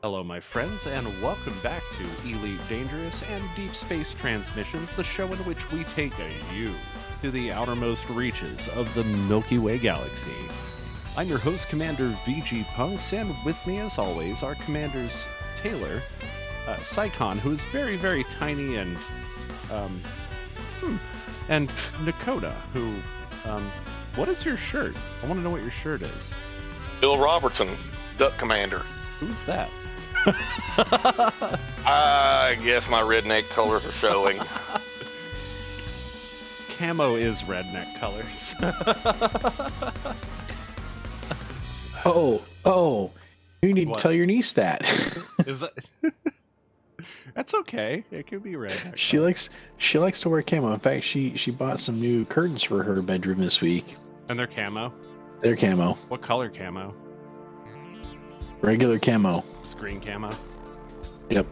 Hello, my friends, and welcome back to Elite Dangerous and Deep Space Transmissions, the show in which we take you to the outermost reaches of the Milky Way galaxy. I'm your host, Commander VG Punks, and with me, as always, are Commanders Taylor, Psychon, who is very, very tiny, and Nakota, who, what is your shirt? I want to know what your shirt is. Bill Robertson, Duck Commander. Who's that? I guess my redneck colors are showing. Camo is redneck colors. Oh, you need What? to tell your niece that. Is that? That's okay. It could be redneck. She likes to wear camo. In fact, she bought some new curtains for her bedroom this week. And they're camo. They're camo, What color camo? regular camo. Just green camo. Yep.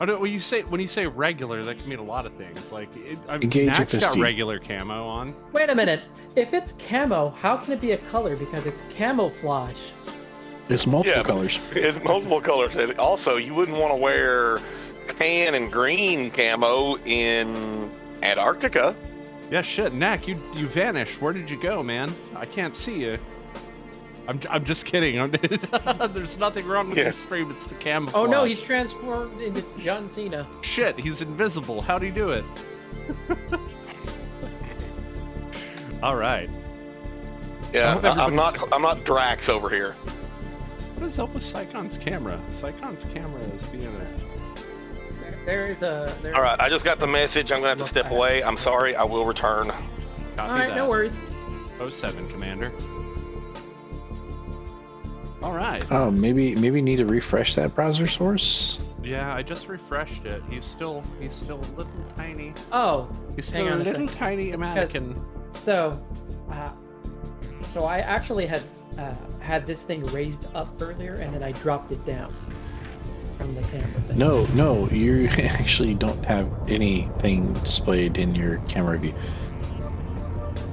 Oh, no, when you say regular, that can mean a lot of things. Like, Engage your Nat's got fisty. regular camo on. Wait a minute. If it's camo, how can it be a color? Because it's camouflage. It's multiple Yeah, but colors. It's multiple colors. And also, you wouldn't want to wear tan and green camo in Antarctica. Yeah, shit, Nak, you vanished. Where did you go, man? I can't see you. I'm just kidding. There's nothing wrong with Yeah. your stream. It's the camouflage. Oh no, he's transformed into John Cena. Shit, he's invisible. How'd he do it? All right. Yeah, I hope I'm not Drax over here. What is up with Psychon's camera? Psychon's camera is being a... There's a. All right, I just got the message. I'm gonna have to step away. I'm sorry. I will return. Copy All right, that. no worries. 07, Commander. All right. Oh, maybe need to refresh that browser source. Yeah, I just refreshed it. He's still a little tiny. Oh, He's Hang still a on a little second. tiny Because- mannequin. so I actually had this thing raised up earlier, and then I dropped it down from the camera thing. No, you actually don't have anything displayed in your camera view.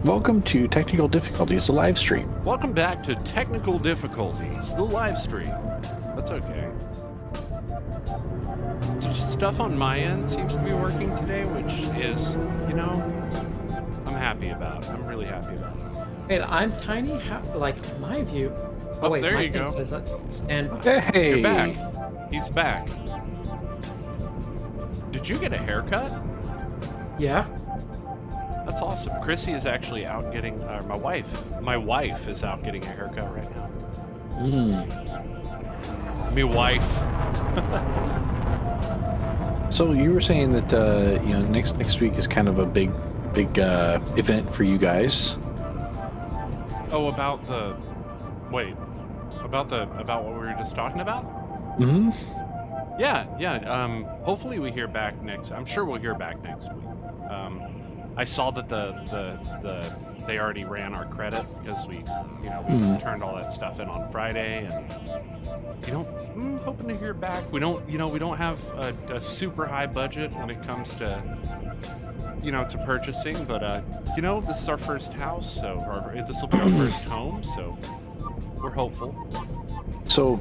Welcome to Technical Difficulties, the live stream. Welcome back to Technical Difficulties, the live stream. That's okay. Stuff on my end seems to be working today, which is, I'm happy about. I'm really happy about it. And I'm tiny. Like my view. Oh wait, there my you thing go. says that. Stand by. Hey, You're back. He's back. Did you get a haircut? Yeah. That's awesome. Chrissy is actually out getting, my wife is out getting a haircut right now. Me wife. So you were saying that next week is kind of a big event for you guys. Oh, about what we were just talking about? Mm-hmm. Yeah. Hopefully we hear back I'm sure we'll hear back next week. I saw that they already ran our credit because we turned all that stuff in on Friday, and hoping to hear back. We don't have a super high budget when it comes to to purchasing, but this is our first house, or this will be our first home, so we're hopeful. So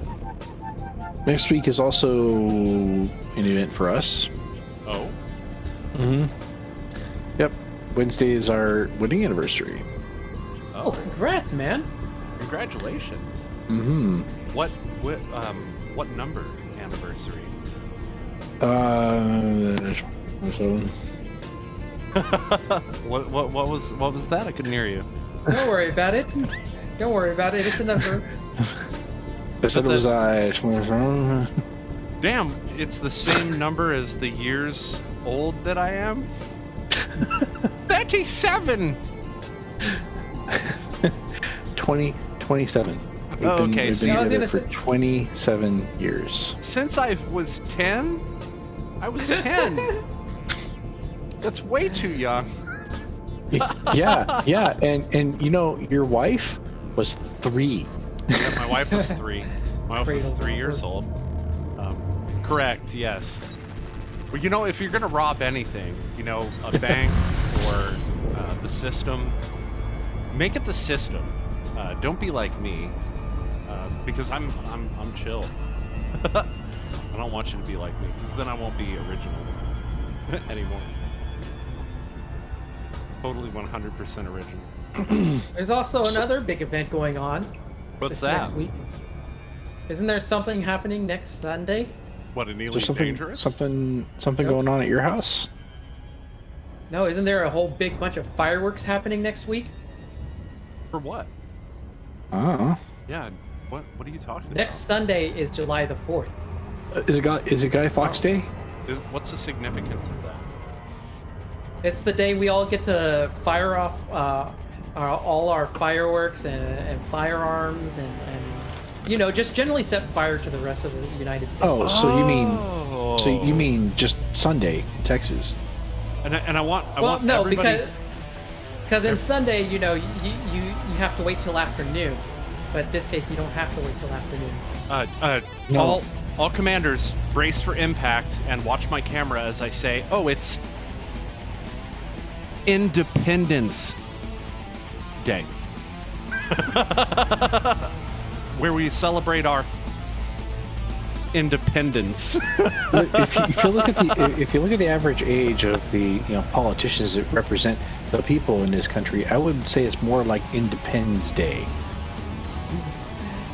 next week is also an event for us. Oh, Mm-hmm. Yep. Wednesday is our wedding anniversary. Oh, congrats, man. Congratulations. Mm-hmm. What number anniversary? So what was that? I couldn't hear you. Don't worry about it. Don't worry about it. It's a number. I said it was Damn, it's the same number as the years old that I am. 37. 27. We've Oh, been, okay, we've so been I was together gonna for 27 years. Since I was 10, I was 10. That's way too young. Yeah, and your wife was 3. Yeah, my wife was 3. My wife was Cradle 3 years old. Correct, yes. Well, if you're gonna rob anything, a bank or the system, make it the system. Don't be like me, because I'm chill. I don't want you to be like me, because then I won't be original anymore. Totally 100% original. There's also another big event going on. What's this that? Next week. Isn't there something happening next Sunday? What, an Is Elite there Dangerous? something Nope. going on at your house? No, isn't there a whole big bunch of fireworks happening next week? For what? Uh-uh. Yeah, what are you talking Next Sunday is July the 4th. Is it Guy Fawkes Day? about? What's the significance of that? It's the day we all get to fire off all our fireworks and firearms and just generally set fire to the rest of the United States. Oh, so you mean just Sunday in Texas? And I want no, everybody... because in Sunday, you have to wait till afternoon, but in this case you don't have to wait till afternoon. No. All commanders, brace for impact and watch my camera as I say, oh, it's Independence Day. Where we celebrate our independence. if you look at the average age of the politicians that represent the people in this country, I would say it's more like Independence Day.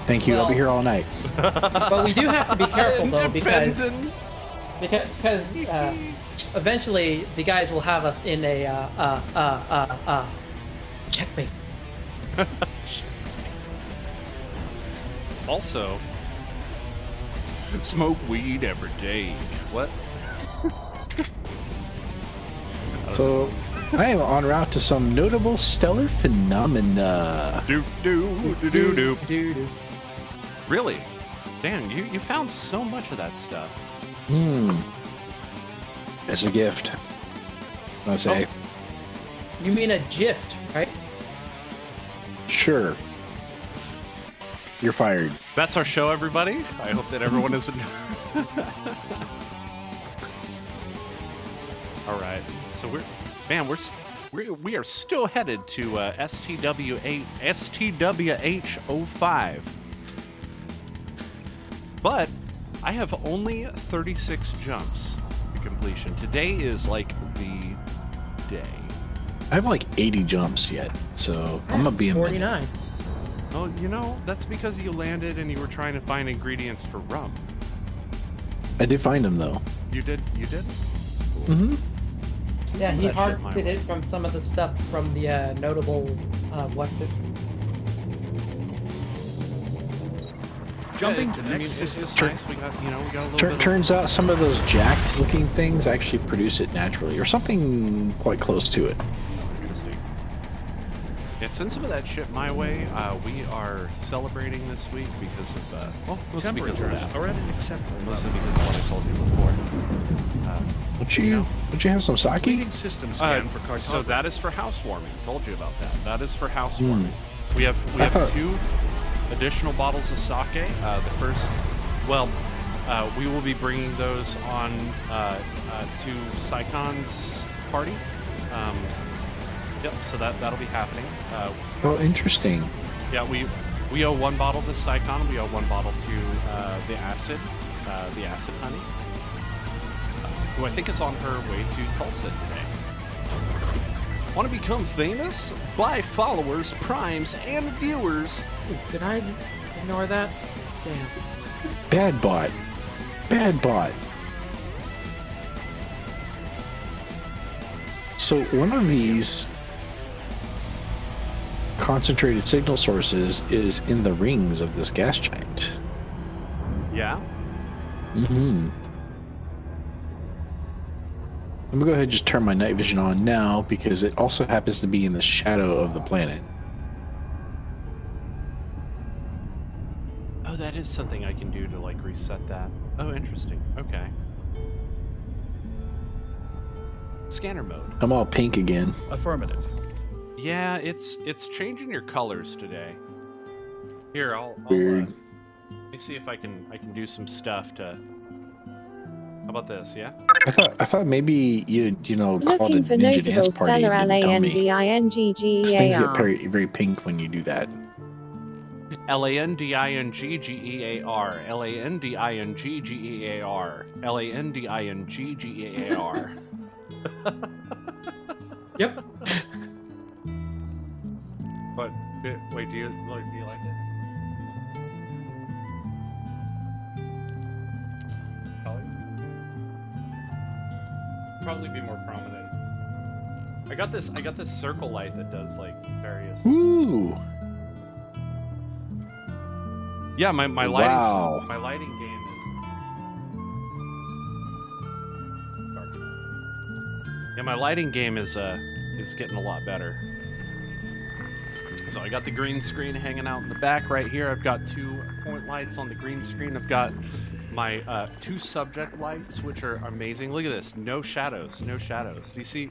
Thank you. I'll be here all night. But we do have to be careful though, because eventually the guys will have us in a checkmate. Also, smoke weed every day. What? So, I am en route to some notable stellar phenomena. Do. Really? Dan, you found so much of that stuff. It's a gift. I say. You mean a gift, right? Sure. You're fired. That's our show, everybody. I hope that everyone is. All right. So we are still headed to STWH05. But I have only 36 jumps to completion. Today is like the day. I have like 80 jumps yet, so I'm gonna be in 49. Oh, that's because you landed and you were trying to find ingredients for rum. I did find them though. You did? Mm-hmm. Yeah, he that shit my harvested way. it from some of the stuff from the notable Jumping to next system. It's nice. We got a little bit. Turns out some of those jacked-looking things actually produce it naturally, or something quite close to it. Interesting. Yeah, send some of that shit my way. We are celebrating this week because of mostly because of Temperatures that. are at an acceptable Mostly level. because of what I told you before. Don't you have some sake? Completing system scan for cartography. So that is for housewarming. Told you about that. That is for housewarming. We have I thought- 2 additional bottles of sake. The first, we will be bringing those on to Sycon's party. Yep. So that'll be happening. Oh, interesting. Yeah, we owe 1 bottle to Sycon. We owe 1 bottle to the acid honey, who I think is on her way to Tulsa today. Want to become famous? Buy followers, primes, and viewers. Ooh, did I ignore that? Damn. Bad bot. So one of these concentrated signal sources is in the rings of this gas giant. Yeah. Mm-hmm. I'm gonna go ahead and just turn my night vision on now because it also happens to be in the shadow of the planet. Oh, that is something I can do to like reset that. Oh, interesting. Okay. Scanner mode. I'm all pink again. Affirmative. Yeah, it's changing your colors today. Here, I'll Weird. let me see if I can do some stuff to. How about this? Yeah. I thought maybe you'd call it a Looking for ninja dance notable party. stellar and dummy. These things get LANDINGGEAR. very, very pink when you do that. Landinggear. Landinggear. Landinggear. Yep. But wait, do you like it? Probably be more prominent. I got this circle light that does like various. Ooh. Yeah, my lighting Wow. my lighting game is. Yeah, my lighting game is getting a lot better. So I got the green screen hanging out in the back right here. I've got 2 point lights on the green screen. I've got my 2 subject lights, which are amazing. Look at this. No shadows. No shadows. Do you see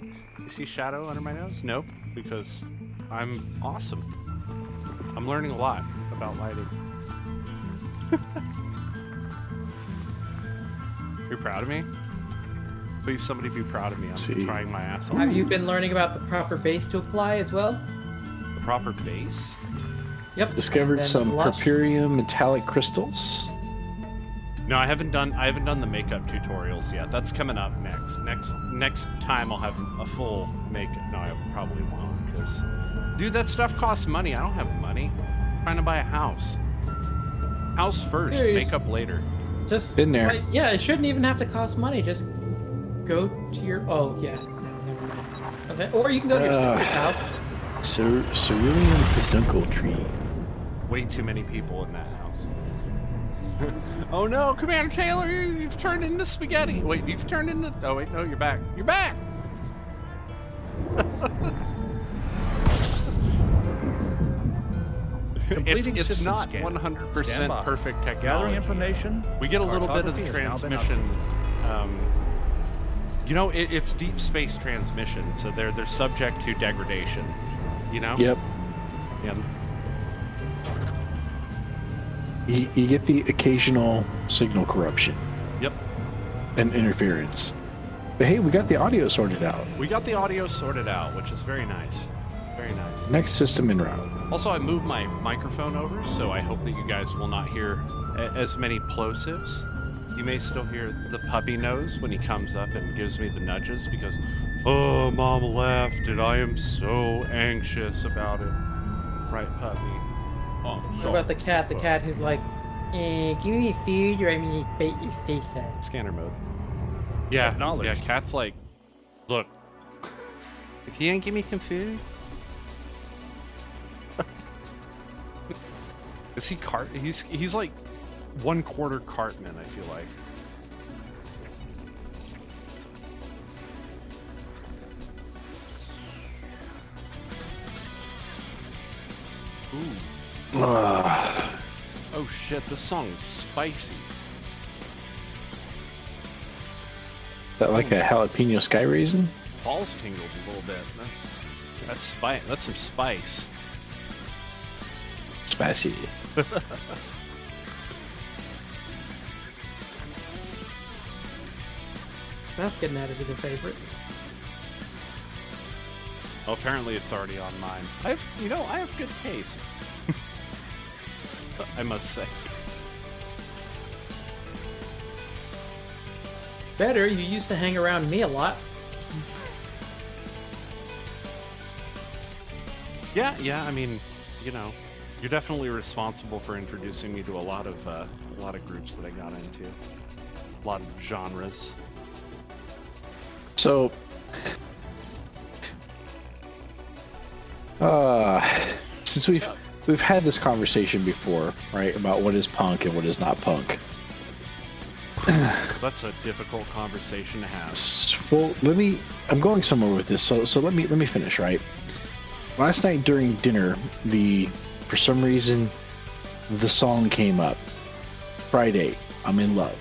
shadow under my nose? Nope. Because I'm awesome. I'm learning a lot about lighting. You're proud of me? Please, somebody be proud of me. I'm trying my ass off. Have you been learning about the proper base to apply as well? The proper base? Yep. Discovered And some lush. purpurium metallic crystals. No, I haven't done the makeup tutorials yet. That's coming up next. Next time I'll have a full makeup. No, I probably won't, because dude, that stuff costs money. I don't have money. I'm trying to buy a house. House first, Dude. makeup later. Just Been there. like, yeah, it shouldn't even have to cost money. Just go to your. Oh yeah. No, never mind. Okay, or you can go to your sister's house. Cerulean peduncle tree. Way too many people in that house. Oh no, Commander Taylor, you've turned into spaghetti. Wait, you've turned into. Oh wait, no, you're back. You're back. Completing it's system not scan. 100% Stand by. perfect technology. Gathering information. We get a little bit of the Cartography has now been transmission. You know, it's deep space transmission, so they're subject to degradation. You know. Yep. Yeah. You get the occasional signal corruption Yep. and interference. But hey, we got the audio sorted out. We got the audio sorted out, which is very nice. Very nice. Next system en route. Also, I moved my microphone over, so I hope that you guys will not hear as many plosives. You may still hear the puppy nose when he comes up and gives me the nudges because, oh, Mom left and I am so anxious about it. Right, puppy? Oh, What about the cat? The cat who's like, give me food or I'm gonna bait your face out. Scanner mode. Yeah, Acknowledged. yeah, cat's like, look, if you ain't give me some food. Is he cart? He's like 1/4 Cartman, I feel like. Ooh. Oh shit, this song's spicy. Is that like a jalapeno sky raisin? Balls tingled a little bit. That's spice. That's some spice. Spicy. That's getting added to the favorites. Well, apparently it's already on mine. I have good taste. I must say. Better, you used to hang around me a lot. Yeah. I mean, you know, you're definitely responsible for introducing me to a lot of groups that I got into, a lot of genres. So, since we've had this conversation before, right, about what is punk and what is not punk. That's a difficult conversation to have. Well, I'm going somewhere with this, so let me finish, right? Last night during dinner, for some reason, the song came up. Friday, I'm in Love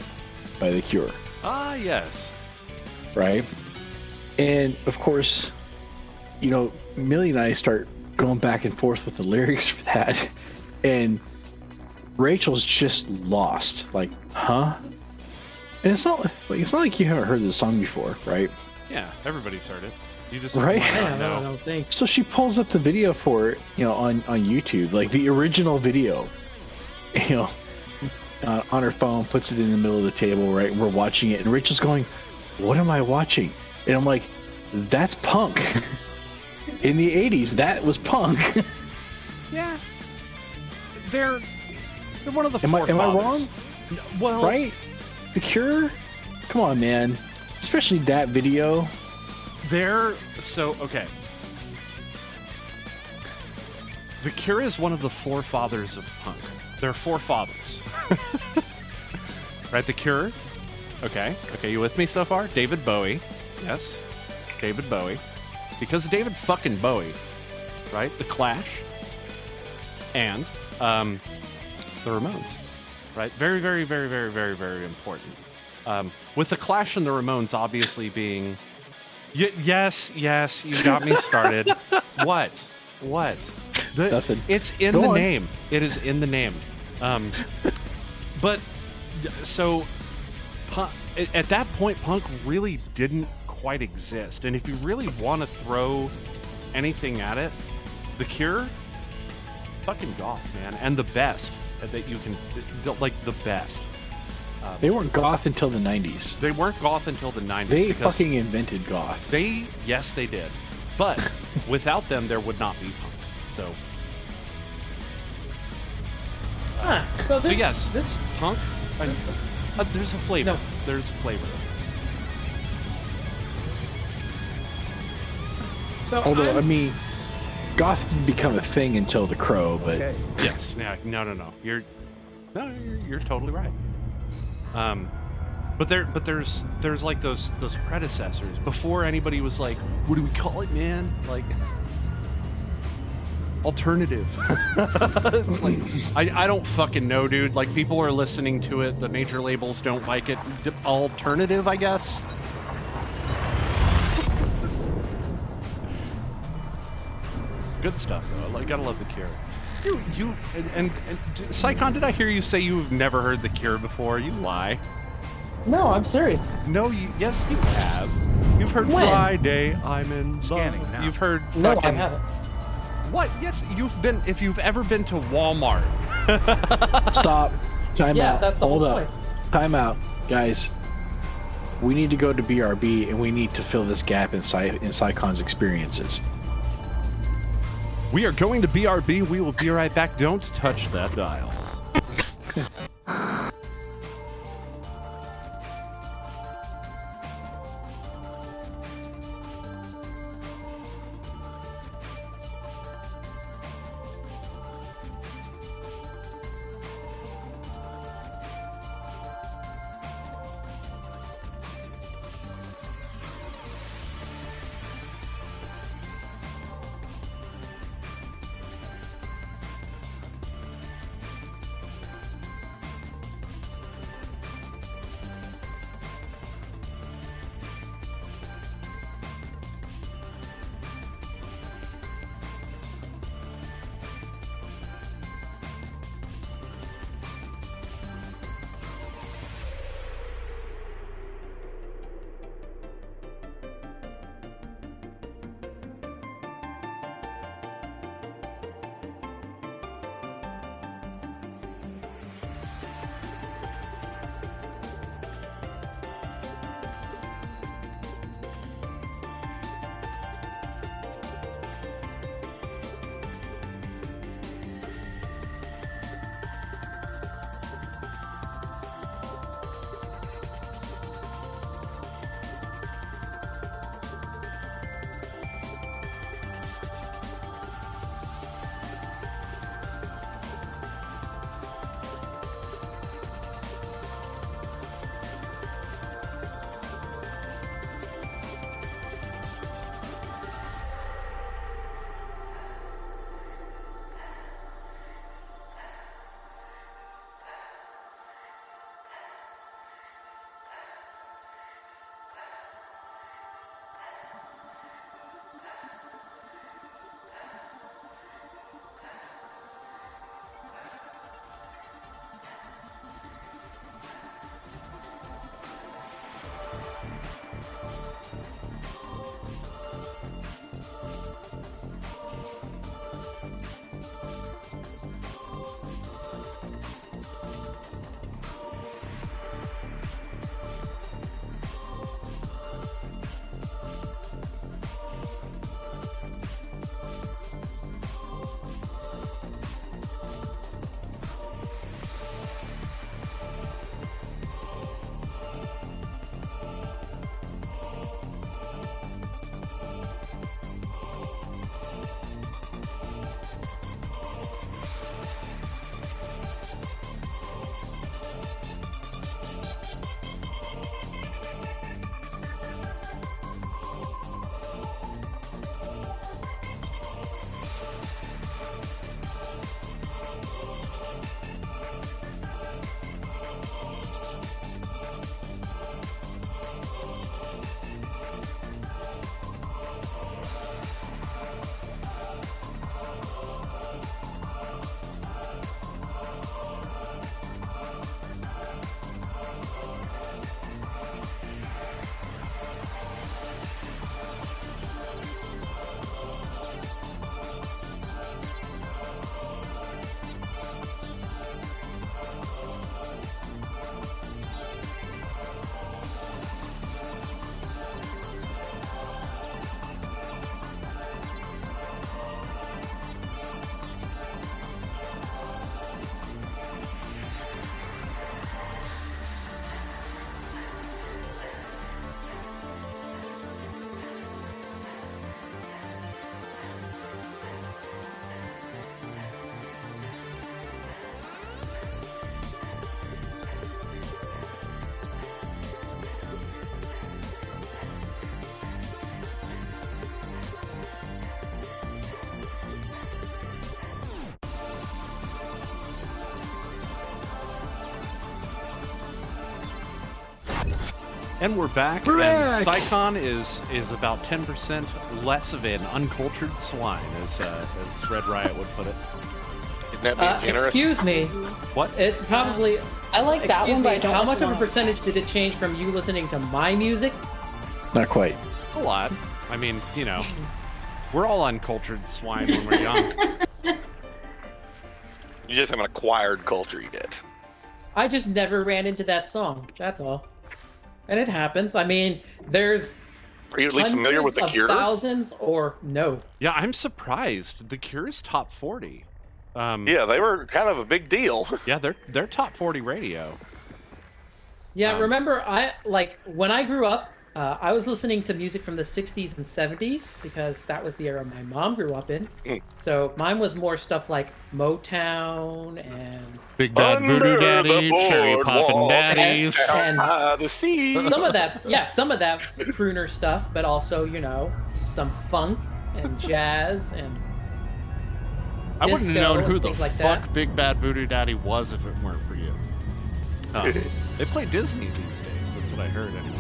by The Cure. Ah, yes. Right? And of course, you know, Millie and I start going back and forth with the lyrics for that, and Rachel's just lost. Like, huh? And it's not like you haven't heard this song before, right? Yeah, everybody's heard it. You just Right? I No. don't think. So she pulls up the video for it, on YouTube, like the original video, on her phone, puts it in the middle of the table, right? And we're watching it, and Rachel's going, "What am I watching?" And I'm like, "That's punk." In the 80s, that was punk. Yeah. They're one of the Am I forefathers. wrong? Well, Right? The Cure? Come on, man. Especially that video. okay. The Cure is one of the forefathers of punk. They're forefathers. Right, The Cure? Okay, you with me so far? David Bowie. Yes. David Bowie. Because of David fucking Bowie, right? The Clash. And the Ramones. Right? Very, very, very, very, very, very important. With the Clash and the Ramones obviously being... yes, you got me started. What? Nothing. It's in Go the on. name. It is in the name. But, so, at that point, punk really didn't quite exist. And if you really want to throw anything at it, The Cure, fucking goth, man. And the best that you can, like the best. They weren't goth until the 90s. They weren't goth until the 90s. They because fucking invented goth. yes, they did. But without them, there would not be punk. So, So this, yes. this, punk, this there's a flavor. No. There's a flavor. so Although, I'm- I mean, goth didn't become a thing until The Crow, but Okay. Yes. Yeah. No. You're totally right. But there's like those predecessors before anybody was like, what do we call it, man? Like alternative. It's like I don't fucking know, dude. Like people are listening to it. The major labels don't like it. Alternative, I guess. Good stuff though. I gotta love The Cure. You and Psychon, did I hear you say you've never heard The Cure before? You lie. no, I'm serious. No, yes, you have. You've heard When? Friday, I'm in love. Scanning now. You've heard No, fucking... I haven't. What? Yes, you've been... If you've ever been to Walmart... stop. Time Yeah, out. that's the Hold whole up. point. Time out. Guys, we need to go to BRB and we need to fill this gap in Psycon's experiences. We are going to BRB. We will be right back. Don't touch that dial. And we're back. We're and back! Psychon is about 10% less of an uncultured swine, as Red Riot would put it. Isn't that being generous? Excuse me. What? It probably. I like that Excuse one, but I me, don't how like much the of a one. percentage did it change from you listening to my music? Not quite. A lot. I mean, we're all uncultured swine when we're young. You just have an acquired culture yet. I just never ran into that song. That's all. And it happens. I mean, there's Are you at least familiar with The hundreds Cure? of thousands or no. Yeah, I'm surprised. The Cure's top 40. Yeah, they were kind of a big deal. Yeah, they're top 40 radio. Yeah, remember when I grew up, I was listening to music from the 60s and 70s because that was the era my mom grew up in. So mine was more stuff like Motown and Big Bad Under Voodoo the Daddy, Cherry Poppin' boardwalk. Daddies. And The sea. some of that crooner stuff, but also, some funk and jazz and I wouldn't have disco, known who the things like fuck that. Big Bad Voodoo Daddy was if it weren't for you. They play Disney these days. That's what I heard anyway.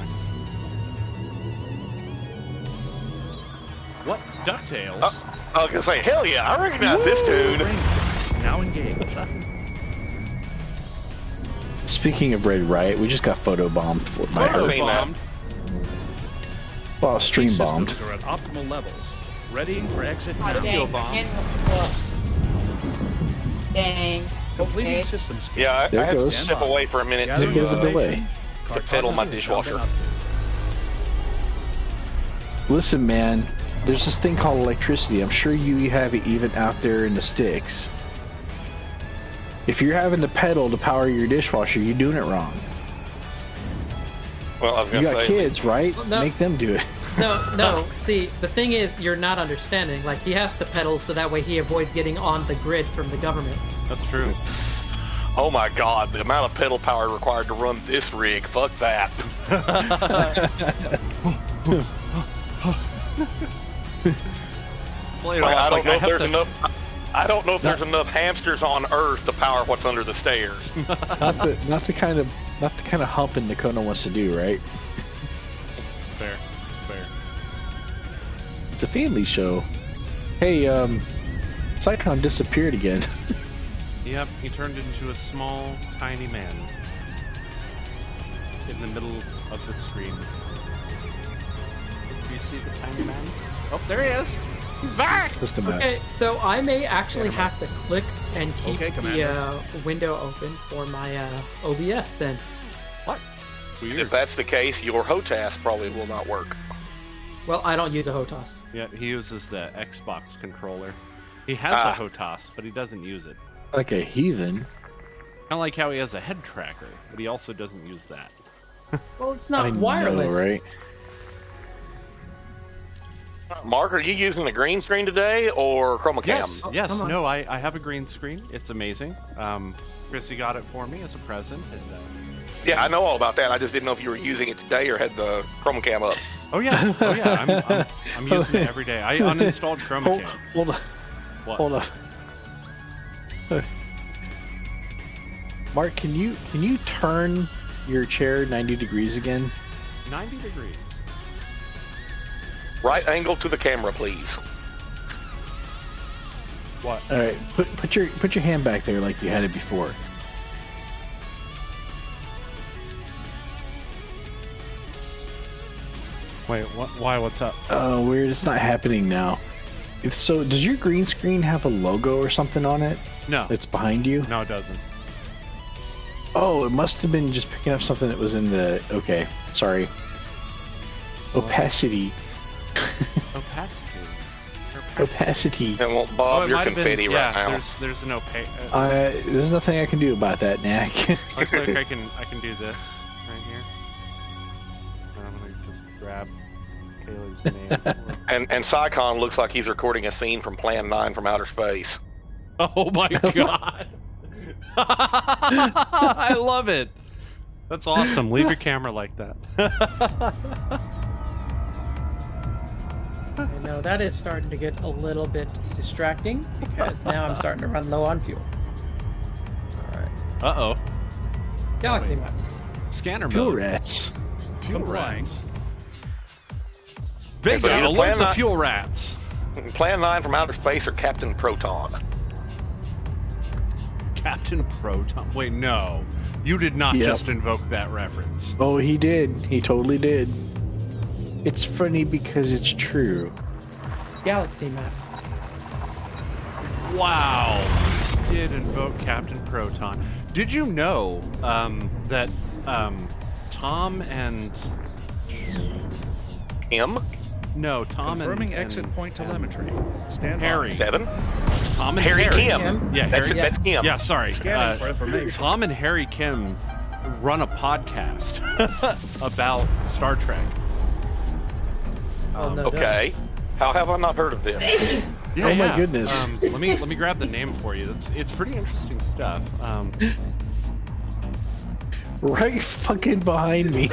What? DuckTales? I was gonna say, hell yeah, I recognize this tune. Now engage. Speaking of Red Riot, we just got photo bombed for my Photo hurt. seen that. Bombed. Well, stream These bombed. systems are at optimal levels. Ready for exit Oh, now. dang. bomb. I can't- Dang. Completing Okay. system scan. Yeah, I There had to goes. step away for a minute There's a bit of a to, delay. to pedal my dishwasher. Listen, man, there's this thing called electricity. I'm sure you have it even out there in the sticks. If you're having to pedal to power your dishwasher, you're doing it wrong. Well, I was You gonna got say, kids, right? No. Make them do it. No. See, the thing is, you're not understanding. Like, he has to pedal so that way he avoids getting on the grid from the government. That's true. oh my god, the amount of pedal power required to run this rig, fuck that. Play it Like, off I don't like know if have there's to- enough. I don't know if there's enough hamsters on Earth to power what's under the stairs. not the kind of humping Dakota wants to do, right? It's fair. It's fair. It's a family show. Hey, Psychon disappeared again. Yep, he turned into a small, tiny man. In the middle of the screen. Do you see the tiny man? Oh, there he is! He's back! Just a minute. Okay, so I may actually have to click and keep Okay, the Commander. window open for my OBS then. What? Weird. If that's the case, your HOTAS probably will not work. Well, I don't use a HOTAS. Yeah, he uses the Xbox controller. He has a HOTAS, but he doesn't use it. Like a heathen. Kind of like how he has a head tracker, but he also doesn't use that. Well, it's not I wireless. know, right? Mark, are you using the green screen today or chroma cam? Yes, Oh, yes. come on. No, I have a green screen. It's amazing. Chrissy got it for me as a present. And, Yeah, I know all about that. I just didn't know if you were using it today or had the chroma cam up. oh yeah. I'm using it every day. I uninstalled Chroma Cam. Hold on. What? Hold on. Mark, can you turn your chair 90 degrees again? 90 degrees. Right angle to the camera, please. What? All right, put your hand back there like you had it before. Wait, what? Why? What's up? Oh, weird. It's not happening now. So, does your green screen have a logo or something on it No. that's behind you? No, it doesn't. Oh, it must have been just picking up something that was in the... Okay, sorry. Opacity. Opacity. Opacity. And won't bob it your might have confetti been, right yeah, now. There's an opaque. There's nothing I can do about that, Knack. Looks like I can do this right here. I'm gonna just grab Caleb's name. And Psychon looks like he's recording a scene from Plan 9 from Outer Space. Oh my god! I love it. That's awesome. Leave your camera like that. I know that is starting to get a little bit distracting because now I'm starting to run low on fuel. All right, Uh oh. Galaxy map. Scanner Fuel mode. rats. Fuel Complying. rats. Okay, so Vega, either alert plan the not- fuel rats. Plan 9 from outer space or Captain Proton. Captain Proton. Wait, no. You did not Yep. just invoke that reference. Oh, he did. He totally did. It's funny because it's true. Galaxy map. Wow. You did invoke Captain Proton. Did you know that Tom and... Him? No, Tom Confirming and... exit point and telemetry. Stand Harry. 7? Tom and Harry Kim. Yeah, That's, Harry. that's Kim. Yeah, sorry. Scanning for information. Tom and Harry Kim run a podcast about Star Trek. Oh, no. Okay. How have I not heard of this? Yeah, Oh my yeah. goodness. Let me grab the name for you. It's pretty interesting stuff. Right fucking behind me.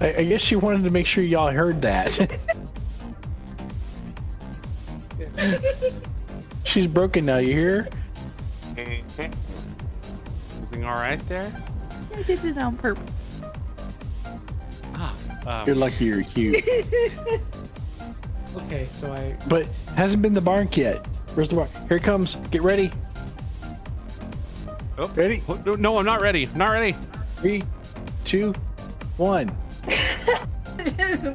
I guess she wanted to make sure y'all heard that. She's broken now, you hear? Everything all right there? I did it on purpose. You're lucky you're cute. Okay, so I. But hasn't been the bark yet. Where's the bark? Here it comes. Get ready. Oh, Ready? No, I'm not ready. I'm not ready. 3, 2, 1.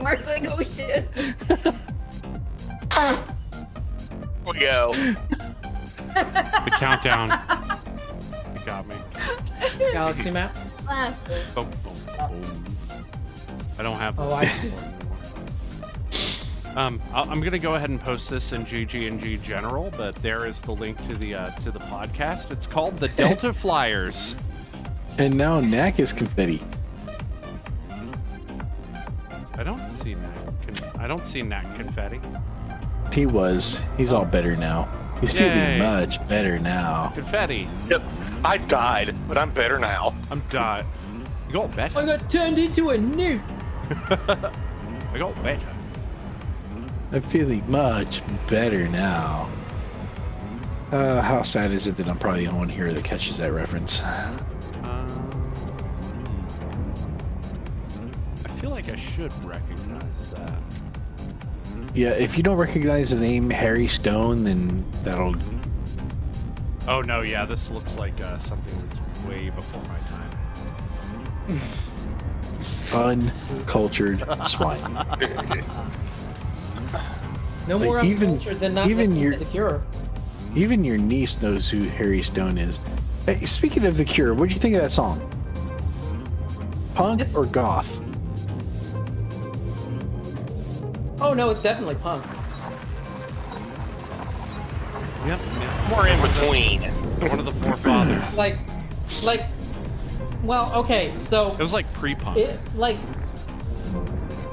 Mark's like, oh shit. Here we go. The countdown. It got me. Galaxy map? Oh, oh, oh. I don't have. Oh, I see. I'm gonna go ahead and post this in GG&G General, but there is the link to the podcast. It's called the Delta Flyers. And now Knack is confetti. I don't see Knack confetti. He was. He's all better now. He's feeling Yay. much better now. Confetti. Yep. I died, but I'm better now. I'm done. You got better. I got turned into a newt. I got better. I'm feeling much better now. How sad is it that I'm probably the only one here that catches that reference? I feel like I should recognize that. Yeah, if you don't recognize the name Harry Stone, then that'll... Oh no, yeah, this looks like something that's way before my time. Uncultured swine. No more Like, even- uncultured than not even listening your- to The Cure. Even your niece knows who Harry Stone is. Hey, speaking of The Cure, what'd you think of that song? Punk It's- or goth? Oh no, it's definitely punk. Yep. We're in between. One of the forefathers. Like, well, okay, so It was like pre-punk.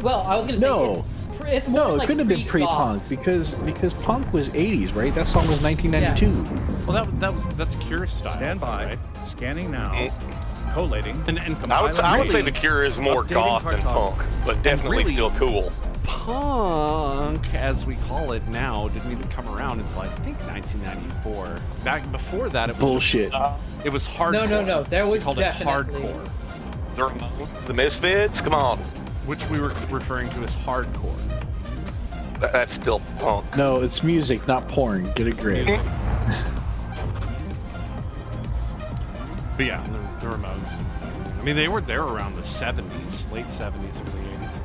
well, I was gonna say No. it's more No, it like couldn't have been pre-goth. pre-punk because punk was 80s, right? That song was 1992. Well, that's Cure style. Stand by. right? Scanning now. Collating. And I would say really The Cure is more Updating goth than cartography. punk, but definitely really- still cool. punk, as we call it now, didn't even come around until I think 1994. Back before that, it was Bullshit. It was hardcore. No. There was We called definitely. it hardcore, The Misfits, come on. which we were referring to as hardcore. That's still punk. No, it's music, not porn. Get a grip. But yeah, the Ramones. I mean, they were there around the 70s, late 70s, early 80s.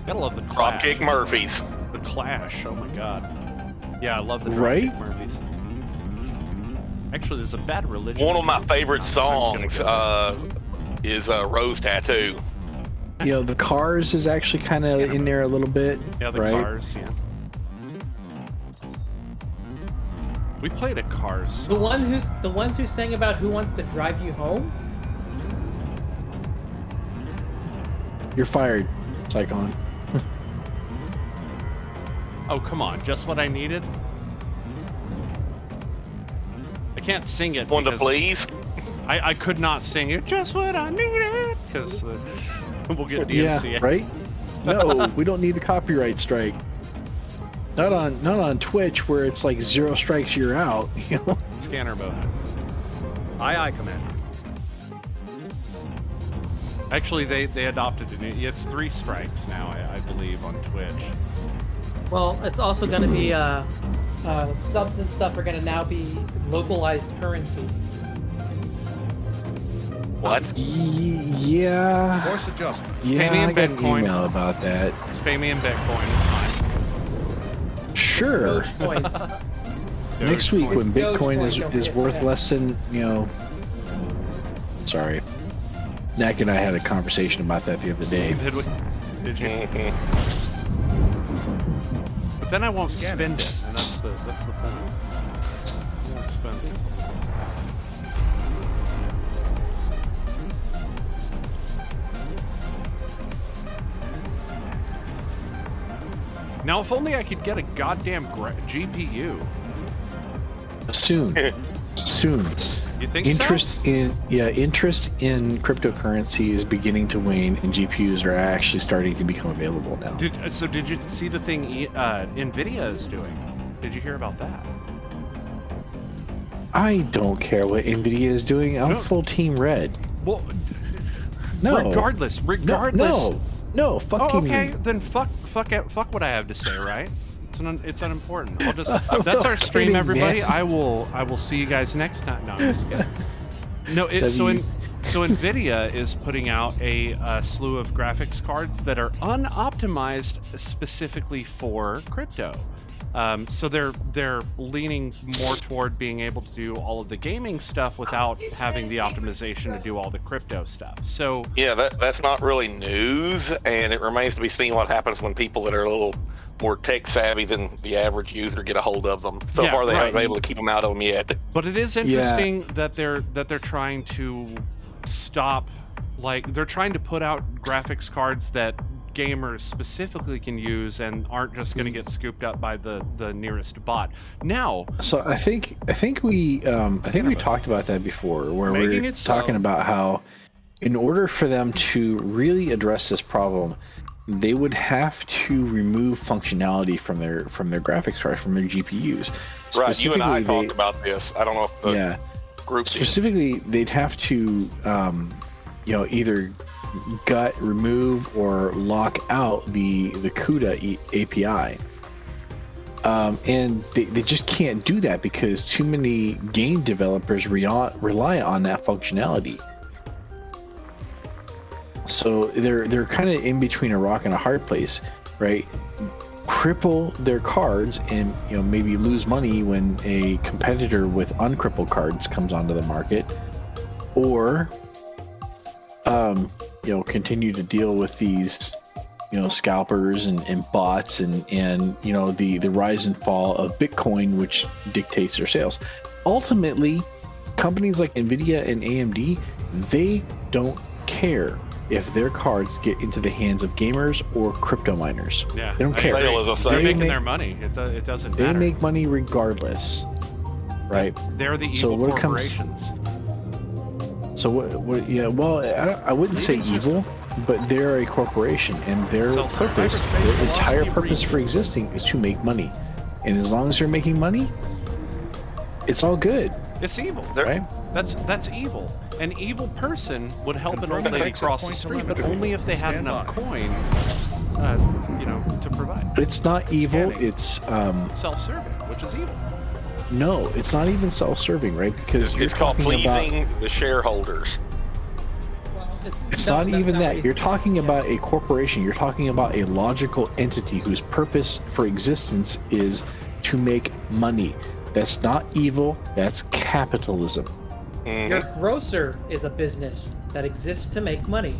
Gotta love the Clash. Dropkick Murphys. The Clash. Oh my god. Yeah, I love the Right? Dropkick Murphys. Actually, there's a Bad Religion. One of my favorite I'm gonna songs go. is Rose Tattoo. You know, the Cars is actually kind of in there a little bit. Yeah, the right? Cars. Yeah. We played a Cars. The ones who sang about Who Wants to Drive You Home? You're fired, Cyclone. Oh, come on. Just what I needed? I can't sing it. One to because please. I could not sing it. Just what I needed. Because we'll get Yeah, DMCA. right? No, we don't need the copyright strike. Not on Twitch where it's like 0 strikes, you're out. You know. Scanner mode. Aye, Commander. Actually, they adopted it. It's 3 strikes now, I believe, on Twitch. Well, it's also going to be subs and stuff are going to now be localized currency. What? Yeah. Force adjustment. Yeah, Pay me in I got an Bitcoin. email about that. Just pay me in Bitcoin. It's fine. Sure. Dogecoin. Next week when Bitcoin Dogecoin, is worth yeah. less than, sorry. Knack and I had a conversation about that the other day. Did we? Did you? Mhm. But then I won't spend it, and that's the point. I won't spend it. Now, if only I could get a goddamn GPU. Soon. Soon. You think Interest so? interest in cryptocurrency is beginning to wane, and GPUs are actually starting to become available now. Did you see the thing NVIDIA is doing? Did you hear about that? I don't care what NVIDIA is doing. I'm No. full team red. Well, No. regardless. No, fuck Oh, you. okay. Then fuck what I have to say, right? It's unimportant. I'll just that's our stream, kidding, everybody. man. I will see you guys next time. No, I'm just kidding. No, so NVIDIA is putting out a slew of graphics cards that are unoptimized specifically for crypto. So they're leaning more toward being able to do all of the gaming stuff without having the optimization to do all the crypto stuff. So Yeah, that's not really news, and it remains to be seen what happens when people that are a little more tech savvy than the average user get a hold of them. So Yeah, far, they right. haven't been able to keep them out of them yet. But it is interesting that they're trying to stop, like they're trying to put out graphics cards that gamers specifically can use and aren't just going to get scooped up by the nearest bot. Now, So I think we talked about that before, where we Making were it so. talking about how, in order for them to really address this problem, they would have to remove functionality from their graphics cards, from their GPUs. Right, you and I Specifically, talked about this. I don't know if the yeah. group did. Specifically, they'd have to, either gut, remove, or lock out the CUDA API. And they just can't do that because too many game developers rely on that functionality. So they're kind of in between a rock and a hard place, right? Cripple their cards and maybe lose money when a competitor with uncrippled cards comes onto the market, or continue to deal with these scalpers and bots and the rise and fall of Bitcoin, which dictates their sales. Ultimately, companies like Nvidia and AMD, they don't care if their cards get into the hands of gamers or crypto miners. yeah, They don't I care. agree. Sale is a They're sale. making They their money. It doesn't They matter. make money regardless, right? They're the So evil when it comes- corporations. So what? Yeah, well, I wouldn't say evil, but they're a corporation, and their Self-serving. purpose, their entire purpose for existing, is to make money. And as long as they're making money, it's all good, It's evil. right? That's evil. An evil person would help an Confirm old lady exit cross the point to street, but limit. only if they had Stand enough by. coin, to provide. It's not evil. Scanning. It's Self-serving, which is evil. no, it's not even self-serving, right? Because It's called talking about- pleasing the shareholders. Well, It's no, not that's even what that. he's You're saying. talking Yeah. about a corporation. You're talking about a logical entity whose purpose for existence is to make money. That's not evil. That's capitalism. Mhm. Your grocer is a business that exists to make money.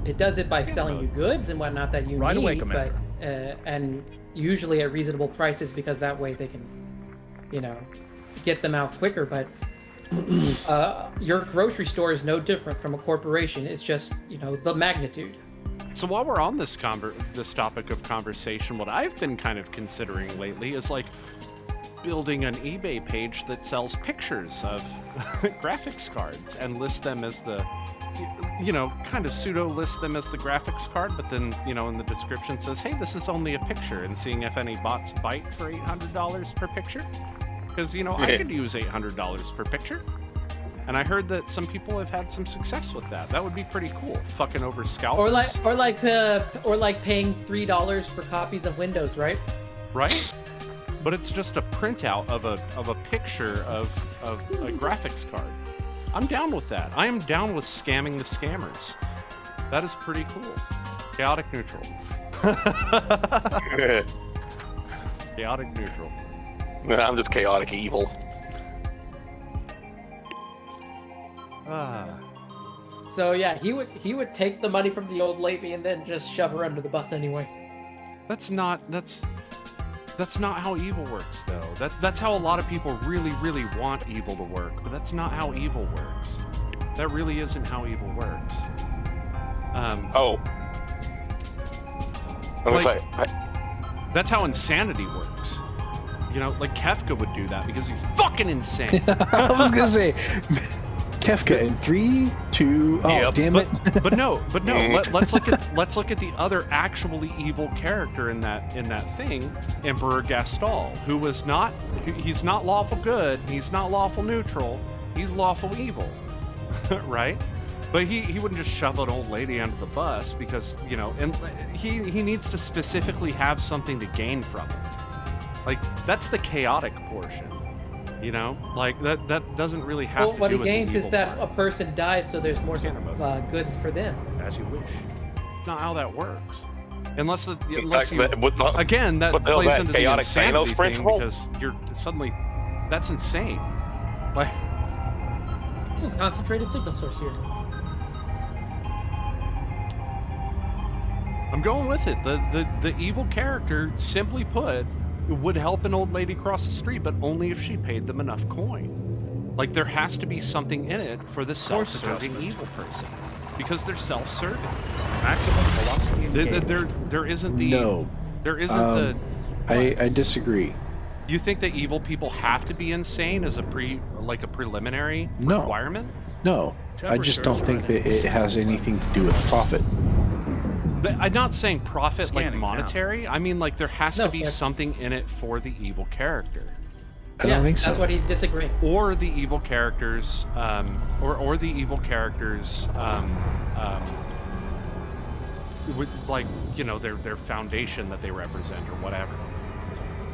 It does it by selling you goods and whatnot that you Right need, away, but Commander. and usually at reasonable prices because that way they can, get them out quicker. But your grocery store is no different from a corporation. It's just the magnitude. So while we're on this topic of conversation, what I've been kind of considering lately is like building an eBay page that sells pictures of graphics cards and list them as the you know, kind of pseudo list them as the graphics card, but then, you know, in the description says, hey, this is only a picture, and seeing if any bots bite for $800 per picture. Because, you know, I could use $800 per picture. And I heard that some people have had some success with that. That would be pretty cool. Fucking over scalpers. Or like paying $3 for copies of Windows, right? Right? But it's just a printout of a picture of a graphics card. I'm down with that. I am down with scamming the scammers. That is pretty cool. Chaotic neutral. Chaotic neutral. No, I'm just chaotic evil. So yeah, he would take the money from the old lady and then just shove her under the bus anyway. That's not how evil works, though. That's how a lot of people really want evil to work, but that's not how evil works. That really isn't how evil works. Oh. That's how insanity works. You know, like Kefka would do that because he's fucking insane. I was gonna say, Kefka in 3, 2. Oh, Yep. damn it! But no. Let's look at the other actually evil character in that thing, Emperor Gastal, who was not. He's not lawful good. He's not lawful neutral. He's lawful evil, right? But he wouldn't just shove an old lady under the bus because, you know, and he needs to specifically have something to gain from it. Like, that's the chaotic portion, you know? Like, that doesn't really have to do with what he the gains is evil that part. a person dies, so there's more Can't goods for them. As you wish. That's not how that works. Unless you, What again, that the hell is plays that, into the chaotic insanity Thanos thing principle? because you're suddenly, that's insane. Like, Ooh, concentrated signal source here. I'm going with it. The evil character, simply put, would help an old lady cross the street, but only if she paid them enough coin. Like, there has to be something in it for the self-serving evil person, because they're self-serving. Maximum velocity and There isn't the No. There isn't the. I disagree. You think that evil people have to be insane as a preliminary No. requirement? No, I just don't think that it has anything to do with profit. I'm not saying profit like Scanning now. monetary. I mean, like, there has No, to be yeah. something in it for the evil character, I don't think so. That's what he's disagreeing. or the evil characters, or the evil characters, with, like, you know, their foundation that they represent or whatever.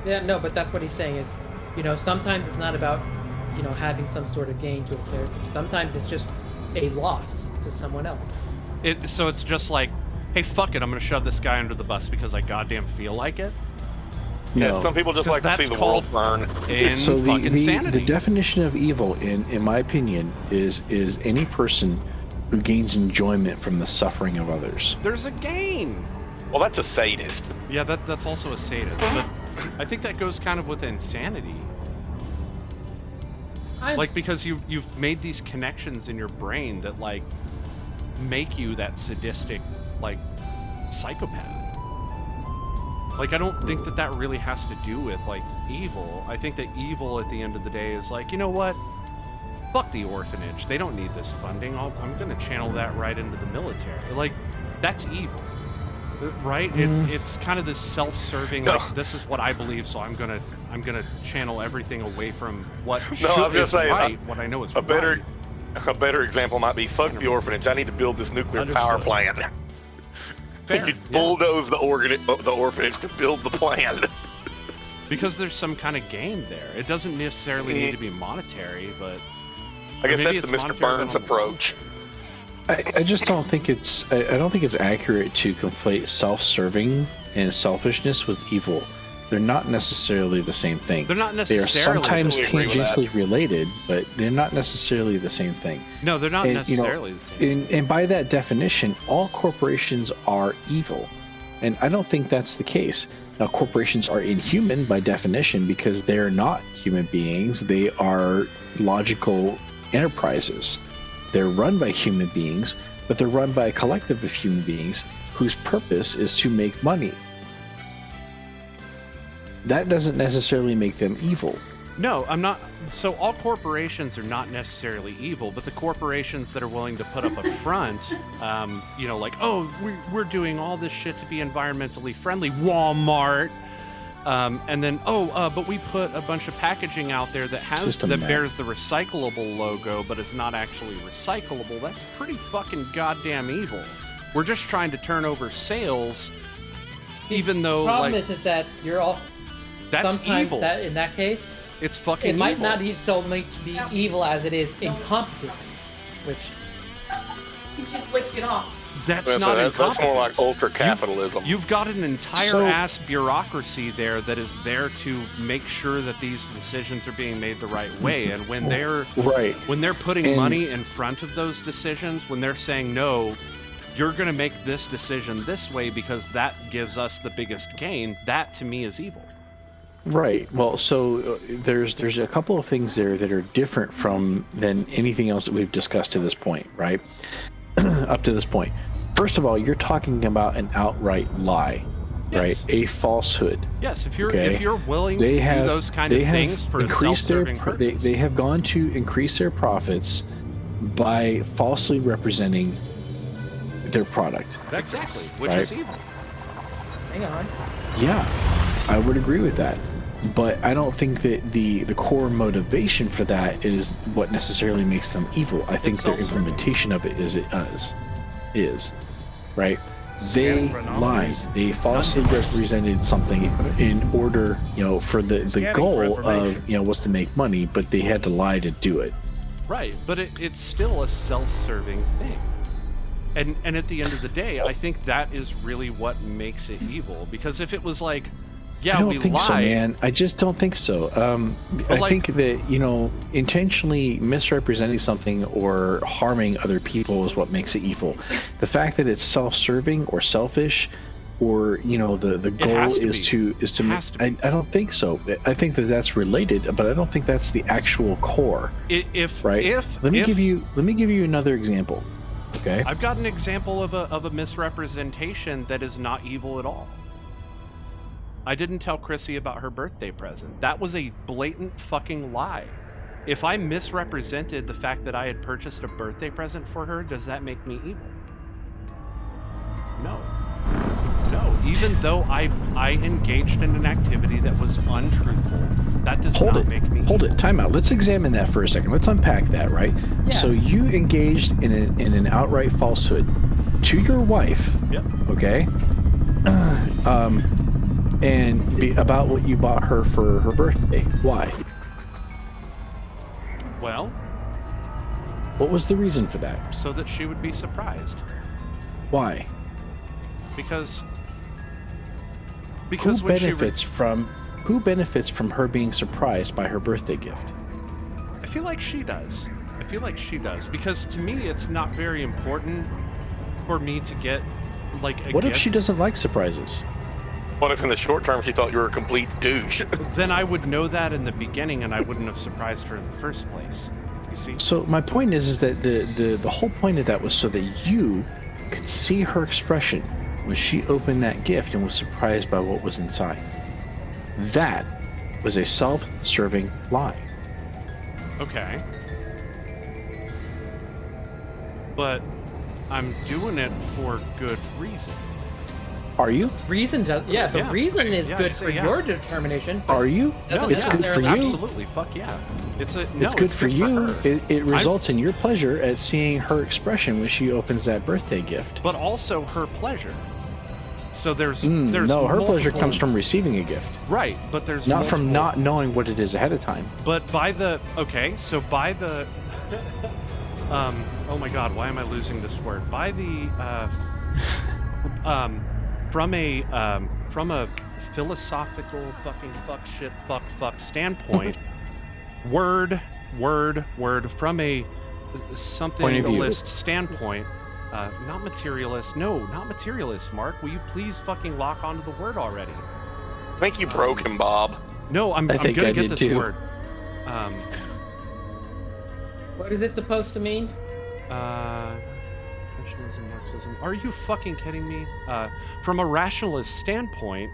Yeah, no, but that's what he's saying is, you know, sometimes it's not about, you know, having some sort of gain to a character. Sometimes it's just a loss to someone else. So it's just like, hey, fuck it, I'm gonna shove this guy under the bus because I goddamn feel like it. Yeah, No. some people just 'Cause like to see that's the world called- burn. In So fucking the sanity. definition of evil, in my opinion, is any person who gains enjoyment from the suffering of others. There's a gain. Well, that's a sadist. Yeah, that's also a sadist, but I think that goes kind of with insanity. Like, because you've made these connections in your brain that, like, make you that sadistic, like, psychopath. Like, I don't think that really has to do with, like, evil. I think that evil at the end of the day is like, you know what? Fuck the orphanage. They don't need this funding. I'm gonna channel that right into the military. Like, that's evil. Right? It's kind of this self-serving, No. like, this is what I believe, so I'm gonna channel everything away from what No, I was gonna is say, right, what I know is A better, right. a better example might be fuck the orphanage. I need to build this nuclear power Understood. plant. Fair, You yeah. bulldoze the orphanage to build the plant. Because there's some kind of gain there. It doesn't necessarily need to be monetary, but I guess maybe that's the it's Mr. monetary, Burns but approach. I just don't think it's. I don't think it's accurate to conflate self-serving and selfishness with evil. They're not necessarily the same thing. they're not They are necessarily. sometimes Totally agree with that. tangentially related, but they're not necessarily the same thing. No, they're not And, you know, necessarily the same. And by that definition, all corporations are evil. And I don't think that's the case. Now, corporations are inhuman by definition because they're not human beings. They are logical enterprises. They're run by human beings, but they're run by a collective of human beings whose purpose is to make money. That doesn't necessarily make them evil. No, I'm not. So all corporations are not necessarily evil, but the corporations that are willing to put up a front, you know, like, oh, we're doing all this shit to be environmentally friendly, Walmart, and then, but we put a bunch of packaging out there that bears the recyclable logo, but it's not actually recyclable. That's pretty fucking goddamn evil. We're just trying to turn over sales, even though, the problem is that you're all. That's sometimes evil. That in that case, it's fucking. It might evil. not be so much be evil as it is incompetence, which You just licked it off. That's That's not that's more like incompetence. ultra capitalism. You've got an entire ass bureaucracy there that is there to make sure that these decisions are being made the right way. And when they're putting money in front of those decisions, when they're saying no, you're going to make this decision this way because that gives us the biggest gain, that to me is evil. Right. Well, so there's a couple of things there that are different than anything else that we've discussed to this point, right? Up to this point. First of all, you're talking about an outright lie, right? A falsehood. Yes, if you're willing to do those kind of things for a self-serving purpose. They have gone to increase their profits by falsely representing their product. Exactly, which is evil. hang on. Yeah, I would agree with that. But I don't think that the core motivation for that is what necessarily makes them evil. I think their implementation of it is right. They lied. They falsely represented something in order, for the goal of, was to make money, but they had to lie to do it. Right, but it's still a self-serving thing. And at the end of the day, I think that is really what makes it evil. Because if it was like, yeah, I don't think so, man. I just don't think so. I think that, intentionally misrepresenting something or harming other people is what makes it evil. The fact that it's self-serving or selfish, or the goal is to make. I don't think so. I think that that's related, but I don't think that's the actual core. Let me give you another example. Okay. I've got an example of a misrepresentation that is not evil at all. I didn't tell Chrissy about her birthday present. That was a blatant fucking lie. If I misrepresented the fact that I had purchased a birthday present for her, does that make me evil? No. No. Even though I engaged in an activity that was untruthful, that does not make me evil. Hold it. Time out. Let's examine that for a second. Let's unpack that, right? Yeah. So you engaged in an outright falsehood to your wife. Yep. Okay? About what you bought her for her birthday. Why? Well, what was the reason for that? So that she would be surprised. Why? Because who benefits from her being surprised by her birthday gift? I feel like she does. Because to me, it's not very important for me to get like a What gift. if she doesn't like surprises? What if in the short term she thought you were a complete douche? Then I would know that in the beginning, and I wouldn't have surprised her in the first place. You see? So my point is that the whole point of that was so that you could see her expression when she opened that gift and was surprised by what was inside. That was a self-serving lie. Okay. But I'm doing it for good reason. Are you? Reason does, the reason is good for your determination. Are you? No, it's good for you. Absolutely, fuck yeah. It's good for you. her. It results in your pleasure at seeing her expression when she opens that birthday gift. But also her pleasure. So there's no, her pleasure comes from receiving a gift. Right, but there's not from not knowing what it is ahead of time. But by the oh my god, why am I losing this word? By the from a philosophical fucking fuck standpoint, word from a something-alist standpoint, not materialist, Mark, will you please fucking lock onto the word already? I think you broke him, Bob. No, I'm gonna get this too. word. What is it supposed to mean? Rationalism, Marxism. Are you fucking kidding me? From a rationalist standpoint,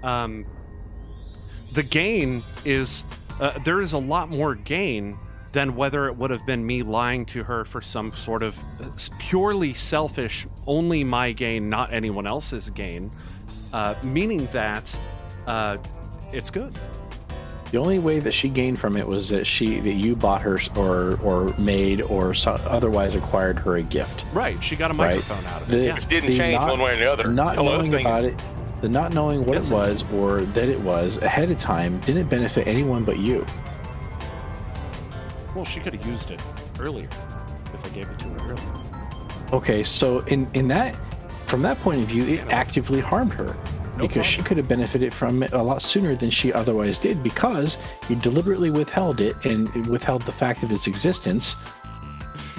the gain is there is a lot more gain than whether it would have been me lying to her for some sort of purely selfish, only my gain, not anyone else's gain, meaning that it's good. The only way that she gained from it was that you bought her or made or otherwise acquired her a gift. Right, she got a microphone out of it. Yeah. Which didn't change one way or the other. Not knowing about it, the not knowing what it was or that it was ahead of time didn't benefit anyone but you. Well, she could have used it earlier if I gave it to her earlier. Okay, so in that, from that point of view, it actively harmed her. Because she could have benefited from it a lot sooner than she otherwise did, because you deliberately withheld it and withheld the fact of its existence.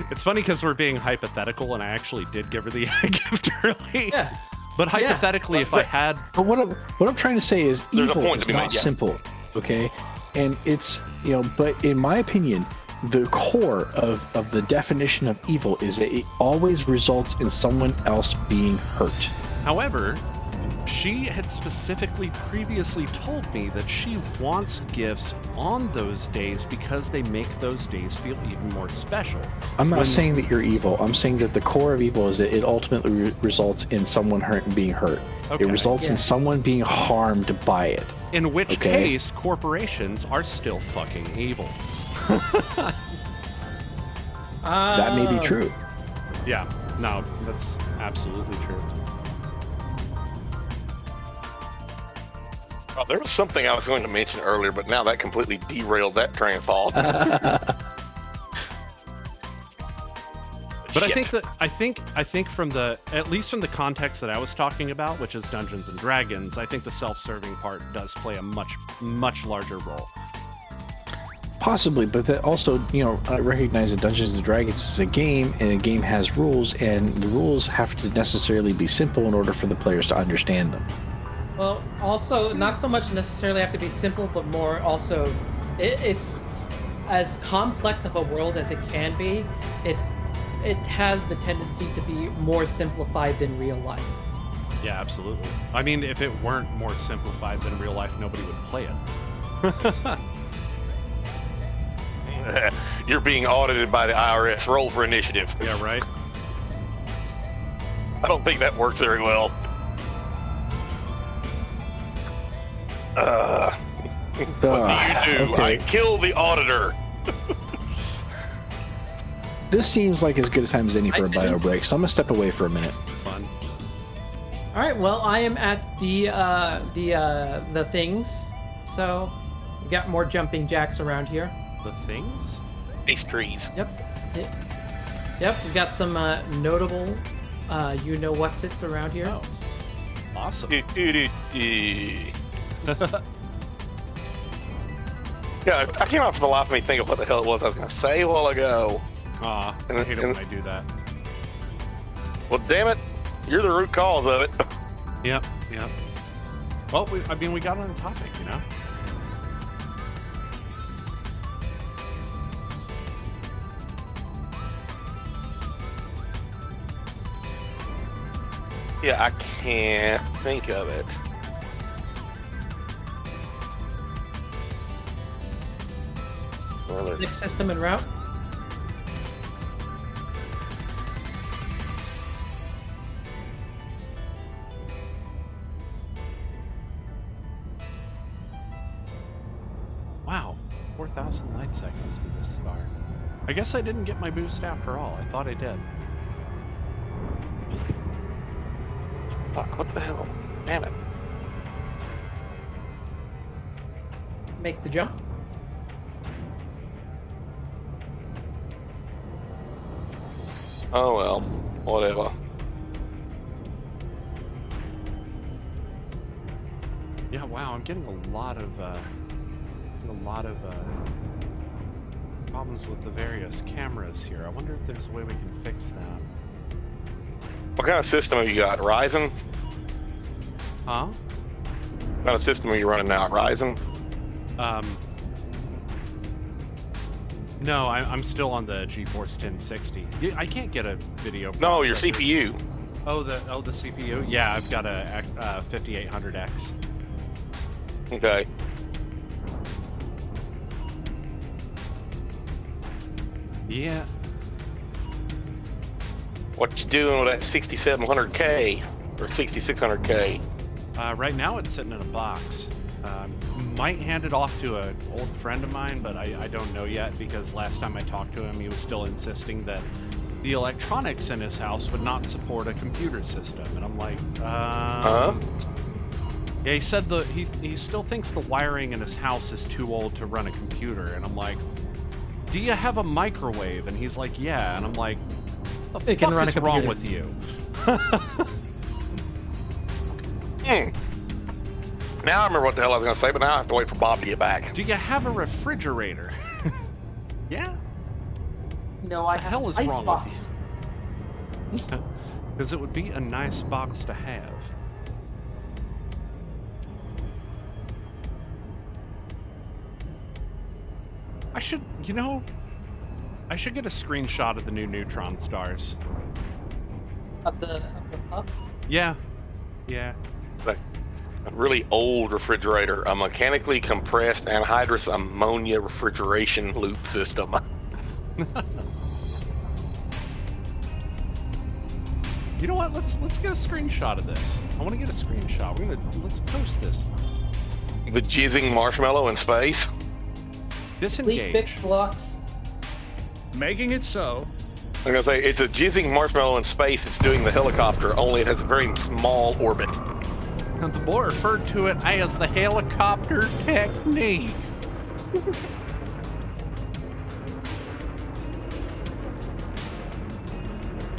It's funny because we're being hypothetical, and I actually did give her the gift early. Yeah. But hypothetically, if I had... But what I'm trying to say is evil is not made, yeah. simple, okay? And it's, but in my opinion, the core of the definition of evil is that it always results in someone else being hurt. However, she had specifically previously told me that she wants gifts on those days because they make those days feel even more special. I'm not saying that you're evil. I'm saying that the core of evil is that it ultimately results in someone being hurt. Okay. It results in someone being harmed by it. In which case, corporations are still fucking evil. That may be true. Yeah, no, that's absolutely true. Oh, there was something I was going to mention earlier, but now that completely derailed that train of thought. But I think from at least from the context that I was talking about, which is Dungeons and Dragons, I think the self-serving part does play a much larger role. Possibly, but that also, I recognize that Dungeons and Dragons is a game, and a game has rules, and the rules have to necessarily be simple in order for the players to understand them. Well, also, not so much necessarily have to be simple, but more also, it's as complex of a world as it can be. It has the tendency to be more simplified than real life. Yeah, absolutely. I mean, if it weren't more simplified than real life, nobody would play it. You're being audited by the IRS. Roll for initiative. Yeah, right? I don't think that works very well. What do you do? Okay. I kill the auditor. This seems like as good a time as any for a bio break, so I'm gonna step away for a minute. Fun. All right. Well, I am at the things, so we got more jumping jacks around here. The things? Ace trees. Yep. We got some notable, what's-its around here. Oh, awesome. Yeah, I came out for the life of me thinking what the hell it was I was going to say a while ago. I hate it when I do that. Well, damn it, you're the root cause of it. Yep. Well, we got on the topic, Yeah, I can't think of it. Next system en route. Wow, 4,000 light seconds to this star. I guess I didn't get my boost after all. I thought I did. Fuck, what the hell? Damn it. Make the jump. Oh well, whatever. Yeah, wow, I'm getting a lot of problems with the various cameras here. I wonder if there's a way we can fix that. What kind of system have you got? Ryzen? Huh? What kind of system are you running now? Ryzen? No, I'm still on the GeForce 1060. I can't get a video. No, your processor. CPU. Oh, the CPU. Yeah, I've got a 5800X. Okay. Yeah. What you doing with that 6700K or 6600K? Right now it's sitting in a box. Might hand it off to an old friend of mine, but I don't know yet because last time I talked to him, he was still insisting that the electronics in his house would not support a computer system. And I'm like, Huh? Yeah, he said he still thinks the wiring in his house is too old to run a computer. And I'm like, do you have a microwave? And he's like, yeah. And I'm like, what the It can fuck run a is wrong computer. with you? Now I remember what the hell I was going to say, but now I have to wait for Bob to get back. Do you have a refrigerator? Yeah. No, I The have hell is an wrong icebox. with you? Because it would be a nice box to have. I should, I should get a screenshot of the new neutron stars. Of the pup. Yeah. Yeah. Like a really old refrigerator, a mechanically compressed anhydrous ammonia refrigeration loop system. You know what? Let's get a screenshot of this. I want to get a screenshot. Let's post this. The jizzing marshmallow in space. Fleet Disengage. fix blocks. Making it so. I'm gonna say it's a jizzing marshmallow in space. It's doing the helicopter, only it has a very small orbit. And the boy referred to it as the helicopter technique.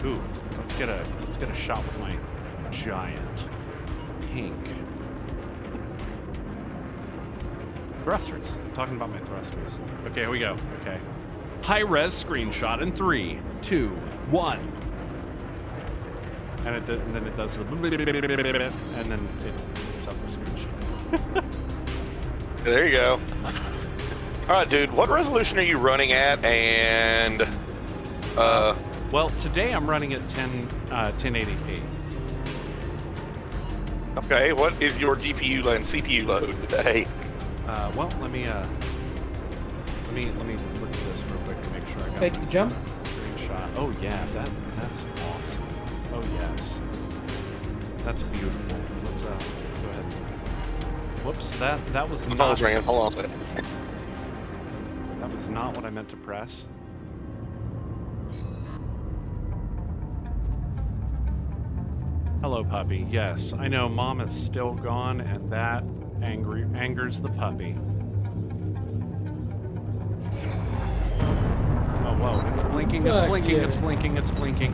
Ooh, let's get a shot with my giant pink thrusters. I'm talking about my thrusters. Okay, here we go. Okay. High res screenshot in 3, 2, 1. And then it does the and then it picks up the screenshot. There you go. All right, dude. What resolution are you running at? And Well, today I'm running at 1080p. okay, what is your GPU and CPU load today? Well, let me look at this real quick to make sure I got Take my the jump. screenshot. Oh yeah, that's awesome. Oh yes, that's beautiful. Let's go ahead. Whoops, that was My phone's not ringing. Hold on a second. that was not what I meant to press. Hello, puppy. Yes, I know Mom is still gone, and that angers the puppy. Oh, whoa, it's blinking, it's Fuck blinking, yeah. it's blinking, it's blinking.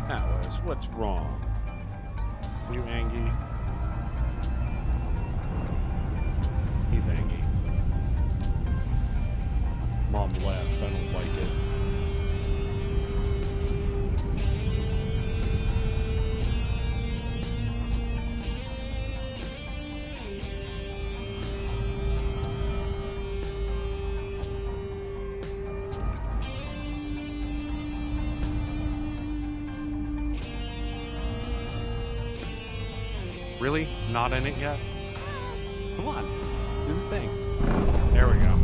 Alice, what's wrong? You angry? He's angry. Mom left, I don't like it. Really? Not in it yet? Come on, do the thing. There we go.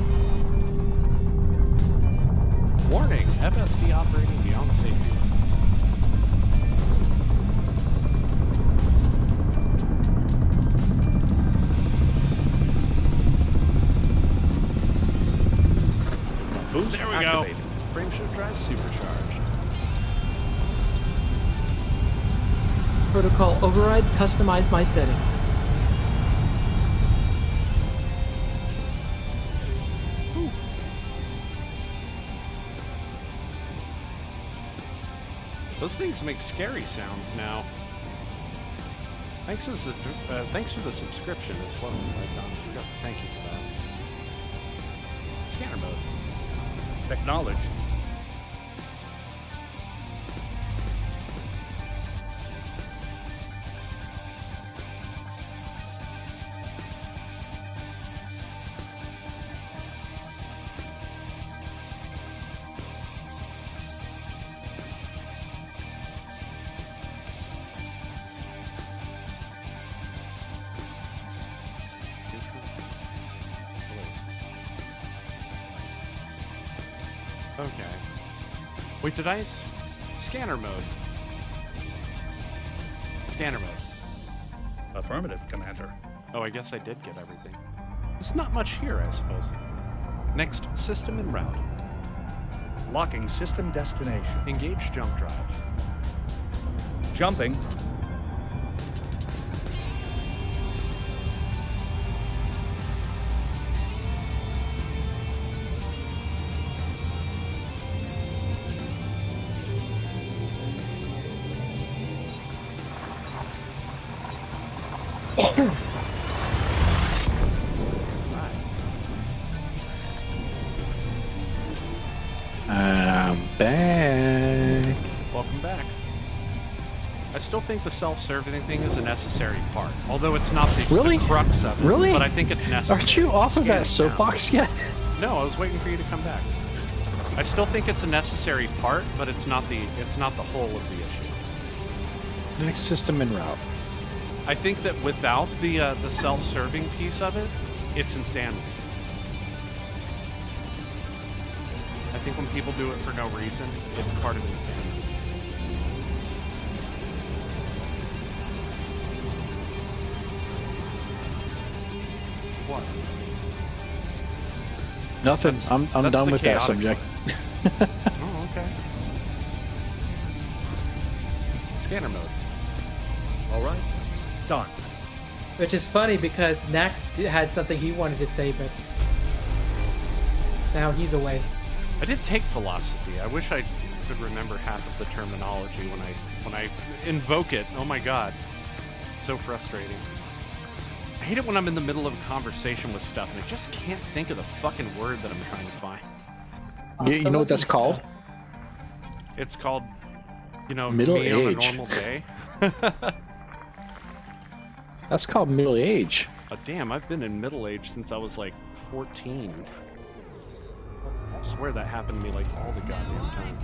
Warning, FSD operating beyond safety limits. Boost There we activated. go. Frame shift drive supercharged. Protocol override. Customize my settings. Those things make scary sounds now. Thanks for the subscription as well as thank you for that. Scanner mode. Acknowledged. Okay. Wait, did I... Scanner mode. Scanner mode. Affirmative, Commander. Oh, I guess I did get everything. There's not much here, I suppose. Next, system en route. Locking system destination. Engage jump drive. Jumping. I'm back. Welcome back. I still think the self-serving thing is a necessary part, although it's not the, Really? the crux of it. Really? But I think it's necessary. Aren't you off of that Scanning now. soapbox yet? No, I was waiting for you to come back. I still think it's a necessary part, but it's not the whole of the issue. Next system en route. I think that without the self-serving piece of it, it's insanity. I think when people do it for no reason, it's part of insanity. What? Nothing. That's- I'm that's done the with that chaotic subject. Oh, okay. Scanner mode. All right. Done. Which is funny because Nax had something he wanted to say, but now he's away. I did take philosophy. I wish I could remember half of the terminology when I invoke it. Oh my god. It's so frustrating. I hate it when I'm in the middle of a conversation with stuff and I just can't think of the fucking word that I'm trying to find. You know what that's called? It's called, Middle me on a age. normal day. That's called middle age. Oh, damn, I've been in middle age since I was like 14. I swear that happened to me like all the goddamn time.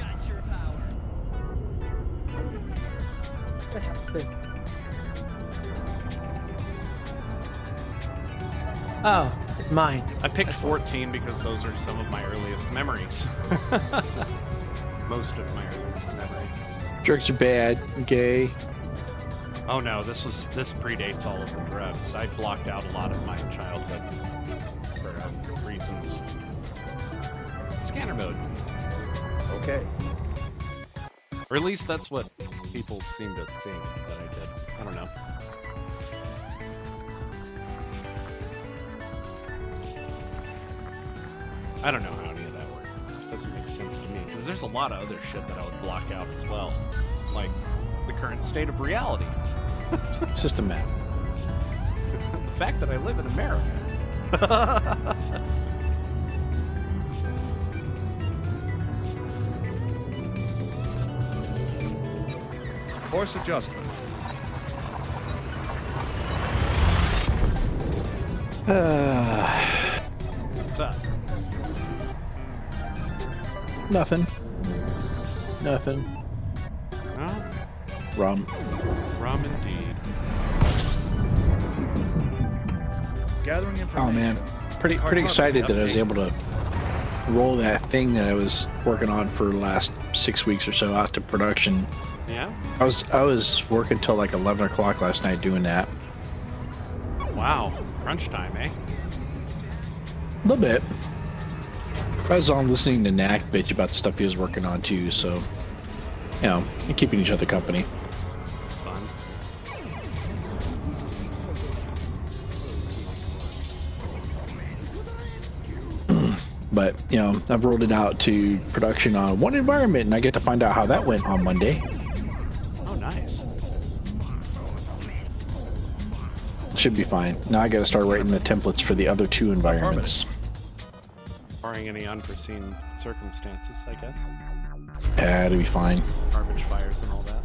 Oh, it's mine. I picked 14 because those are some of my earliest memories. Most of my earliest memories. Drugs are bad. Gay. Oh no, this predates all of the drugs. I blocked out a lot of my childhood for reasons. Scanner mode. Okay. Or at least that's what people seem to think that I did. I don't know. I don't know how any of that works. It doesn't make sense to me. Because there's a lot of other shit that I would block out as well. Like the current state of reality. System map. The fact that I live in America. Course adjustment. What's up? Nothing. Nothing. Well, Rum. rum indeed. Gathering information. Oh man, pretty excited that I was able to roll that thing that I was working on for the last 6 weeks or so out to production. Yeah? I was working till like 11 o'clock last night doing that. Wow. Crunch time, eh? A little bit. I was on listening to Knack bitch about the stuff he was working on too, so and keeping each other company. It's fun. But I've rolled it out to production on one environment, and I get to find out how that went on Monday. Oh, nice. Should be fine. Now I got to start writing the templates for the other two environments. Barring any unforeseen circumstances, I guess. It'll be fine. Garbage fires and all that.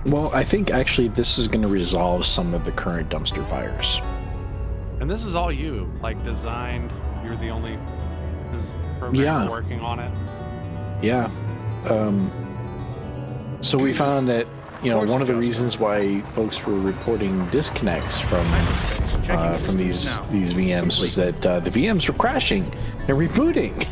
Well, I think actually this is going to resolve some of the current dumpster fires. And this is all you, like, designed. You're the only programmer working on it. Yeah. So we found that, one of the reasons why folks were reporting disconnects from these VMs is that the VMs were crashing and rebooting.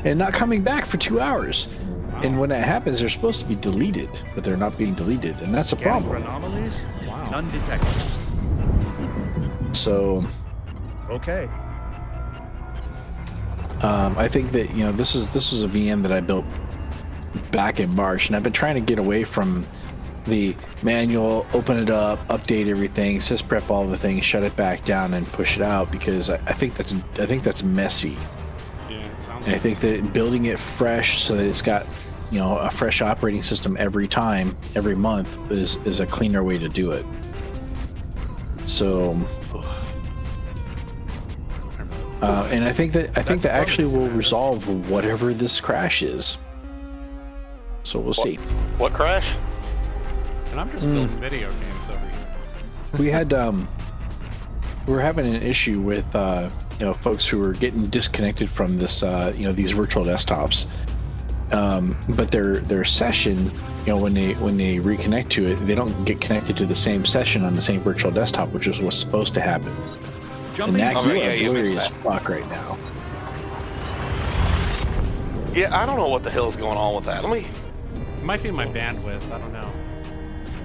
and not coming back for 2 hours. And when that happens, they're supposed to be deleted, but they're not being deleted, and that's a Scanning for problem. anomalies? Wow. None detected. So Okay. I think that this is a VM that I built back in March, and I've been trying to get away from the manual, open it up, update everything, sysprep all the things, shut it back down, and push it out because I think that's messy. Yeah, it sounds. And I think that building it fresh so that it's got a fresh operating system every month is a cleaner way to do it. So. And I think that actually will resolve whatever this crash is. So we'll see. What crash? And I'm just building video games over here. We had we were having an issue with folks who were getting disconnected from this these virtual desktops. But their session, when they reconnect to it, they don't get connected to the same session on the same virtual desktop, which is what's supposed to happen. And that is blurry as fuck right now. Yeah, I don't know what the hell is going on with that. It might be my bandwidth. I don't know.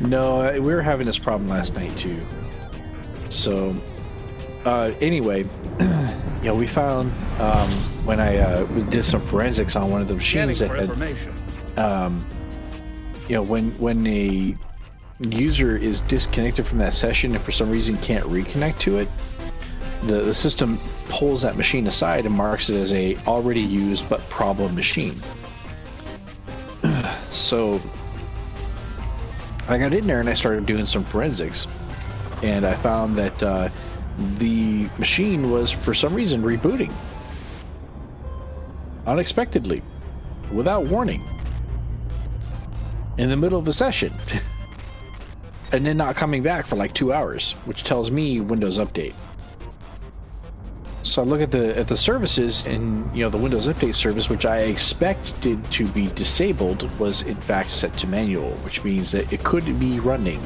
No, we were having this problem last night too. So, anyway, we found when I did some forensics on one of the machines that had, when a user is disconnected from that session and for some reason can't reconnect to it, the system pulls that machine aside and marks it as a already used but problem machine. So I got in there and I started doing some forensics, and I found that the machine was for some reason rebooting unexpectedly, without warning, in the middle of a session, and then not coming back for like 2 hours, which tells me Windows Update. So I look at the services, and the Windows Update service, which I expected to be disabled, was in fact set to manual, which means that it could be running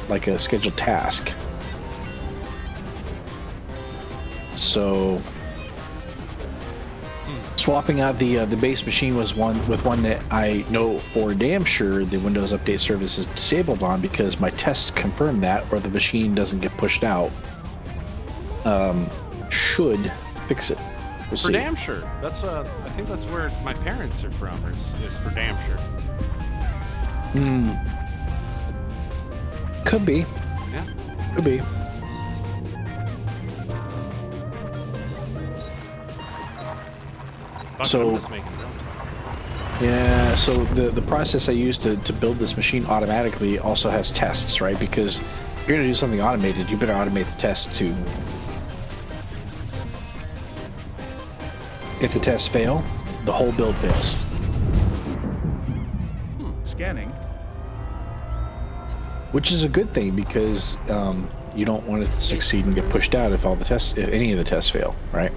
like a scheduled task. So swapping out the base machine was one that I know for damn sure the Windows Update service is disabled on, because my tests confirm that, or the machine doesn't get pushed out. Should fix it. We'll For see. damn sure. That's I think that's where my parents are from. Is for damn sure. Could be. Yeah. Could be. Fuck, So- I'm just making jokes. Yeah, so the process I used to build this machine automatically also has tests, right? Because if you're going to do something automated, you better automate the tests too. If the tests fail, the whole build fails. Scanning. Which is a good thing, because you don't want it to succeed and get pushed out if any of the tests fail, right?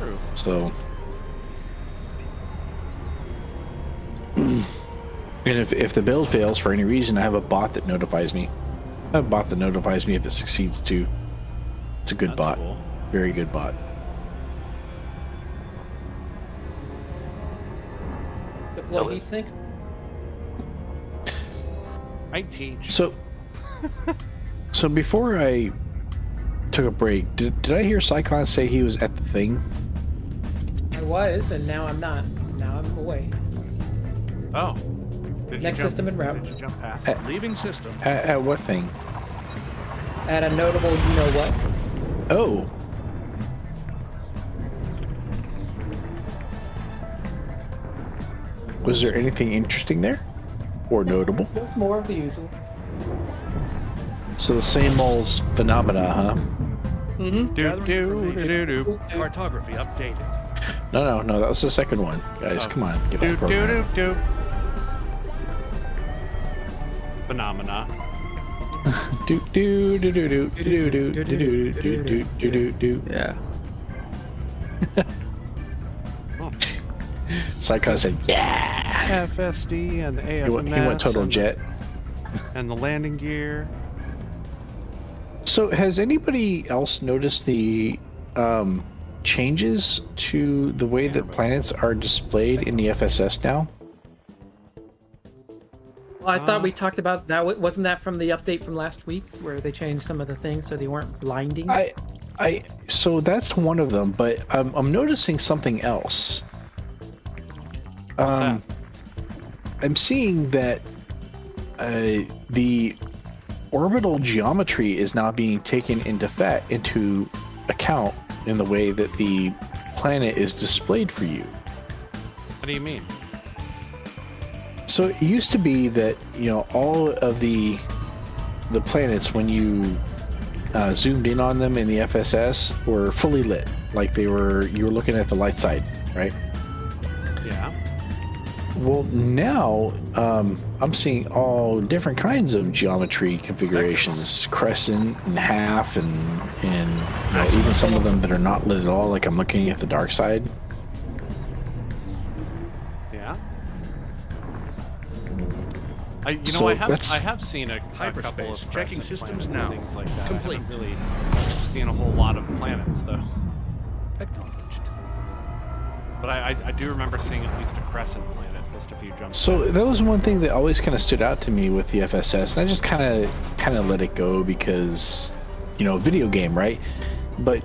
True. So, and if the build fails for any reason, I have a bot that notifies me. I have a bot that notifies me if it succeeds too. It's a good That's bot. cool. Very good bot. Deploy heatsink. I teach. So before I took a break, did I hear Psychon say he was at the thing? I was, and now I'm not. Now I'm away. Oh. Did you Next jump- system en route. Did you jump past At- it? Leaving system. At what thing? At a notable, you know what? Oh. Was there anything interesting there? Or notable? There's more of the usual. So the same old phenomena, huh? Mm-hmm. Cartography updated. No, that was the second one. Guys, come on. Get on Do the program. do. Phenomena. Do do do do do do do do do do do do do. Yeah. Psycho said, "Yeah." FSD and AFMS. He went total and jet. And the landing gear. So, has anybody else noticed the changes to the way that planets are displayed in the FSS now? Well, I thought we talked about that. Wasn't that from the update from last week where they changed some of the things so they weren't blinding? So that's one of them, but I'm noticing something else. What's that? I'm seeing that the orbital geometry is now being taken into account in the way that the planet is displayed for you. What do you mean? So it used to be that, you know, all of the planets, when you zoomed in on them in the FSS, were fully lit, like you were looking at the light side, right? Yeah. Well, now I'm seeing all different kinds of geometry configurations, crescent and half, and you know, even some of them that are not lit at all, like I'm looking at the dark side. Yeah. So I that's- have seen a couple of Hyperspace, checking crescent systems planets and now. things like that. Complete. I haven't really seen a whole lot of planets though. Acknowledged. But I do remember seeing at least a crescent planet just a few jumps. So that was one thing that always kind of stood out to me with the FSS, and I just kind of let it go because, you know, video game, right? But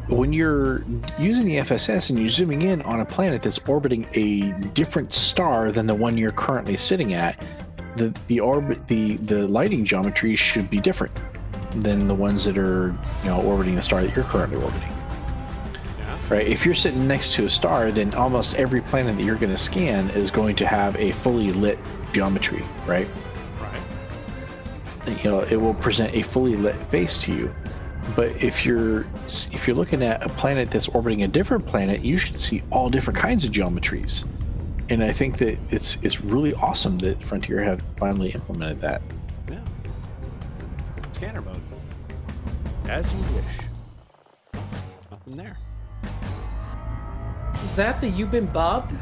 when you're using the FSS and you're zooming in on a planet that's orbiting a different star than the one you're currently sitting at, the lighting geometry should be different than the ones that are, you know, orbiting the star that you're currently orbiting. Right, if you're sitting next to a star, then almost every planet that you're going to scan is going to have a fully lit geometry, right? Right. You know, it will present a fully lit face to you. But if you're looking at a planet that's orbiting a different planet, you should see all different kinds of geometries. And I think that it's really awesome that Frontier have finally implemented that. Yeah. Scanner mode. As you wish. Nothing there. Is that the You've Been Bobbed?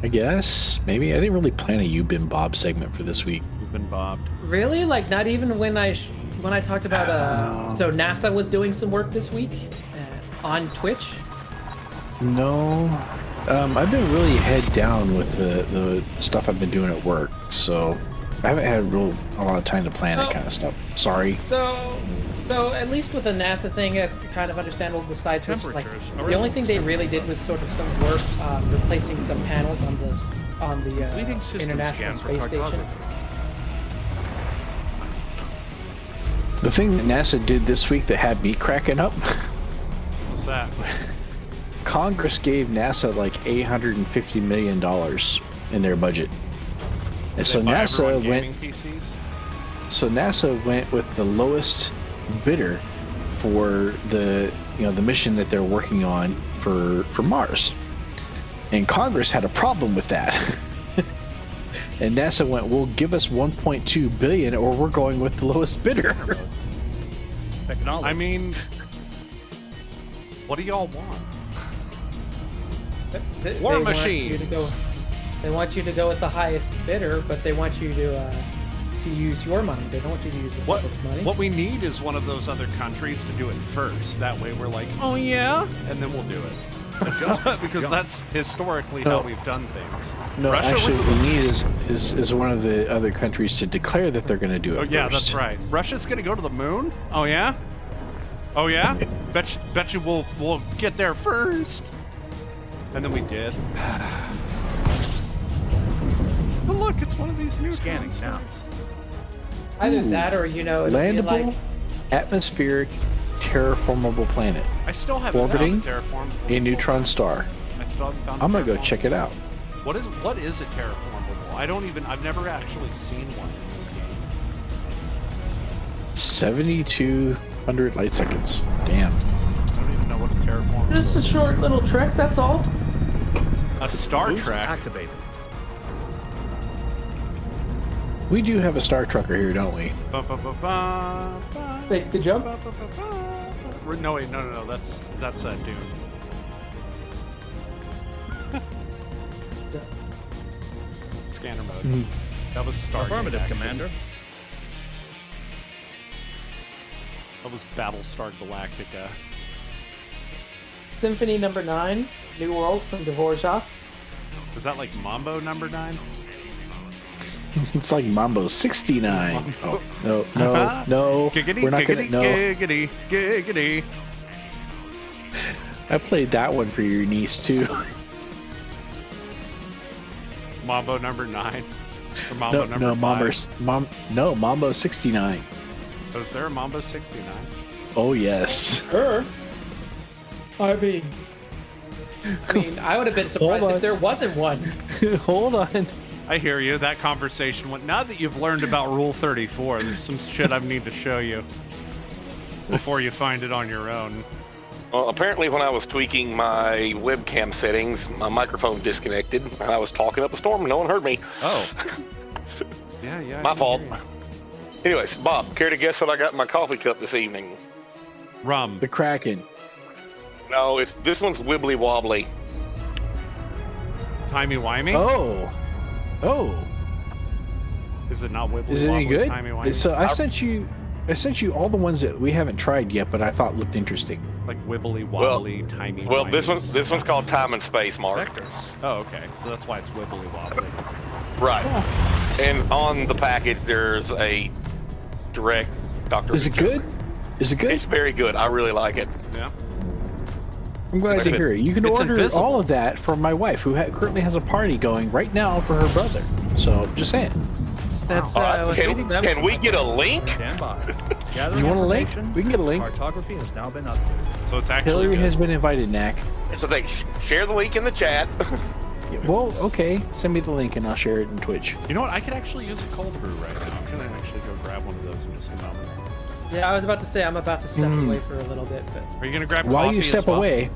I guess maybe I didn't really plan a You Been Bob segment for this week. We've been bobbed. Really? Like, not even when I talked about so NASA was doing some work this week on Twitch. No, I've been really head down with the stuff I've been doing at work, so I haven't had a lot of time to plan that kind of stuff. Sorry. So at least with the NASA thing, it's kind of understandable. Besides, which, like, the only thing they really did was sort of some work replacing some panels on the International Space Station. The thing that NASA did this week that had me cracking up. What's that? Congress gave NASA like $850 million in their budget. And so NASA went. PCs? So NASA went with the lowest bidder for the mission that they're working on for Mars. And Congress had a problem with that. And NASA went, "Well, give us 1.2 billion, or we're going with the lowest bidder." Technology. I mean, what do y'all want? War machines. They want you to go with the highest bidder, but they want you to use your money. They don't want you to use the public's money. What we need is one of those other countries to do it first. That way we're like, oh yeah, and then we'll do it. Because that's historically how we've done things. No, Russia actually, what we need is one of the other countries to declare that they're going to do it. Oh yeah, first. that's right. Russia's going to go to the moon? Oh yeah? Oh yeah? bet you we'll get there first. And then we did. Oh look, it's one of these new Scanning now. Either that, or it'd be landable, like atmospheric, terraformable planet orbiting terraformable a neutron star. I still haven't found. I'm gonna go terraformable. check it out. What is a terraformable? I've never actually seen one in this game. 7,200 light seconds. Damn. I don't even know what a terraformable just a short little trek. That's all. A Star Boost Trek. activated. We do have a Star Trucker here, don't we? Make the jump. No wait, no. That's Dune. Scanner mode. That was Star. Affirmative, actually. Commander. That was Battlestar Galactica. Symphony Number 9, New World from Dvorak. Is that like Mambo number 9? It's like Mambo 69. Oh, no. Giggity, We're not giggity, gonna, no. giggity, giggity. I played that one for your niece too. Mambo number 9. Or Mambo number 5. Mambo 69. Was there a Mambo 69? Oh yes. Sure. I mean, I would have been surprised if there wasn't one. Hold on. I hear you. That conversation went. Now that you've learned about Rule 34, there's some shit I need to show you before you find it on your own. Well, apparently when I was tweaking my webcam settings, my microphone disconnected, and I was talking up a storm and no one heard me. Oh. Yeah. My fault. Anyways, Bob, care to guess what I got in my coffee cup this evening? Rum. The Kraken. No, this one's wibbly wobbly. Timey-wimey? Oh. Is it not wibbly Is it any wobbly, good? timey-wimey? So I sent you all the ones that we haven't tried yet, but I thought looked interesting. Like wibbly wobbly, timey-wimey. Well, this one's called Time and Space, Mark. Oh, okay. So that's why it's wibbly wobbly. Right. And on the package, there's a direct Dr. Is it good? Is it good? It's very good. I really like it. Yeah. I'm glad to hear it. You can It's order invisible. all of that from my wife, who currently has a party going right now for her brother. So, just saying. That's Can we get a link? Stand by. Gathering You want a link? information. We can get a link. Cartography has now been updated. So it's actually Hillary good. has been invited, Knack. So they share the link in the chat. Well, okay. Send me the link and I'll share it in Twitch. You know what? I could actually use a cold brew right now. I'm gonna actually go grab one of those in just a moment. Yeah, I was about to say I'm about to step away for a little bit, but Are you gonna grab While coffee you as step well? away,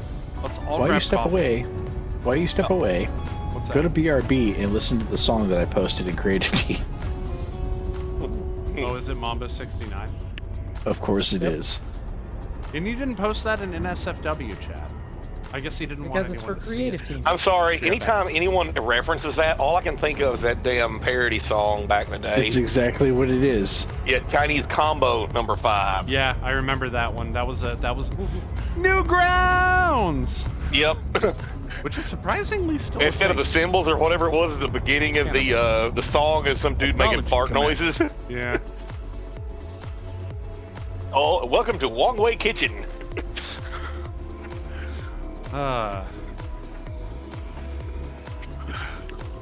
Let's all grab coffee. while you step away, What's go that? to BRB and listen to the song that I posted in Creative Team. Oh, is it Mambo 69? Of course it is. And you didn't post that in NSFW chat. I guess he didn't because want it's for anyone to see creative it. team. I'm sorry. Anytime anyone references that, all I can think of is that damn parody song back in the day. It's exactly what it is. Yeah, Chinese Combo number 5. Yeah, I remember that one. That was Newgrounds, Yep. which is surprisingly still. Instead of the symbols or whatever it was at the beginning of the song, and some dude making fart noises. Yeah. Oh, welcome to Wong Wei Kitchen.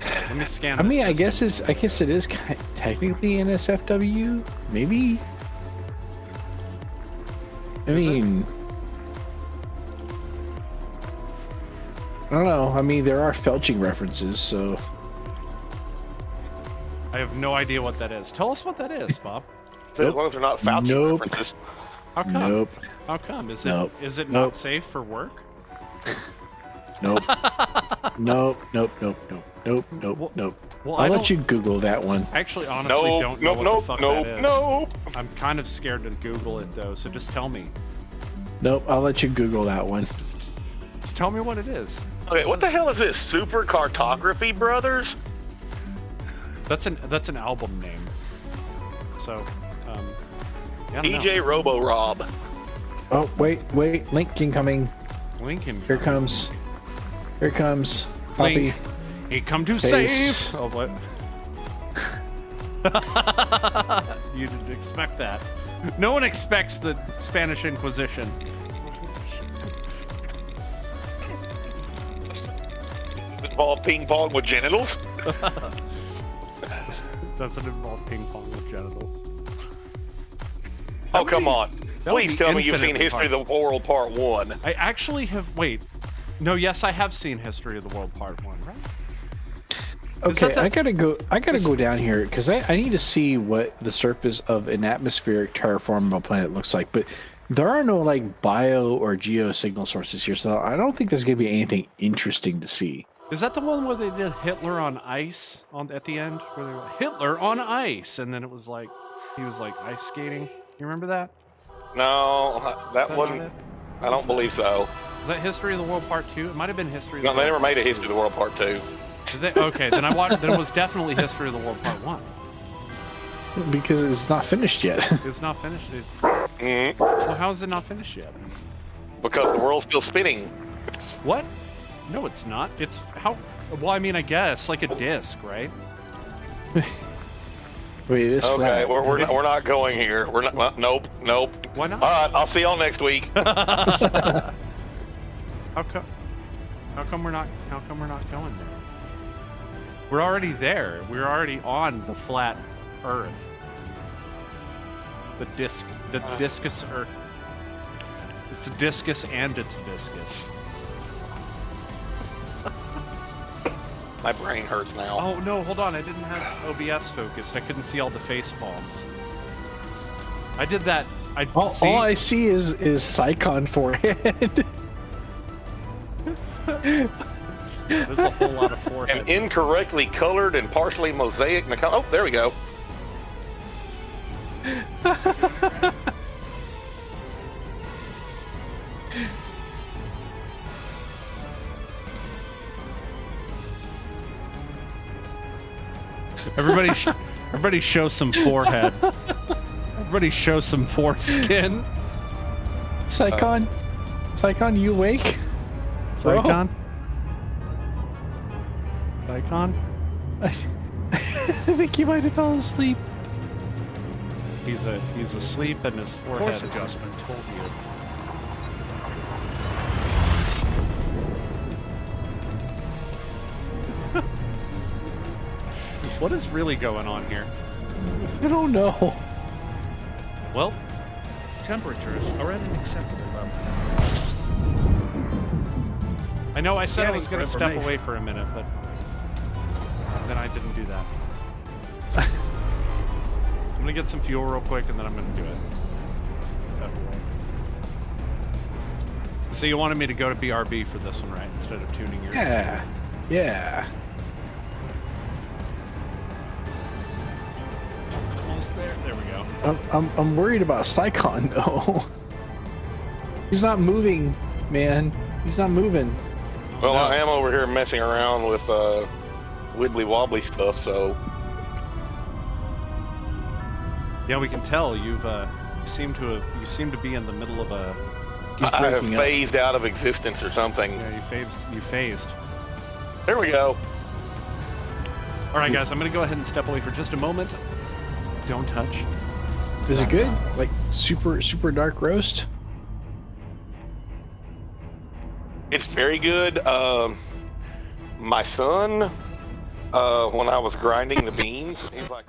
Let me scan. I this mean, I system. guess it is technically NSFW, maybe. I mean, I don't know. I mean, there are felching references, so I have no idea what that is. Tell us what that is, Bob. So as long as they're not Fauci Nope. references. How come? nope, How come? Is Nope. it Nope. not safe for work? nope, nope, nope, nope, nope, nope, nope, nope. Well, I'll I let don't- you Google that one. I actually honestly don't know what the fuck that is. Nope. I'm kind of scared to Google it though, so just tell me. Nope, I'll let you Google that one. Just tell me what it is. Okay, what the hell is this? Super Cartography Brothers? That's an album name. So, yeah, I don't know. DJ Robo Rob. Oh, wait, link incoming. Lincoln. Here comes. Copy. Link. He come to Paste. save. Oh, what? You didn't expect that. No one expects the Spanish Inquisition. Involve ping pong with genitals? Doesn't involve ping pong with genitals. Oh, come on. that would Please be tell me you've seen infinitely History of the World Part 1. I actually have. Wait. No, yes, I have seen History of the World Part 1, right? Is Okay, that I gotta go down here because I need to see what the surface of an atmospheric terraformable planet looks like. But there are no like bio or geo signal sources here, so I don't think there's gonna be anything interesting to see. Is that the one where they did Hitler on ice at the end? Where they were like, Hitler on ice, and then it was like he was like ice skating. You remember that? No, that Is wasn't. not it? I don't believe so. Is that History of the World Part 2? It might have been History of No, the they World never made a History of the World Part 2. Did they? Okay, then I watched. Then it was definitely History of the World Part 1. Because it's not finished yet. It's not finished. Mhm. Well, how is it not finished yet? Because the world's still spinning. What? No, it's not. It's how? Well, I mean, I guess like a disc, right? Wait, it's Okay, flat. we're not going here. We're not. Nope. Why not? All right, I'll see y'all next week. How come? How come we're not? How come we're not going there? We're already there. We're already on the flat Earth. The discus Earth. It's discus and it's viscous. My brain hurts now. Oh no, hold on. I didn't have OBS focused. I couldn't see all the face palms. I did that. All I see is Psycon forehead. There's a whole lot of forehead. An incorrectly colored and partially mosaic. Oh, there we go. Everybody show some forehead. Everybody show some foreskin. Psycon, you awake? Psycon? Psycon? I think you might have fallen asleep. He's asleep and his forehead. Course adjustment told you. What is really going on here? I don't know. Well, Temperatures are at an acceptable level. I know I said I Scanning was going to for step information. away for a minute, but then I didn't do that. I'm going to get some fuel real quick, and then I'm going to do it. So you wanted me to go to BRB for this one, right? Instead of tuning your... Yeah. Almost there. There we go. I'm worried about Psycon though. He's not moving, man. He's not moving. Well, No. I am over here messing around with wibbly wobbly stuff, so Yeah, we can tell you seem to be in the middle of a... I have breaking up. phased out of existence or something. Yeah, you phased. There we go. All right, guys, I'm going to go ahead and step away for just a moment. Don't touch. Is it good? Like super dark roast? It's very good. My son, when I was grinding the beans, he's like,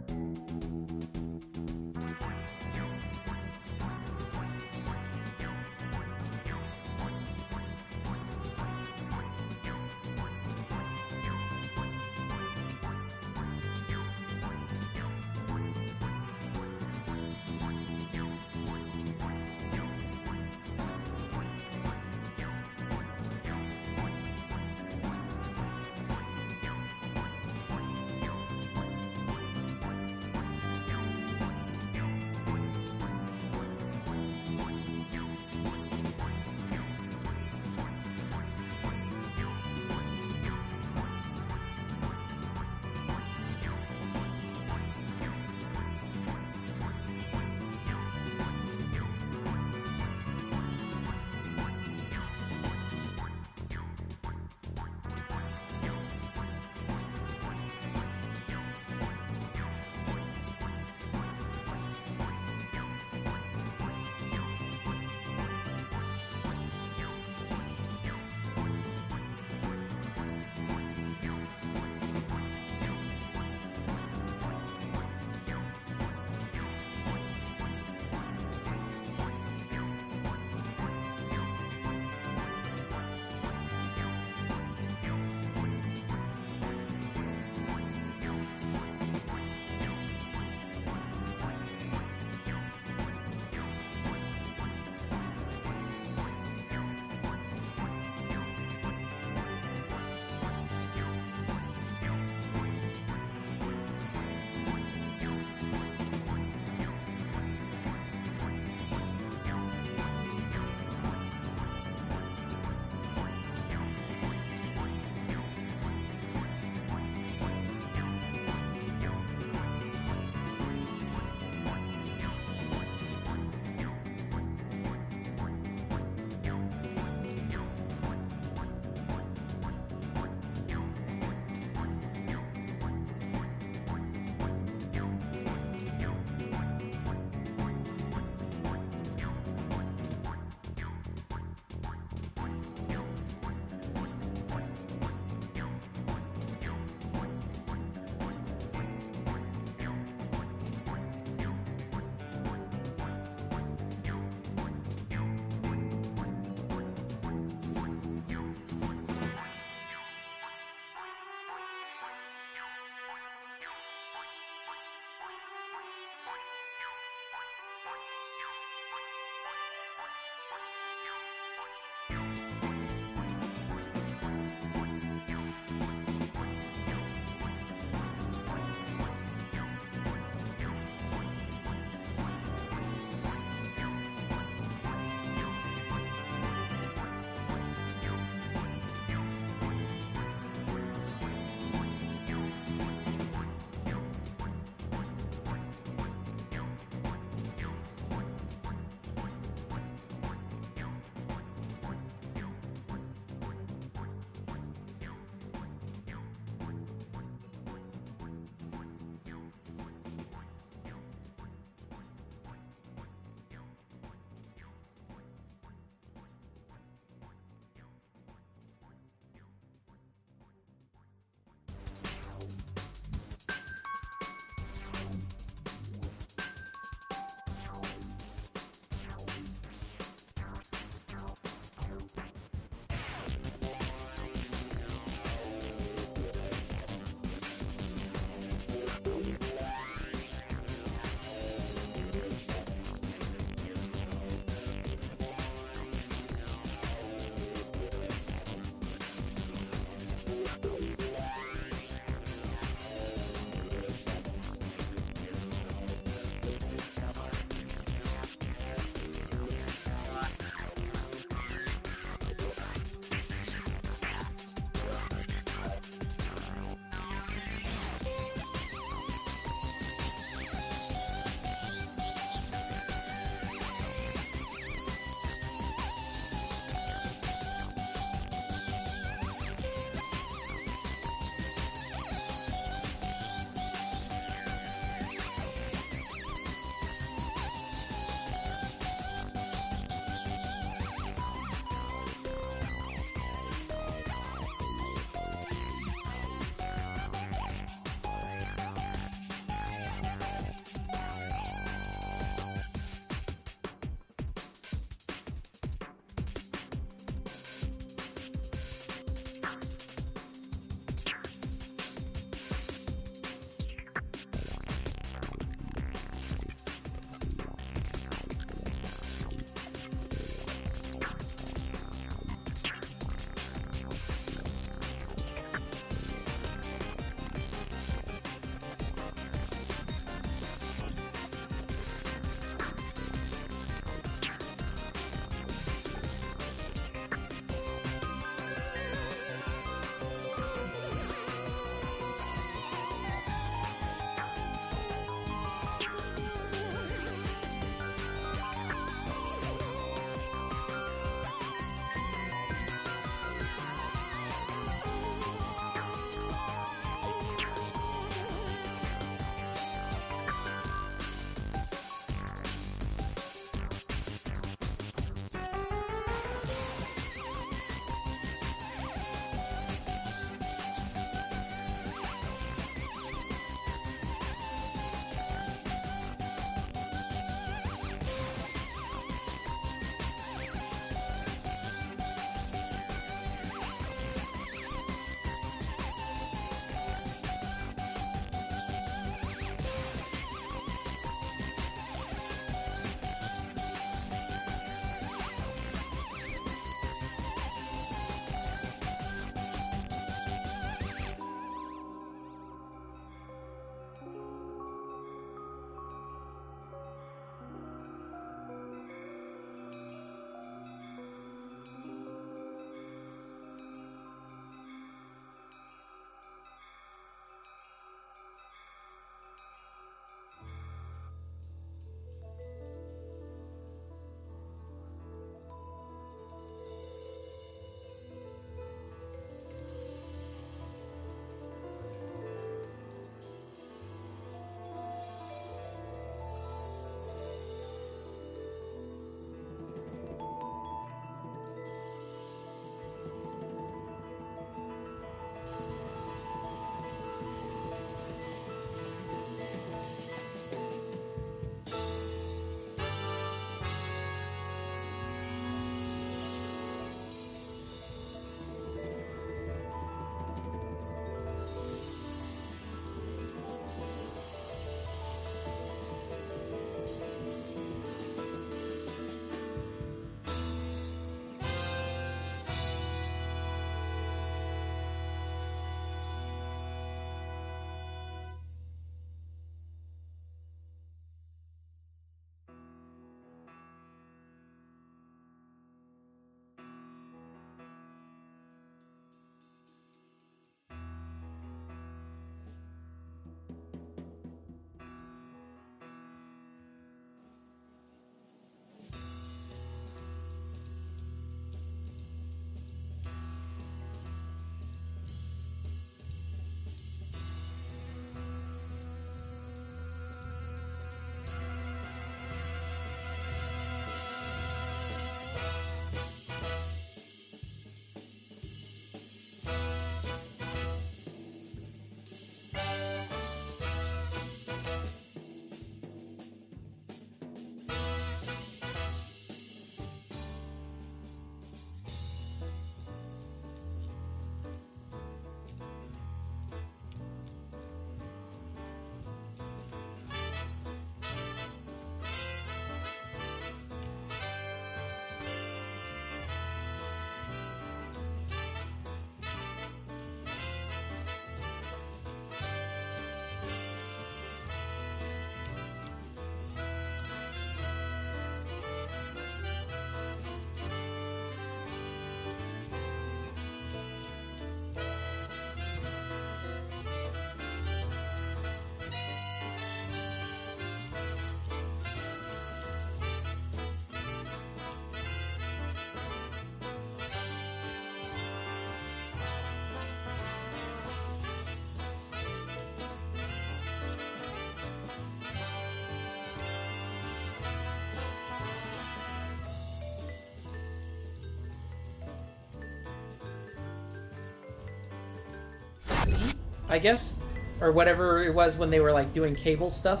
I guess, or whatever it was when they were like doing cable stuff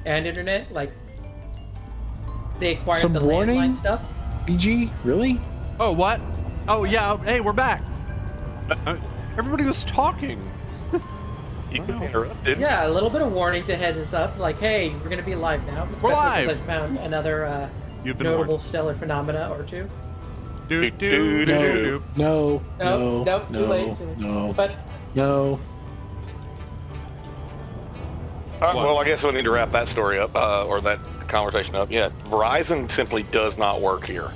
and internet. Like they acquired Some the warning? landline stuff. BG, really? Oh, what? Oh, yeah. Hey, we're back. Everybody was talking. You can interrupt. Yeah, a little bit of warning to heads up. Like, hey, we're gonna be live now. Especially live! because I found another You've been notable warned. stellar phenomena or two. Doop, Doop, doop, doop, doop. No, no, Nope, no, too late. Too late. no, But no. All right, well, I guess we need to wrap that story up, or that conversation up. Yeah, Verizon simply does not work here.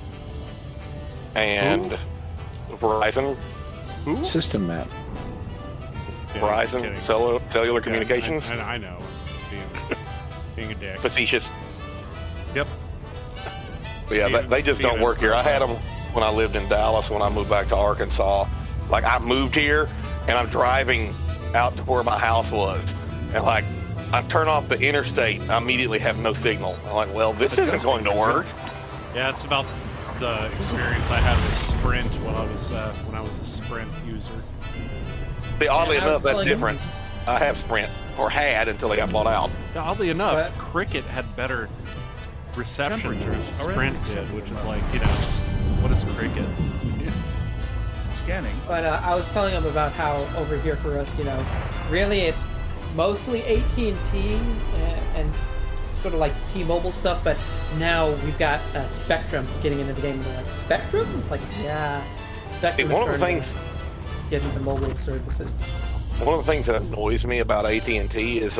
And Verizon, System map. Yeah, I'm Verizon kidding. cellular Yeah, communications, I know. Being a dick. facetious. Yep. But yeah, they just don't work here. I had them when I lived in Dallas. When I moved back to Arkansas, like I moved here and I'm driving out to where my house was, and like I turn off the interstate, I immediately have no signal. I'm like, well, this isn't going to work. Yeah, it's about the experience I had with Sprint when I was a Sprint user. See, oddly Yeah, I enough, was that's telling you. different. I have Sprint, or had until they got bought out. Oddly enough, What? Cricket had better reception than Temperatures are Sprint did, which is like, what is Cricket? Scanning. But I was telling them about how over here for us, really it's mostly AT&T and sort of like T-Mobile stuff. But now we've got Spectrum getting into the game. They're like, Spectrum? It's like, yeah, Spectrum. One of the is starting things, to get into mobile services. one of the things that annoys me about AT&T is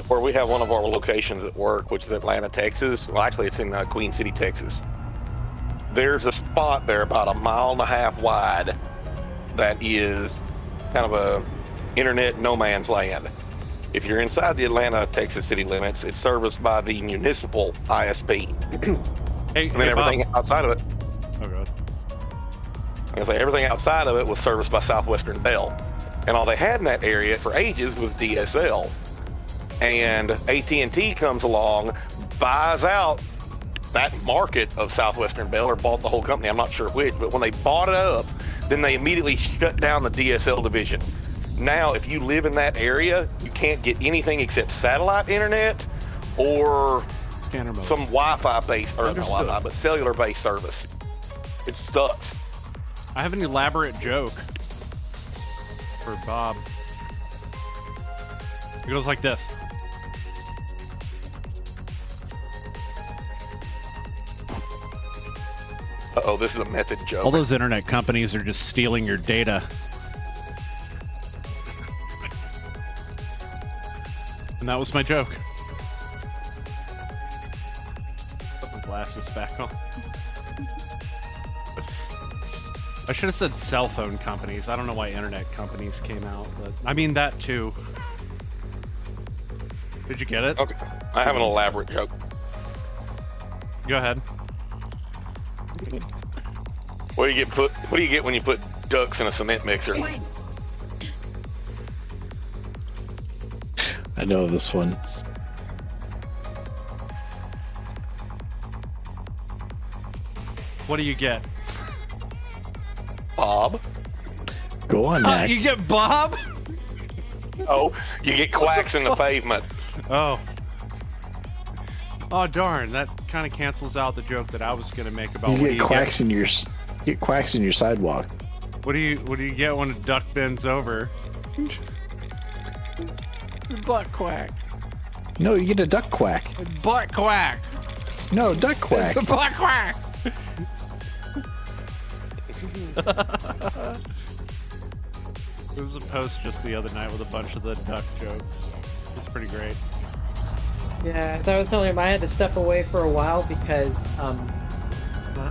where we have one of our locations at work, which is Atlanta, Texas. Well, actually, it's in Queen City, Texas. There's a spot there about 1.5 miles wide that is kind of a internet no man's land. If you're inside the Atlanta, Texas city limits, it's serviced by the municipal ISP. Hey, And then everything Bob. outside of it, Oh god. I say everything outside of it was serviced by Southwestern Bell. And all they had in that area for ages was DSL. And AT&T comes along, buys out that market of Southwestern Bell, or bought the whole company, I'm not sure which, but when they bought it up, then they immediately shut down the DSL division. Now, if you live in that area, you can't get anything except satellite internet or Scanner mode. some Wi-Fi based, or not Understood. Wi-Fi, but cellular based service. It sucks. I have an elaborate joke for Bob. It goes like this. Uh-oh, this is a method joke. All those internet companies are just stealing your data. And that was my joke. Put the glasses back on. I should have said cell phone companies. I don't know why internet companies came out, but I mean that too. Did you get it? Okay, I have an elaborate joke. Go ahead. What do you get when you put ducks in a cement mixer? I know this one. What do you get? Bob? Go on, Mac. You get Bob? Oh, you get quacks in the pavement. Oh. Oh darn! That kind of cancels out the joke that I was gonna make about You what do get you quacks in your sidewalk. What do you get when a duck bends over? Butt quack. No, you get a duck quack. Butt quack. No, duck quack. It's a butt quack. There was a post just the other night with a bunch of the duck jokes. It's pretty great. Yeah, as I was telling him, I had to step away for a while because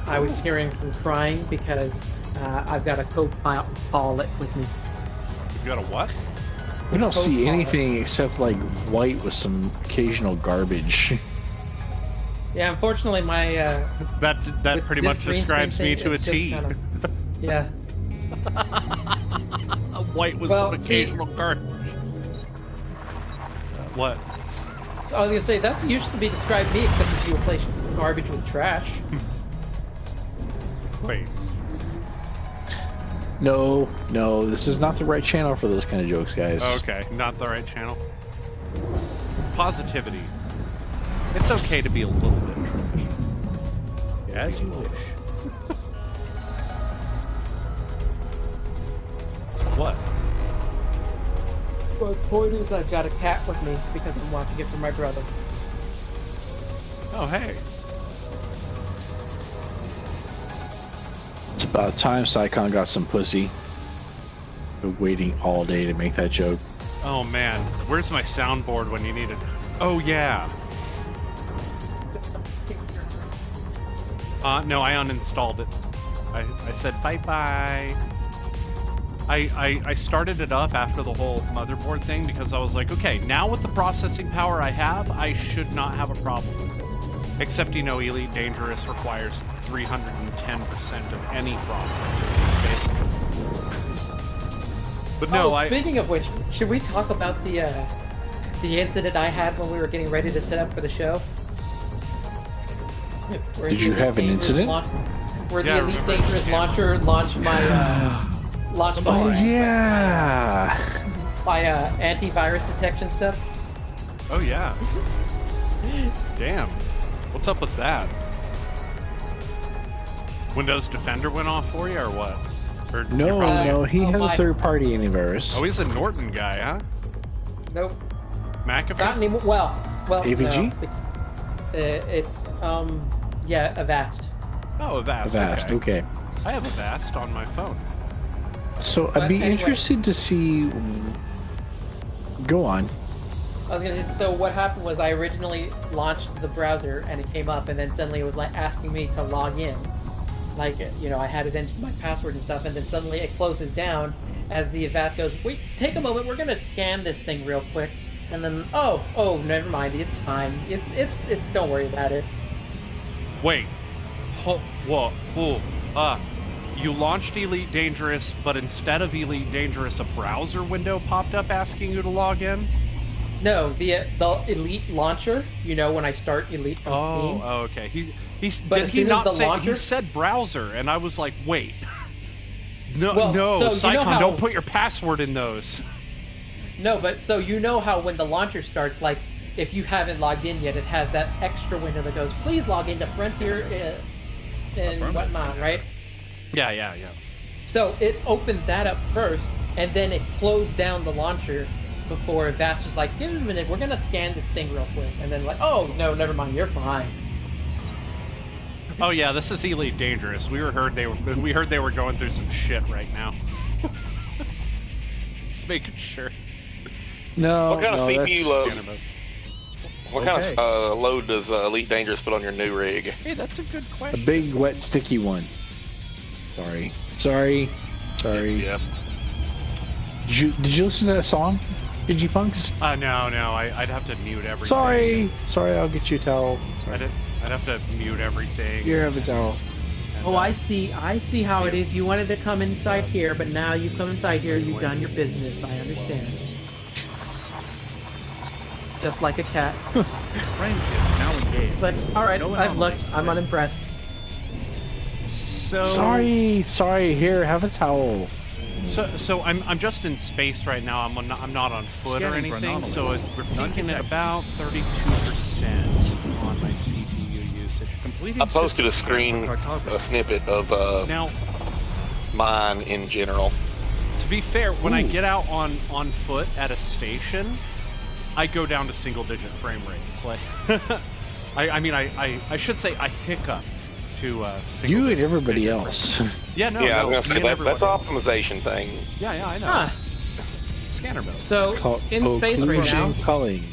I was hearing some crying because I've got a co-pilot with me. You got a what? We don't see Co-pilot. anything except like white with some occasional garbage. Yeah, unfortunately, my That with pretty this much green describes me screen to a thing, T. it's just kind of- yeah. A white with Well, some see- occasional garbage. What? I was gonna say that used to be described me, except if you replace garbage with trash. Wait. No, this is not the right channel for those kind of jokes, guys. Okay, not the right channel. Positivity. It's okay to be a little bit trash. As you wish. What? Well, the point is, I've got a cat with me because I'm watching it for my brother. Oh, hey. It's about time Psycon got some pussy. Been waiting all day to make that joke. Oh, man. Where's my soundboard when you need it? Oh, yeah. No, I uninstalled it. I said bye-bye. I started it up after the whole motherboard thing because I was like, okay, now with the processing power I have, I should not have a problem with it. Except, you know, Elite Dangerous requires 310% of any processor these days. But no, Speaking of which, should we talk about the incident I had when we were getting ready to set up for the show? Did you have an incident? Where the Elite Dangerous launcher launched my my antivirus detection stuff. Oh yeah. Damn. What's up with that? Windows Defender went off for you or what? Or no, he has a third-party antivirus. Oh, he's a Norton guy, huh? Nope. McAfee? Not anymore. Well, AVG? No. It's yeah, Avast. Oh, Avast. Avast, okay. I have Avast on my phone. So I'd be interested to see. Go on. I was gonna say, so what happened was I originally launched the browser and it came up, and then suddenly it was like asking me to log in. Like, you know, I had it into my password and stuff, and then suddenly it closes down as the Avast goes, wait, take a moment, we're gonna scan this thing real quick. And then, oh, never mind, it's fine. It's don't worry about it. Wait. You launched Elite Dangerous, but instead of Elite Dangerous, a browser window popped up asking you to log in? No, the Elite launcher, you know, when I start Elite from Steam. Oh, okay. But He said browser, and I was like, wait. No, Psycon, don't put your password in those. No, but so you know how when the launcher starts, like, if you haven't logged in yet, it has that extra window that goes, please log into Frontier and whatnot, right? Yeah. So it opened that up first, and then it closed down the launcher before Avast was like, give it a minute, we're gonna scan this thing real quick. And then like, oh, no, never mind, you're fine. Oh yeah, this is Elite Dangerous. We heard they were going through some shit right now. Just making sure. No. What kind of CPU load? What kind Okay. of load does Elite Dangerous put on your new rig? Hey, that's a good A question. big, wet, sticky one. Sorry. Yeah. Did you listen to that song? Did you, Punks? No, I'd have to mute everything. Sorry, I'll get you a towel. I'd have to mute everything. Here, have a towel. And, Oh, I see how it is. You wanted to come inside here, but now you come inside here, you've done your business. I understand. Just like a cat. Friendship now engaged. But, alright, No I've looked. anomalies. I'm unimpressed. So Sorry. Here, have a towel. So I'm just in space right now. I'm not on foot or Scanning for anything. anomalies. So we're peaking at Undetected. about 32% on my CPU usage. Completing I posted a system screen, cartography. a snippet of Now, mine in general. to be fair, when I Ooh. get out on foot at a station, I go down to single-digit frame rates. Like, I should say I hiccup to single. You and everybody else. Yeah, no. Yeah, I no, was me gonna and say that's everyone. optimization thing. Yeah, I know. Huh. Scanner mode. So, in space right now, Occlusion culling.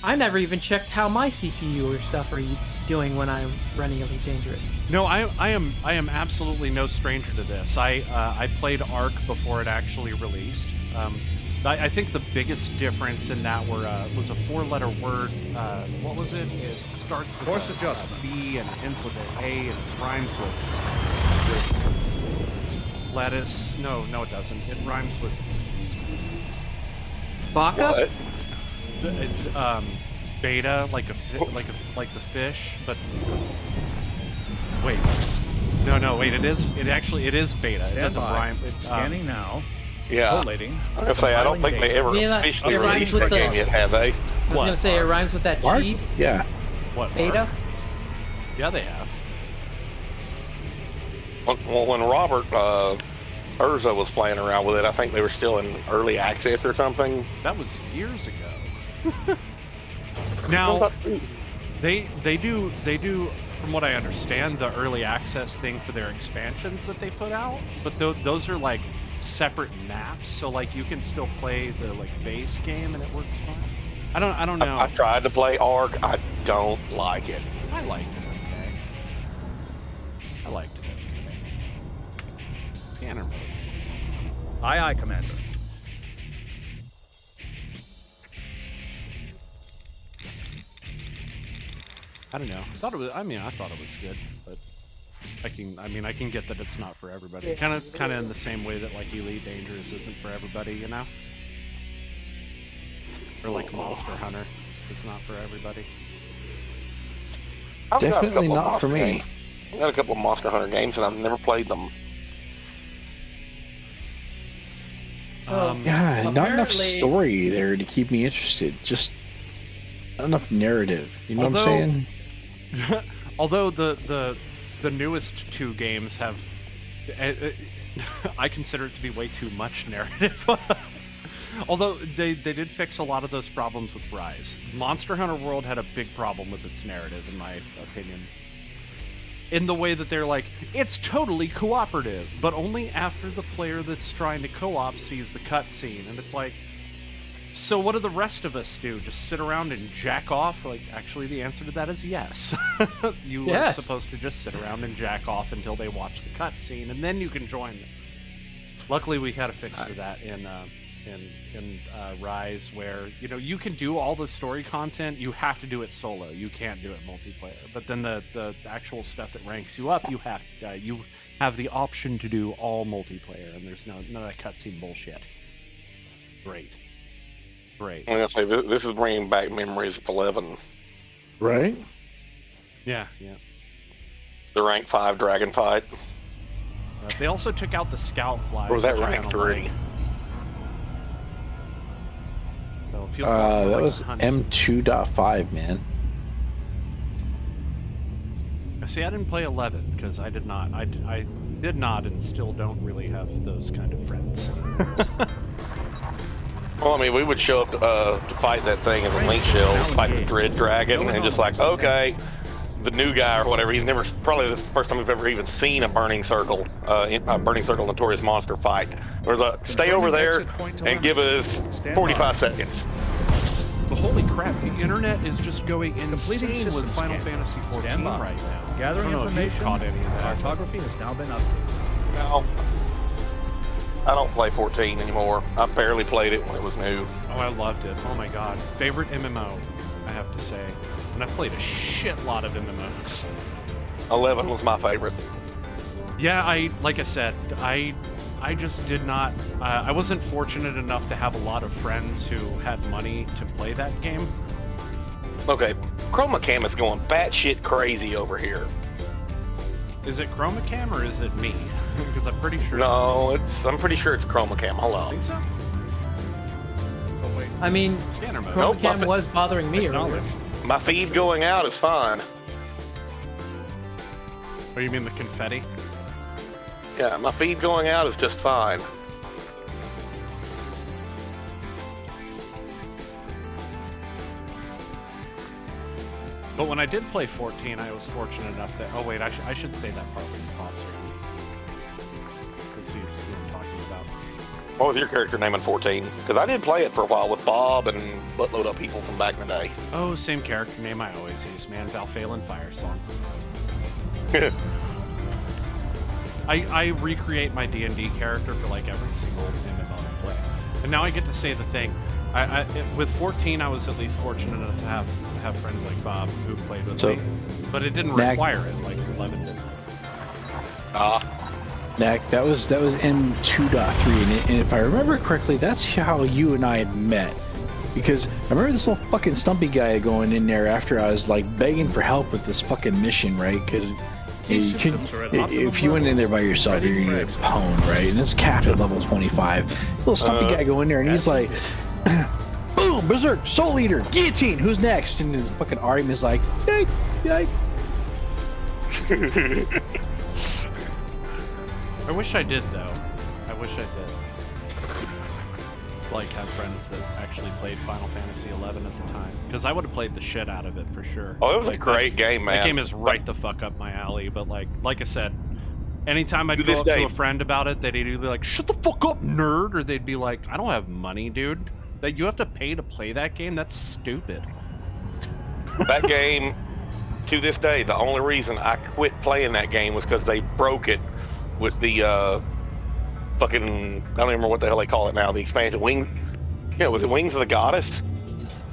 I never even checked how my CPU or stuff are doing when I'm running Elite Dangerous. No, I am absolutely no stranger to this. I played Ark before it actually released. I think the biggest difference in that was a four-letter word. What was it? It starts with Course a adjustment. B and ends with an A and it rhymes with lettuce. No, it doesn't. It rhymes with Baka? What? beta, like the fish. But wait, No, wait, it is beta. It doesn't rhyme. Scanning now. Yeah. Collating. I was gonna say I don't think they ever Yeah, officially it rhymes released with the the- game yet, have they? I was gonna say it rhymes with that Mark? cheese. Yeah. What? Beta. Yeah, they have. When Robert Urza was playing around with it, I think they were still in early access or something. That was years ago. Now, they do from what I understand the early access thing for their expansions that they put out, but those are like separate maps, so like you can still play the like base game and it works fine. I don't know. I tried to play Ark. I don't like it. I liked it. Okay. I liked it. Scanner mode. Aye, Commander. I don't know. I thought it was good, but I can get that it's not for everybody. Yeah. Kind of in the same way that like Elite Dangerous isn't for everybody, you know? Or like Monster Hunter is not for everybody. I've got a Definitely couple of not for Monster me. games. I've got a couple of Monster Hunter games and I've never played them. Yeah, not enough apparently- story there to keep me interested. Just not enough narrative. You know what I'm saying? Although the newest two games have, I consider it to be way too much narrative. Although they did fix a lot of those problems with Rise. Monster Hunter World had a big problem with its narrative, in my opinion. In the way that they're like, it's totally cooperative, but only after the player that's trying to co-op sees the cutscene, and it's like, so what do the rest of us do? Just sit around and jack off? Like, actually, the answer to that is yes. You are supposed to just sit around and jack off until they watch the cutscene, and then you can join them. Luckily, we had a fix for that in Rise, where you can do all the story content. You have to do it solo. You can't do it multiplayer. But then the actual stuff that ranks you up, you have the option to do all multiplayer, and there's none of that cutscene bullshit. Great. I'm gonna say this is bringing back memories of 11. Right? Yeah. The rank 5 dragon fight. They also took out the scout flag. Or was that rank 3? So it feels more That like was hunting. M2.5, man. See, I didn't play 11 because I did not. I did not, and still don't really have those kind of friends. Well, I mean, we would show up to fight that thing as a link shell, fight the Dread Dragon, and just like, okay, the new guy or whatever, he's never, probably the first time we've ever even seen a Burning Circle Notorious Monster fight. We're like, stay over there and give us 45 seconds. But holy crap, the internet is just going Completing insane with system Final scan. Fantasy XIV Stand by. right now. Gathering I don't know if you've information. caught any of that. Cartography has now been updated. No, I don't play 14 anymore. I barely played it when it was new. Oh, I loved it. Oh my god. Favorite MMO, I have to say. And I've played a shit lot of MMOs. 11 was my favorite. Yeah, like I said, I just did not. I wasn't fortunate enough to have a lot of friends who had money to play that game. Okay, Chroma Cam is going batshit crazy over here. Is it Chroma Cam or is it me? Because I'm pretty sure. No, I'm pretty sure it's Chroma Cam. Hold I on. think so. Oh wait, I mean, scanner mode. Nope. Chromacam was bothering me earlier. My feed going out is fine. Oh, you mean the confetti? Yeah, my feed going out is just fine. But when I did play 14, I was fortunate enough to. Oh wait, I should say that part when he pops around. Because he's who I'm talking about. What was your character name in 14? Because I did play it for a while with Bob and buttload of people from back in the day. Oh, same character name I always use, man. Valphalin Fire Song. I recreate my D&D character for like every single MMO I play. And now I get to say the thing. With 14, I was at least fortunate enough to have friends like Bob who played with me. But it didn't require it like 11 did. Knack, that was M2.3, and if I remember correctly, that's how you and I had met. Because I remember this little fucking stumpy guy going in there after I was like begging for help with this fucking mission, right? Because These You could, systems are at optimum if you went in there by yourself, ready you're for gonna get exile. pwned, right? And it's capped at level 25. Little stumpy guy go in there and he's like, boom, berserk, soul eater, guillotine. Who's next? And his fucking arm is like, yike, yike. I wish I did though. I wish I did. Like have friends that actually played Final Fantasy 11 at the time, because I would have played the shit out of it for sure. Oh, it was a Like, great game, man. That game is right the fuck up my alley. But like I said, anytime I'd To go this up day. to a friend about it, they'd either be like, "Shut the fuck up, nerd," or they'd be like, "I don't have money, dude. That you have to pay to play that game? That's stupid." That game, to this day, the only reason I quit playing that game was because they broke it with the fucking, I don't even remember what the hell they call it now, the expansion. Was it Wings of the Goddess?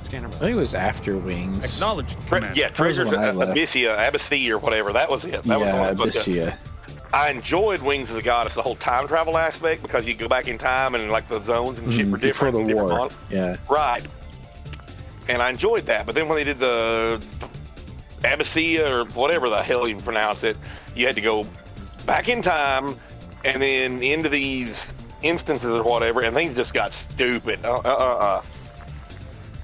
Scanner. I think it was after Wings. Acknowledged, Commander. Yeah, Treasures when I of left. Abyssia or whatever. That was it. That was the Yeah, one. But, Abyssia. I enjoyed Wings of the Goddess, the whole time travel aspect, because you go back in time and like the zones and shit were Before different. the and different war. models. Yeah. Right. And I enjoyed that. But then when they did the Abyssia or whatever the hell you pronounce it, you had to go back in time and then into these instances or whatever, and things just got stupid.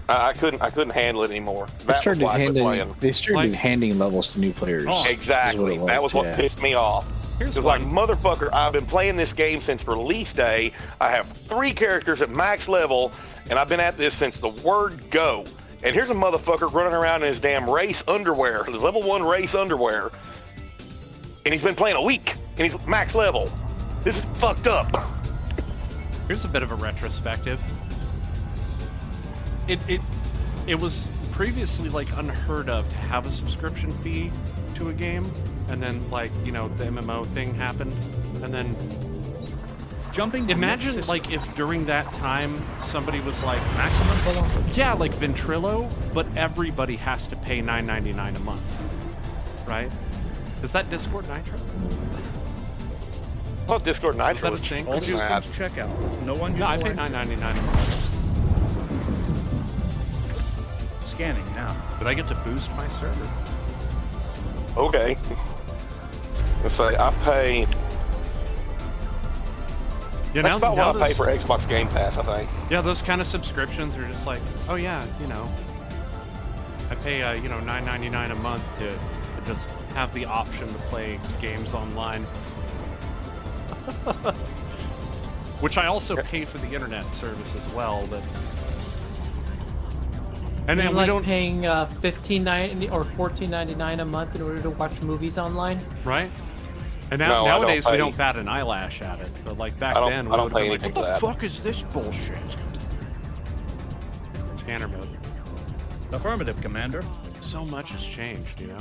I couldn't handle it anymore. That was why I quit playing. They started handing levels to new players. Oh, Exactly. is what it That was what yeah. pissed me off. Here's It's like, one. motherfucker, I've been playing this game since release day. I have 3 characters at max level, and I've been at this since the word go. And here's a motherfucker running around in his damn race underwear, his level 1 race underwear. And he's been playing a week, and he's max level. This is fucked up. Here's a bit of a retrospective. It was previously like unheard of to have a subscription fee to a game, and then like, you know, the MMO thing happened, and then Jumping. to imagine next like if during that time somebody was like, maximum velocity. yeah, like Ventrilo, but everybody has to pay $9.99 a month, right? Is that Discord Nitro? Well, Discord Nitro Is that was a thing? All cheaper than systems that. check out. No unusual No, I pay activity. $9.99 a month. Scanning now. But I get to boost my server. Okay. Let's say I pay. Yeah, That's about now what I pay for Xbox Game Pass, I think. Yeah, those kind of subscriptions are just like, oh yeah, you know, I pay $9.99 a month to just have the option to play games online, which I also pay for the internet service as well. But and then And we like don't paying $15.90 or $14.99 a month in order to watch movies online. right. And No, I don't nowadays we pay- don't bat an eyelash at it, but like back I don't- then I we don't would have pay been like, anything what the for that. fuck is this bullshit? Scanner mode. Affirmative, Commander. So much has changed, you know.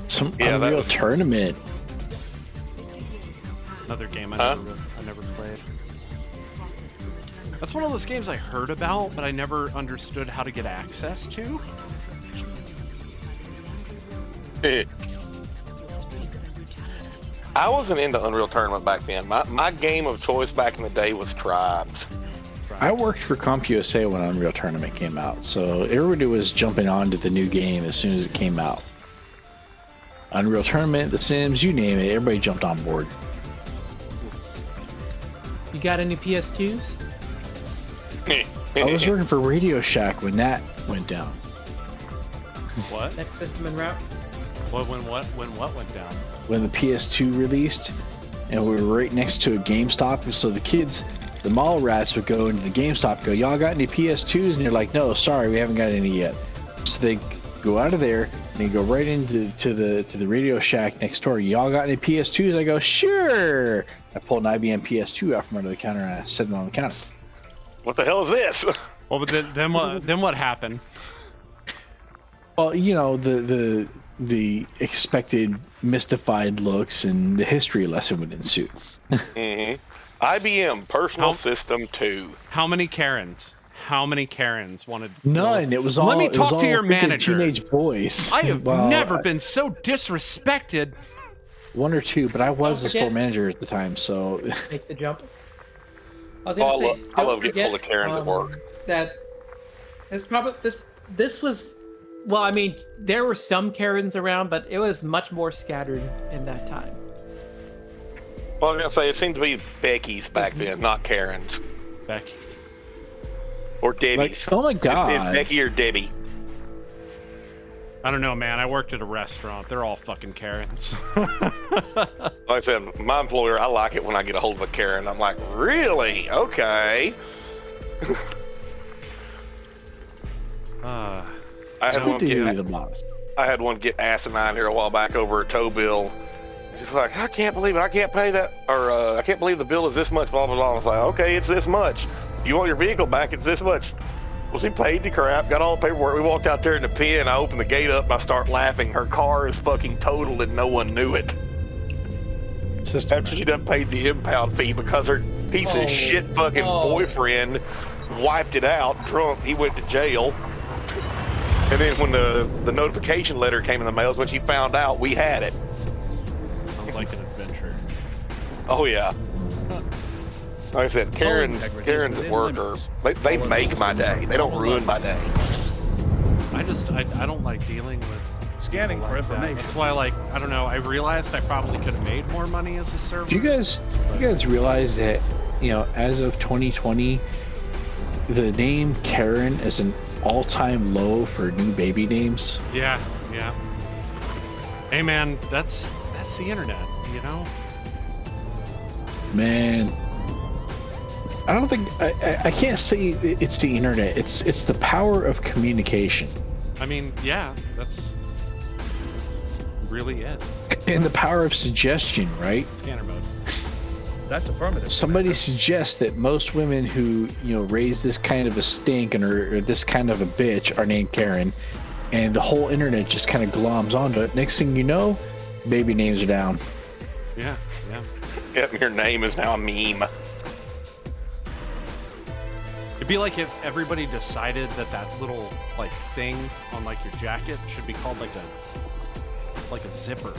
Some Yeah, that Unreal was- Tournament. Another game I Huh? never played. That's one of those games I heard about, but I never understood how to get access to. I wasn't into Unreal Tournament back then. My game of choice back in the day was Tribes. I worked for CompUSA when Unreal Tournament came out, so everybody was jumping onto the new game as soon as it came out. Unreal Tournament, The Sims, you name it, everybody jumped on board. You got any PS2s? I was working for Radio Shack when that went down. What? Next system en route. When what went down? When the PS2 released, and we were right next to a GameStop, so the kids, the mall rats would go into the GameStop and go, y'all got any PS2s? And they're like, no, sorry, we haven't got any yet. So they go out of there and they go right into the Radio Shack next door. Y'all got any PS2s? I go, sure. I pulled an IBM PS2 out from under the counter and I set it on the counter. What the hell is this? Well, but then what happened? Well, you know, the expected mystified looks and the history lesson would ensue. IBM Personal How- System 2. How many Karens? How many Karens wanted? None. It was all. Let me it was talk all to your freaking manager. Teenage boys. I have Well, never been so disrespected. one or two, but I was the Don't forget- store manager at the time, so Make the jump. I was Oh, gonna I say, love don't getting forget, full of Karens at work. That It's probably this was, well, I mean, there were some Karens around, but it was much more scattered in that time. Well, I was gonna say it seemed to be Becky's back then, not Karen's Becky's. or Debbie's. Like, oh my It's god. Becky or Debbie. I don't know, man. I worked at a restaurant. They're all fucking Karens. Like I said, my employer, I like it when I get a hold of a Karen. I'm like, really? Okay. I had Who one did get, the boss? I had one get asinine here a while back over a tow bill. She's like, I can't believe it. I can't pay that, or I can't believe the bill is this much. Blah blah blah. I was like, okay, it's this much. You want your vehicle back? It's this much. Well, she paid the crap, got all the paperwork. We walked out there in the pen. I opened the gate up and I start laughing. Her car is fucking totaled and no one knew it. After she done paid the impound fee because her piece of shit fucking boyfriend wiped it out drunk. He went to jail. And then when the notification letter came in the mail is when she found out we had it. Sounds like an adventure. Oh yeah. Like I said, Karen's at work are they make my day. They don't ruin my day. I don't like dealing with Scanning people for like that. information. That's why, like, I don't know. I realized I probably could have made more money as a server. Do you guys realize that, you know, as of 2020, the name Karen is an all-time low for new baby names? Yeah. Hey, man, that's the internet, you know. Man, I don't think I can't say it's the internet. It's the power of communication I mean, yeah, that's really it. and the power of suggestion, right? Scanner mode. That's affirmative. Somebody suggests that most women who, you know, raise this kind of a stink and or this kind of a bitch are named Karen, and the whole internet just kind of gloms onto it. Next thing you know, baby names are down. Yeah. Yep, your name is now a meme. It'd be like if everybody decided that little like thing on like your jacket should be called like a zipper,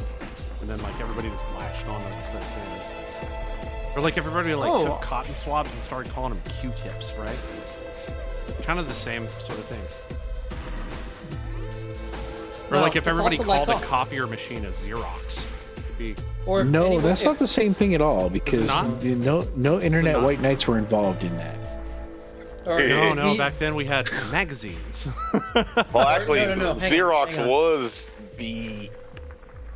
and then like everybody just latched on to instead of saying it. Or like everybody like took cotton swabs and started calling them Q-tips, right? Kind of the same sort of thing. Or like if everybody called a copier machine a Xerox. It'd be... Or if No, anyone- that's not the same thing at all because not? no internet not? white knights were involved in that. or No, we- back then we had magazines. Well, actually, No, hang Xerox on. was the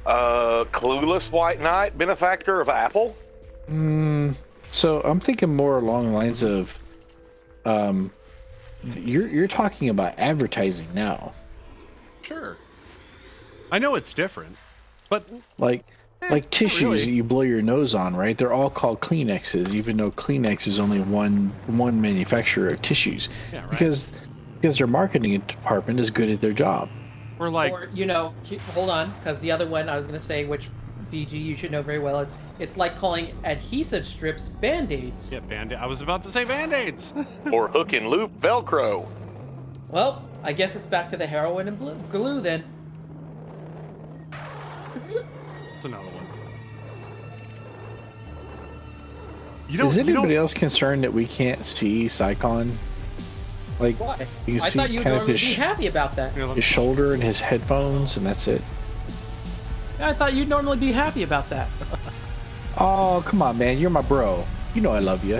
clueless white knight benefactor of Apple. So I'm thinking more along the lines of, you're talking about advertising now, Sure. I know it's different, but like not tissues really. that you blow your nose on, right? They're all called Kleenexes, even though Kleenex is only one manufacturer of tissues, Yeah, right. because their marketing department is good at their job. we're like, or you know, hold on, because the other one I was gonna say, which VG you should know very well, is it's like calling adhesive strips band-aids. yeah, Band-Aid. I was about to say Band-Aids. Or hook and loop Velcro. Well, I guess it's back to the heroin and glue then. That's another one. You know, Is anybody else concerned that we can't see Sycon? Like, Why? you I see thought you'd kind of normally be his happy about that. his shoulder and his headphones, and that's it. I thought you'd normally be happy about that. Oh, come on, man. You're my bro. You know I love you.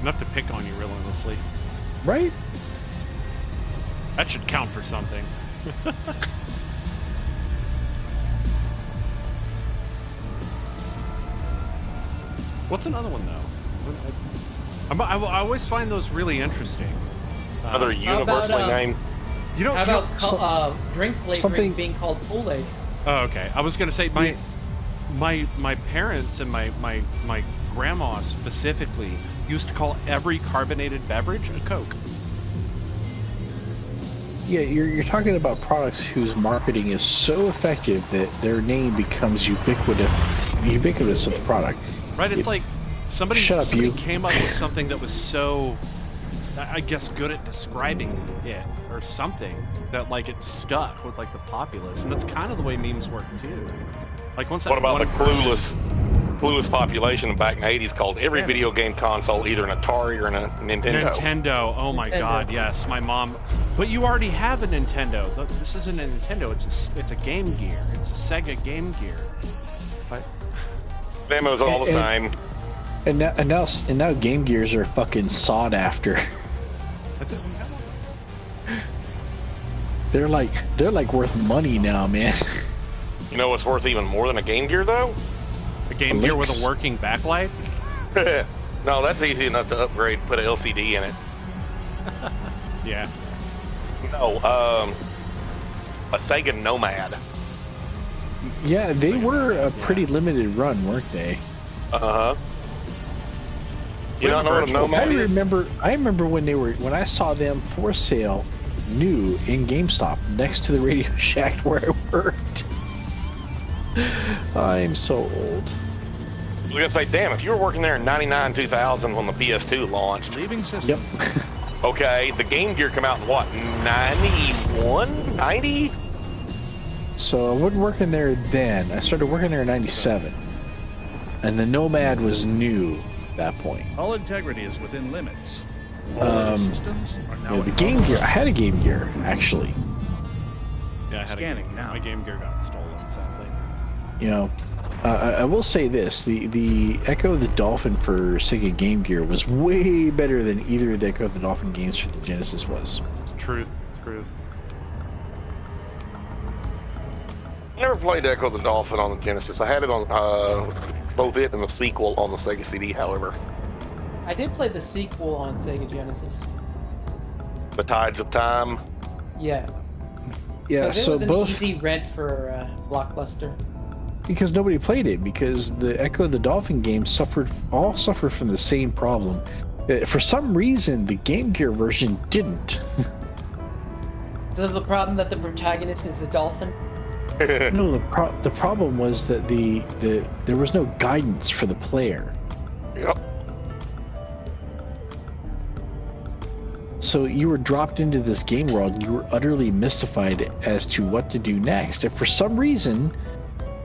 Enough to pick on you relentlessly. Right? That should count for something. What's another one though? I always find those really interesting. Another How about, universally named. You don't. How you about don't- drink flavoring something- being called Kool-Aid? Oh, okay. I was gonna say my parents and my grandma specifically used to call every carbonated beverage a Coke. Yeah, you're talking about products whose marketing is so effective that their name becomes ubiquitous of the product. Right? It's like somebody Shut up, you. came up with something that was so, I guess, good at describing it or something that like it stuck with like the populace, and that's kind of the way memes work too. Like once that What about one the clueless? fluidest population back in the 80s called every video game console either an Atari or a Nintendo. Nintendo. Oh my Nintendo. God, yes. My mom. But you already have a Nintendo. This isn't a Nintendo. It's a Game Gear. It's a Sega Game Gear. But Demo's all the same. And now Game Gears are fucking sought after. They're like worth money now, man. You know what's worth even more than a Game Gear, though? a Game Gear with a working backlight. No, that's easy enough to upgrade. Put an LCD in it. Yeah. No, a Sega Nomad. Yeah, they were a pretty limited run, weren't they? Uh huh. You don't know what a Nomad is? I remember when I saw them for sale, new in GameStop next to the Radio Shack where I worked. I'm so old. I was gonna say, damn, if you were working there in '99, 2000 when the PS2 launched. Leaving system. Yep. Okay, the Game Gear come out in what, 91, 90? So I wasn't working there then. I started working there in '97, and the Nomad was new at that point. All integrity is within limits. Systems are now The Game Gear. I had a Game Gear actually. Yeah, I had Scanning now. my Game Gear got stolen, sadly. You know, I will say this: the Echo of the Dolphin for Sega Game Gear was way better than either of the Echo of the Dolphin games for the Genesis was. It's truth. Never played Echo the Dolphin on the Genesis. I had it on both it and the sequel on the Sega CD, however. I did play the sequel on Sega Genesis. The Tides of Time. Yeah. Yeah, It so was an both easy rent for Blockbuster. because nobody played it because the Echo of the Dolphin games suffered from the same problem. For some reason, the Game Gear version didn't. So the problem that the protagonist is a dolphin? No, the problem was that there was no guidance for the player. Yep. So you were dropped into this game world and you were utterly mystified as to what to do next. And for some reason,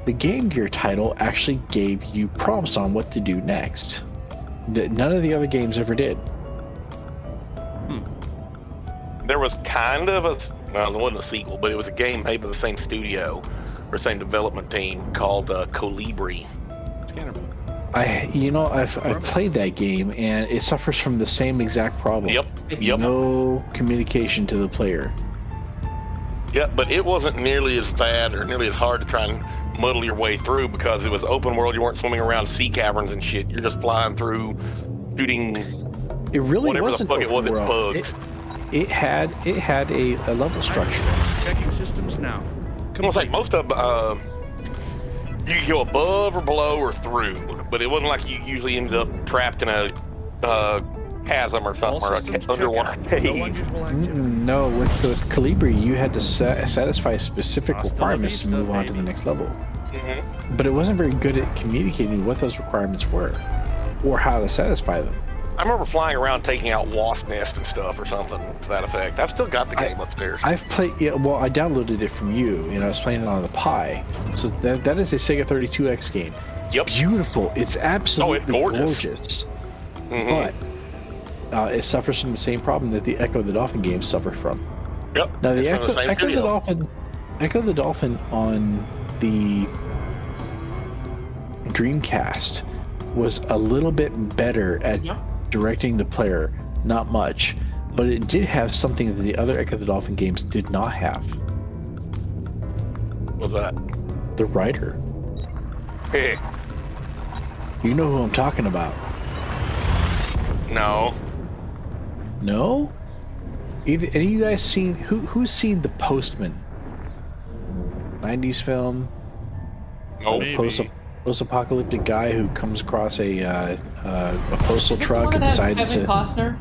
the Game Gear title actually gave you prompts on what to do next. None of the other games ever did. There was kind of well, it wasn't a sequel, but it was a game made by the same studio or same development team called Colibri. Scanner. I've played that game and it suffers from the same exact problem. Yep. No communication to the player. Yep, but it wasn't nearly as bad or nearly as hard to try and muddle your way through because it was open world. You weren't swimming around sea caverns and shit. You're just flying through, shooting It really whatever wasn't the fuck it was. It open world. bugs. It had a level structure. Checking systems now. I'm gonna say most of you could go above or below or through, but it wasn't like you usually ended up trapped in a chasm or All something or systems a underwater check out. No cave. unusual activity. No, with Calibri, you had to satisfy specific Hasta la requirements to vista, move on to the baby. next level. Mm-hmm. But it wasn't very good at communicating what those requirements were or how to satisfy them. I remember flying around taking out wasp nests and stuff or something to that effect. I've still got the game upstairs. I've played, I downloaded it from you, and I was playing it on the Pi. So that is a Sega 32X game. Yep. Beautiful. It's absolutely gorgeous. Mm-hmm. But it suffers from the same problem that the Echo of the Dolphin games suffer from. Yep. Now the It's from the same Echo of the studio. Dolphin on the Dreamcast was a little bit better at directing the player, not much, but it did have something that the other Echo of the Dolphin games did not have. What's that? The writer. Hey, You know who I'm talking about. no. No? Any of you guys seen who's seen The Postman? 90s film. Nope. Maybe. Post-apocalyptic guy who comes across a postal Is this truck the one and that has decides Kevin to. Costner?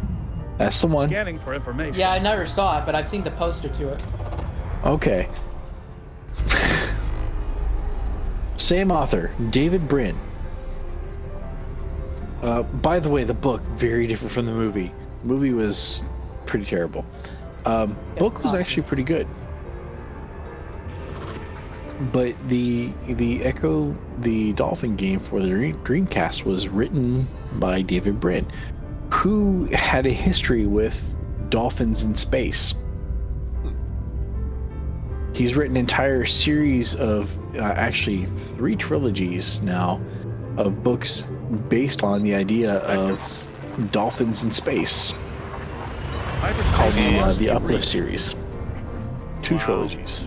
That's the one. Scanning for information. Yeah, I never saw it, but I've seen the poster to it. Okay. Same author, David Brin. By the way, the book very different from the movie. The movie was pretty terrible. Book was Costner. actually pretty good. But the Echo the Dolphin game for the Dreamcast was written by David Brin, who had a history with dolphins in space. He's written an entire series of, actually 3 trilogies now, of books based on the idea of dolphins in space, called the Uplift series. 2 trilogies.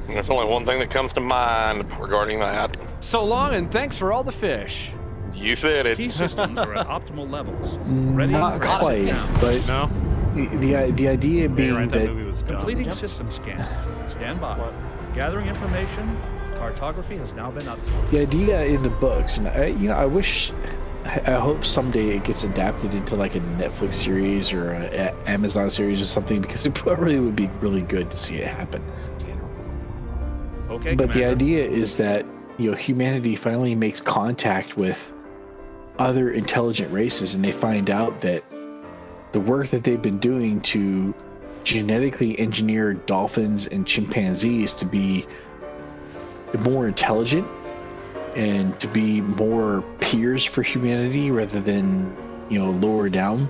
There's only one thing that comes to mind regarding that. So long, and thanks for all the fish. You said it. Key systems are at optimal levels. Ready Not for quite, down. but No? the idea Yeah, being you're right, that that movie was dumb. Completing system scan. Stand by. Gathering information. Cartography has now been updated. the idea in the books, and I hope someday it gets adapted into like a Netflix series or a Amazon series or something, because it probably would be really good to see it happen. Okay, But the Commander. idea is that humanity finally makes contact with other intelligent races, and they find out that the work that they've been doing to genetically engineer dolphins and chimpanzees to be more intelligent and to be more peers for humanity rather than lower down,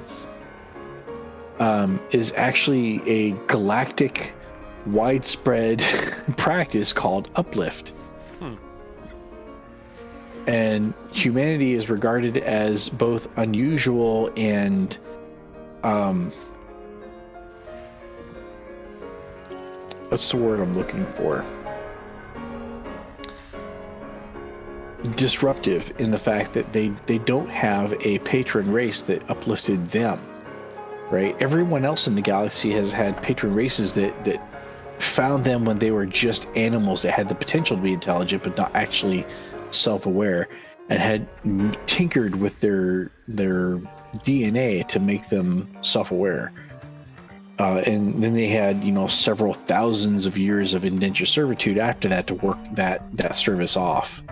is actually a galactic widespread practice called uplift. And humanity is regarded as both unusual and what's the word I'm looking for? Disruptive, in the fact that they don't have a patron race that uplifted them, right? Everyone else in the galaxy has had patron races that found them when they were just animals that had the potential to be intelligent but not actually self-aware, and had tinkered with their DNA to make them self-aware. And then they had several thousands of years of indentured servitude after that to work that service off.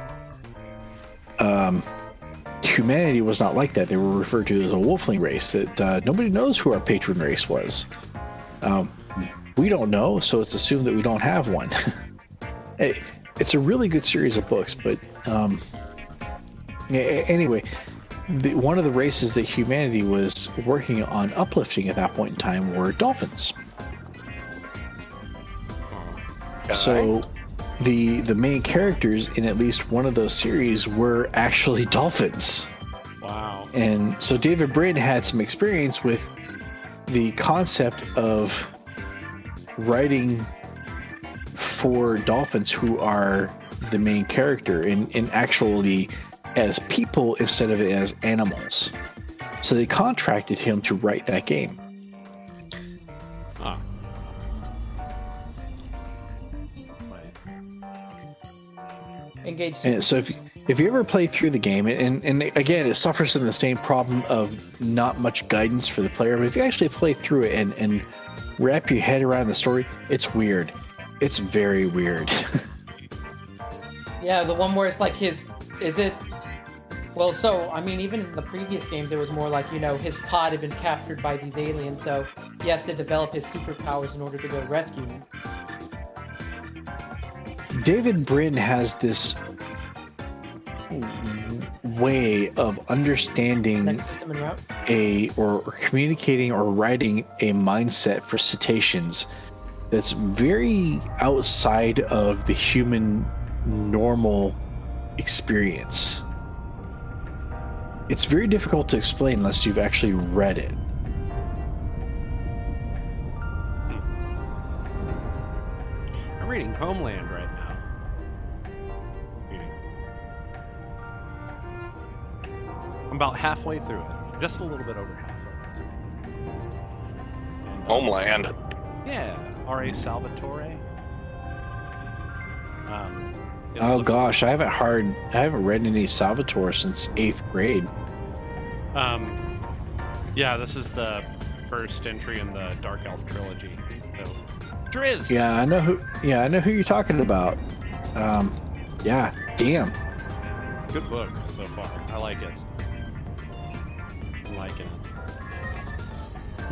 Humanity was not like that. They were referred to as a wolfling race. That nobody knows who our patron race was. We don't know, so it's assumed that we don't have one. It's a really good series of books, but anyway, one of the races that humanity was working on uplifting at that point in time were dolphins. So the main characters in at least one of those series were actually dolphins. Wow. And so David Brin had some experience with the concept of writing for dolphins who are the main character and actually as people instead of as animals. So they contracted him to write that game. Ah. Engage. And so if you ever play through the game, and again, it suffers from the same problem of not much guidance for the player, but if you actually play through it and wrap your head around the story, it's weird. It's very weird. Yeah, the one where it's like well, so, I mean, even in the previous games, it was more like, his pod had been captured by these aliens, so he has to develop his superpowers in order to go rescue him. David Brin has this way of understanding Next system en route. or communicating or writing a mindset for cetaceans that's very outside of the human normal experience. It's very difficult to explain unless you've actually read it. I'm reading Homeland right now. I'm about halfway through it. Just a little bit over halfway. And, Homeland. Yeah, R.A. Salvatore. Oh gosh, I haven't read any Salvatore since 8th grade. Yeah, this is the first entry in the Dark Elf trilogy. So, Driz. Yeah, I know who you're talking about. Yeah, damn. Good book so far. I like it. I'm liking it.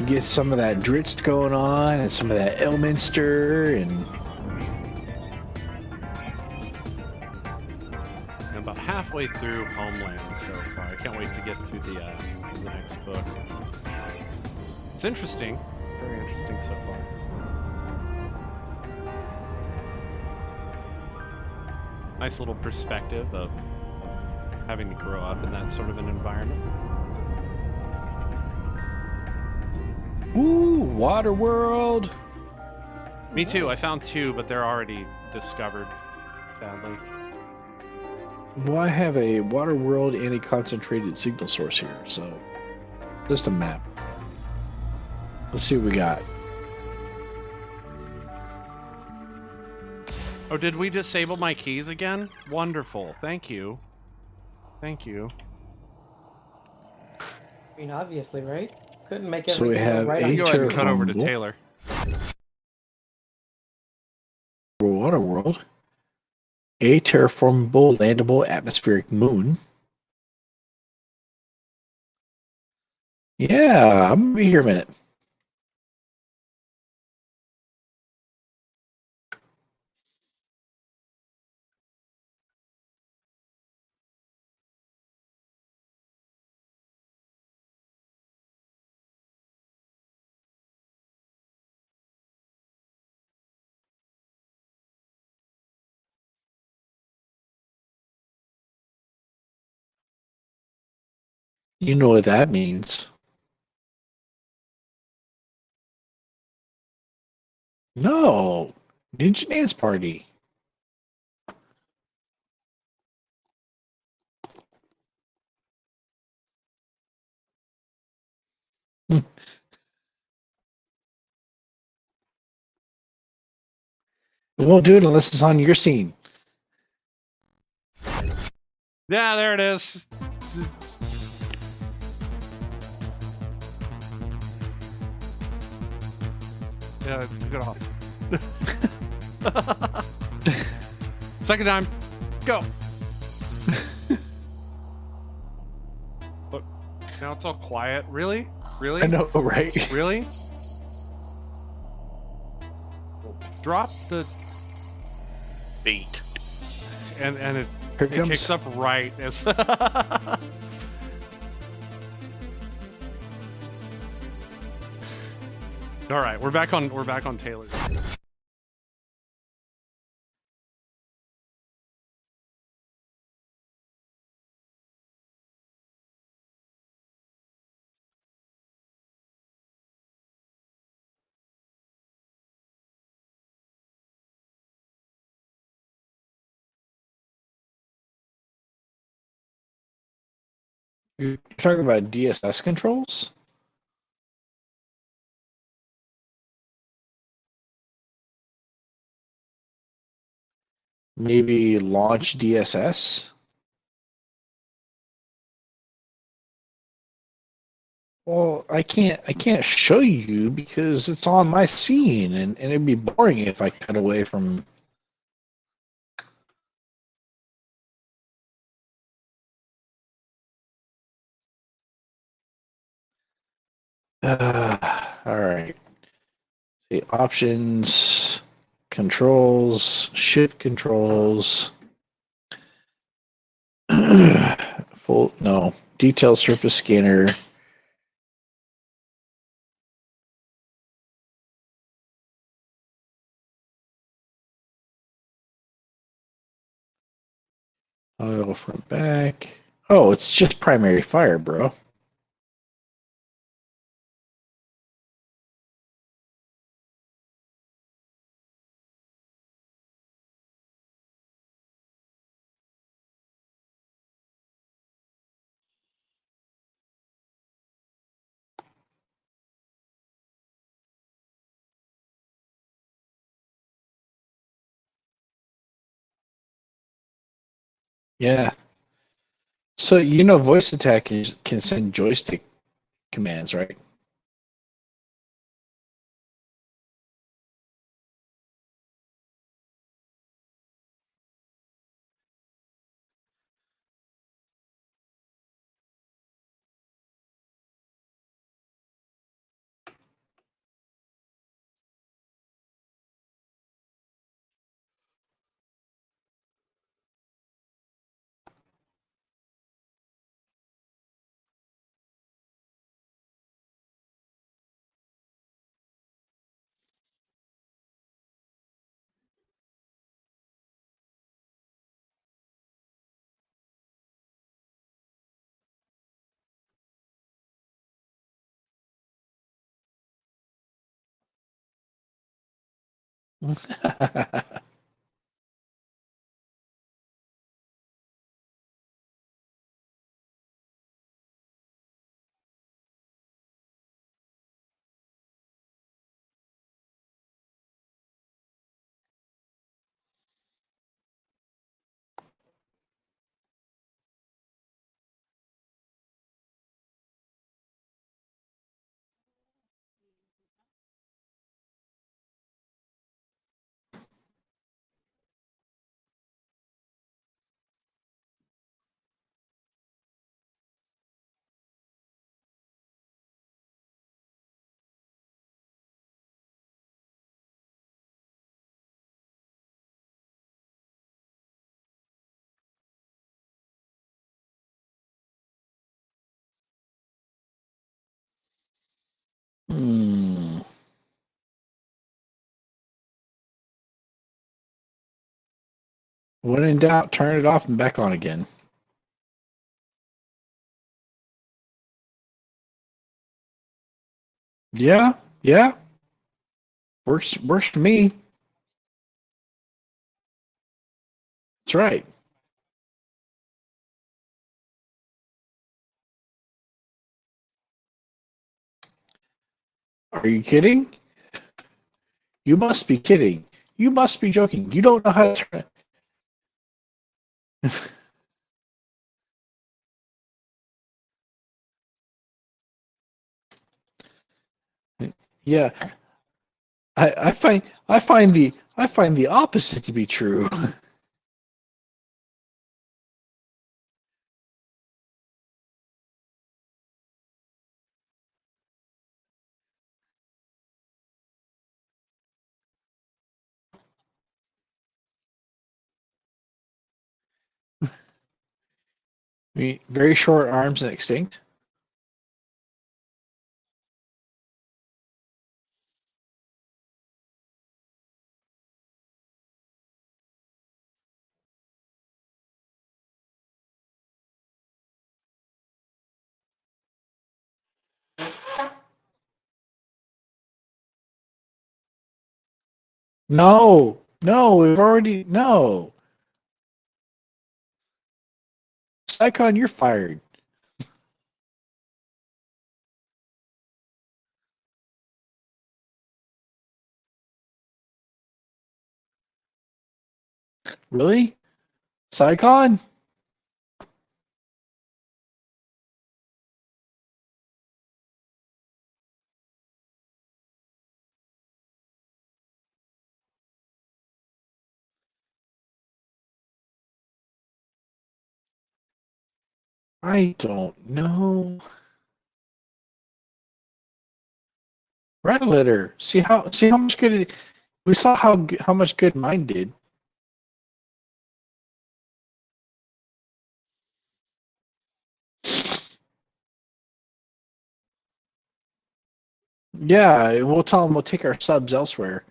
You get some of that Dritz going on and some of that Elminster and I'm about halfway through Homeland so far. I can't wait to get through the next book. It's interesting. Very interesting so far. Nice little perspective of having to grow up in that sort of an environment. Ooh, Water World. Me too. I found 2, but they're already discovered, sadly. Well, I have a Water World and a concentrated signal source here, so just a map. Let's see what we got. Oh, did we disable my keys again? Wonderful. Thank you. Thank you. I mean, obviously, right? Couldn't make So we everything have right a on Go ahead and cut over to terraformable Taylor. Water World, a terraformable landable atmospheric moon. Yeah, I'm gonna be here a minute. You know what that means. No, Ninja Dance Party. Hmm. We won't do it unless it's on your scene. Yeah, there it is. Yeah, I took it off. Second time. Go. Look, now it's all quiet. Really? Really? I know, right? Really? Drop the Beat. and it Here it comes. kicks up right as All right, we're back on Taylor. You're talking about DSS controls? Maybe launch DSS? Well, I can't show you because it's on my scene and it'd be boring if I cut away from all right. See options, controls, ship controls. Full no. Detail surface scanner. Auto front back. Oh, it's just primary fire, bro. Yeah. So you know voice attack can send joystick commands, right? Hmm. When in doubt, turn it off and back on again. Yeah, yeah. Works for me. That's right. Are you kidding? You must be kidding. You must be joking. You don't know how to turn it. Yeah, I find the opposite to be true. I mean, very short arms and extinct. No, no, we've already no. Psychon, you're fired. Really? Psychon? I don't know. Write a letter. See how much good we saw how much good mine did. Yeah, we'll tell them we'll take our subs elsewhere.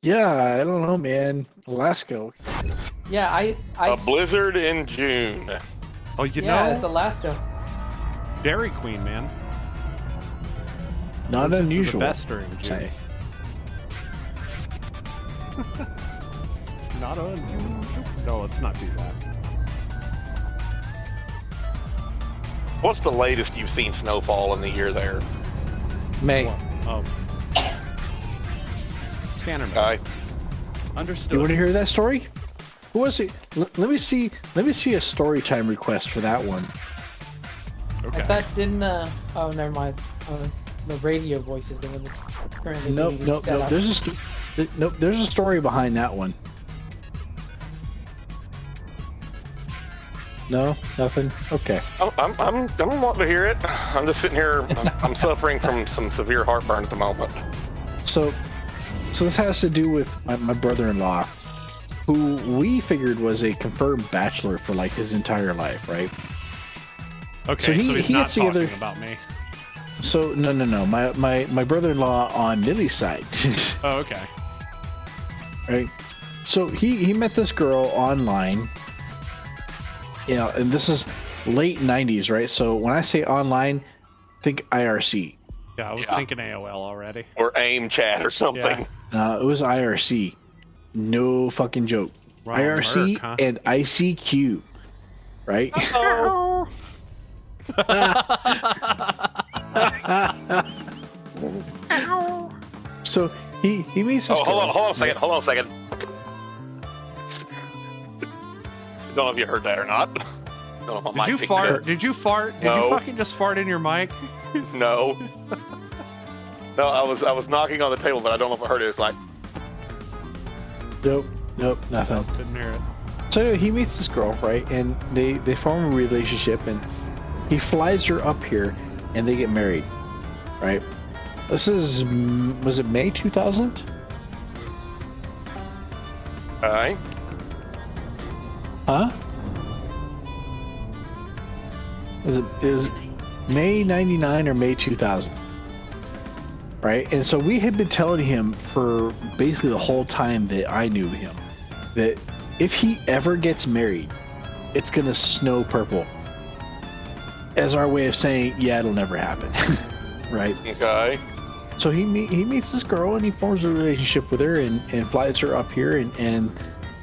Yeah, I don't know, man. Alaska. Yeah, I A blizzard in June. Oh, you yeah, know, it's Alaska. Dairy Queen, man. Not Blizzards are unusual. The best during June. Say. It's not unusual. No, let's not do that. What's the latest you've seen snowfall in the year there? May. Oh. Tanner. Understood. You want to hear that story? Who was it? Let me see a story time request for that one. Okay. I thought didn't oh never mind. The radio voice is the one that's currently Nope, being nope, set nope. up. There's a story behind that one. No, nothing. Okay. I'm wanting to hear it. I'm just sitting here. I'm suffering from some severe heartburn at the moment. So this has to do with my brother-in-law, who we figured was a confirmed bachelor for like his entire life, right? Okay, so he's not talking about me. So no. My brother-in-law on Lily's side. Oh, okay. Right. So he met this girl online. Yeah, and this is late 90s, right? So when I say online, think IRC. Yeah, I was thinking AOL already. Or AIM chat or something. Yeah. It was IRC. No fucking joke. Wrong IRC Merc, huh? and ICQ. Right? Oh. So he meets this girl. Hold on a second. I don't know if you heard that or not. Don't know if my Did mic you picked it fart? up. Did you fart? Did No. you fucking just fart in your mic? No. No, I was knocking on the table, but I don't know if I heard it. It's like, Nope, nothing. Didn't hear it. So anyway, he meets this girl, right? And they form a relationship, and he flies her up here, and they get married, right? Was it May 2000? alright. Huh? Is it May 99 or May 2000? Right? And so we had been telling him for basically the whole time that I knew him that if he ever gets married, it's gonna snow purple. As our way of saying, yeah, it'll never happen. Right? Okay. So he meets this girl and he forms a relationship with her and flies her up here and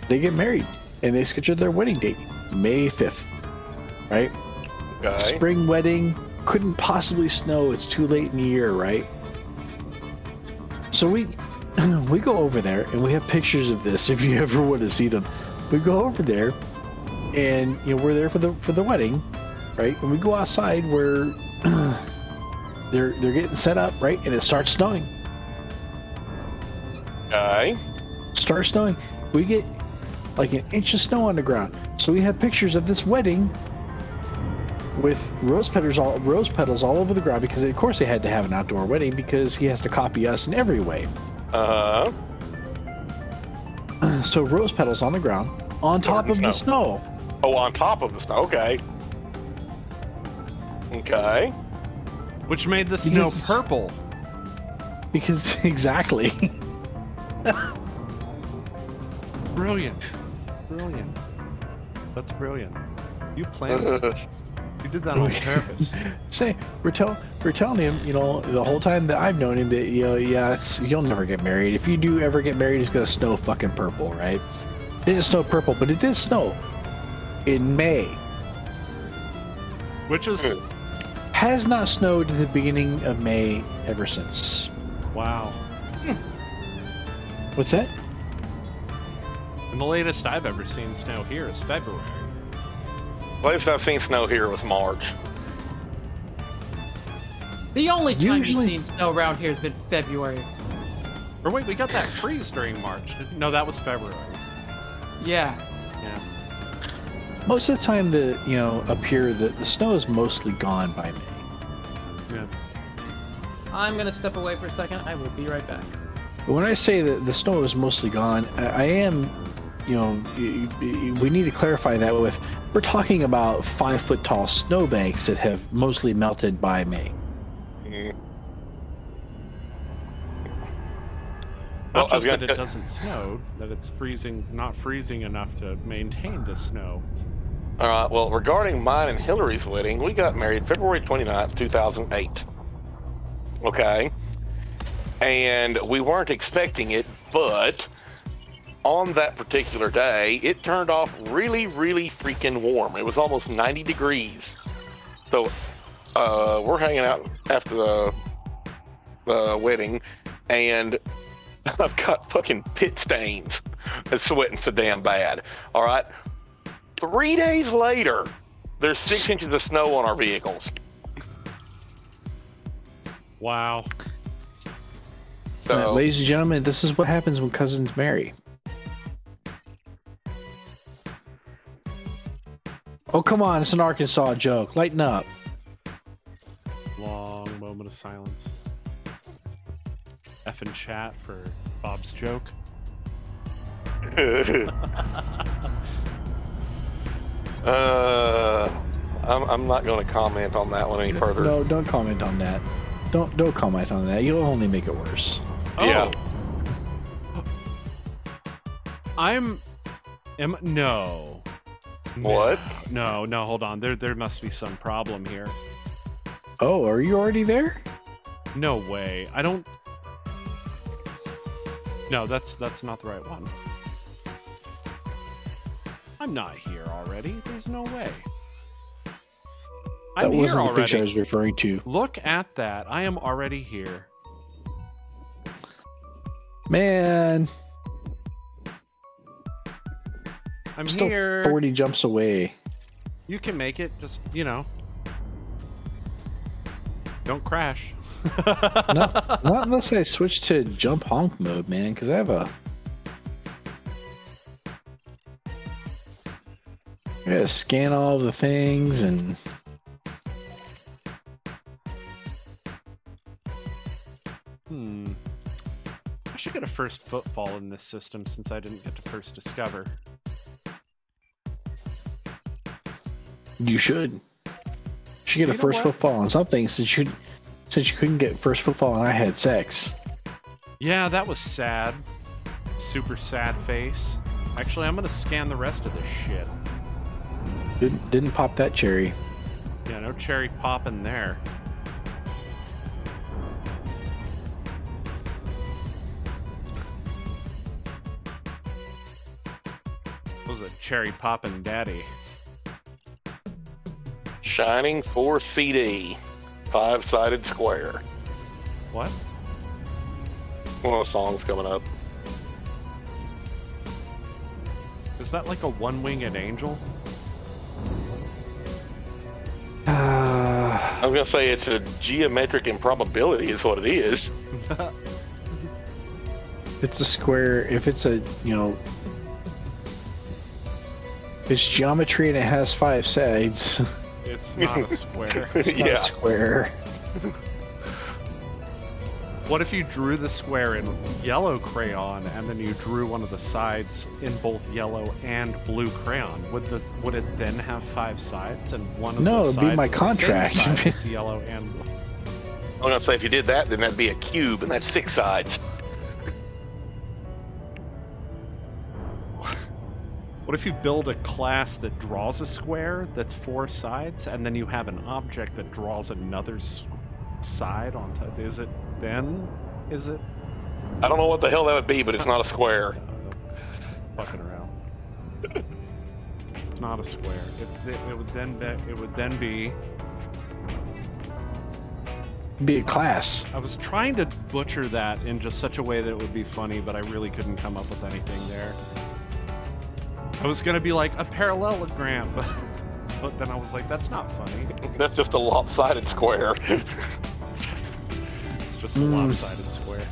they get married and they schedule their wedding date, May 5th. Right? Okay. Spring wedding, couldn't possibly snow, it's too late in the year, right? So we go over there and we have pictures of this if you ever want to see them. We go over there and we're there for the wedding, right? And we go outside where they're getting set up, right? And it starts snowing. Okay. Starts snowing. We get like an inch of snow on the ground. So we have pictures of this wedding with rose petals all over the ground because of course they had to have an outdoor wedding because he has to copy us in every way. So rose petals on the ground on top of the snow. Oh, on top of the snow. Okay. Okay. Which made the snow Because- purple. Because exactly. Brilliant. That's brilliant. You planned it. You did that on purpose. Say we're telling him, the whole time that I've known him that you'll never get married. If you do ever get married, it's gonna snow fucking purple, right? It didn't snow purple, but it did snow in May. Which is Has not snowed at the beginning of May ever since. wow. What's that? And the latest I've ever seen snow here is February. Latest I've seen snow here was March. The only time Usually- you've seen snow around here has been February. Or wait, we got that freeze during March. No, that was February. Yeah. Yeah. Most of the time, up here, the snow is mostly gone by May. Yeah. I'm gonna step away for a second. I will be right back. But when I say that the snow is mostly gone, I am, we need to clarify that with, we're talking about 5-foot tall snowbanks that have mostly melted by May. Mm. Not Well, I was just that gonna- it doesn't snow, that it's not freezing enough to maintain the snow. All right. Well, regarding mine and Hillary's wedding, we got married February 29th, 2008. Okay. And we weren't expecting it, but on that particular day, it turned off really, really freaking warm. It was almost 90 degrees. So we're hanging out after the wedding, and I've got fucking pit stains. It's sweating so damn bad. All right. 3 days later, there's 6 inches of snow on our vehicles. Wow. So, Ladies and gentlemen, this is what happens when cousins marry. Okay. come on, it's an Arkansas joke. Lighten up. Long moment of silence. F in chat for Bob's joke. I'm not going to comment on that one any further. No, don't comment on that. Don't comment on that. You'll only make it worse. Yeah. No. What? No, hold on. There must be some problem here. Oh, are you already there? No way. I don't. No, that's not the right one. I'm not here already. There's no way. That I'm here wasn't the already. picture I was referring to. Look at that. I am already here. Man, I'm still here. 40 jumps away. You can make it. Just, don't crash. Not unless I switch to jump honk mode, man, because I have a... I gotta scan all the things and... I should get a first footfall in this system since I didn't get to first discover. You should. You should get a first footfall on something since you couldn't get first footfall and I had sex. Yeah, that was sad. Super sad face. Actually, I'm gonna scan the rest of this shit. Didn't pop that cherry. Yeah, no cherry popping there. What was it? Cherry poppin' daddy. Shining 4 CD. 5-sided square. What? One of the songs coming up. Is that like a one-winged angel? I was gonna say it's a geometric improbability is what it is. It's a square. If it's a, it's geometry and it has 5 sides. It's not a square. It's not a square. What if you drew the square in yellow crayon and then you drew one of the sides in both yellow and blue crayon? Would it then have 5 sides and one of No, the it'd be sides my of the contract. same side is yellow and blue? I'm gonna say if you did that, then that'd be a cube, and that's 6 sides. What if you build a class that draws a square that's 4 sides, and then you have an object that draws another side on top? Is it then? Is it? I don't know what the hell that would be, but it's not a square. Fucking around. Not a square. It would then be. Be a class. I was trying to butcher that in just such a way that it would be funny, but I really couldn't come up with anything there. I was gonna be like a parallelogram, but then I was like, that's not funny. That's just a lopsided square. It's just a lopsided square.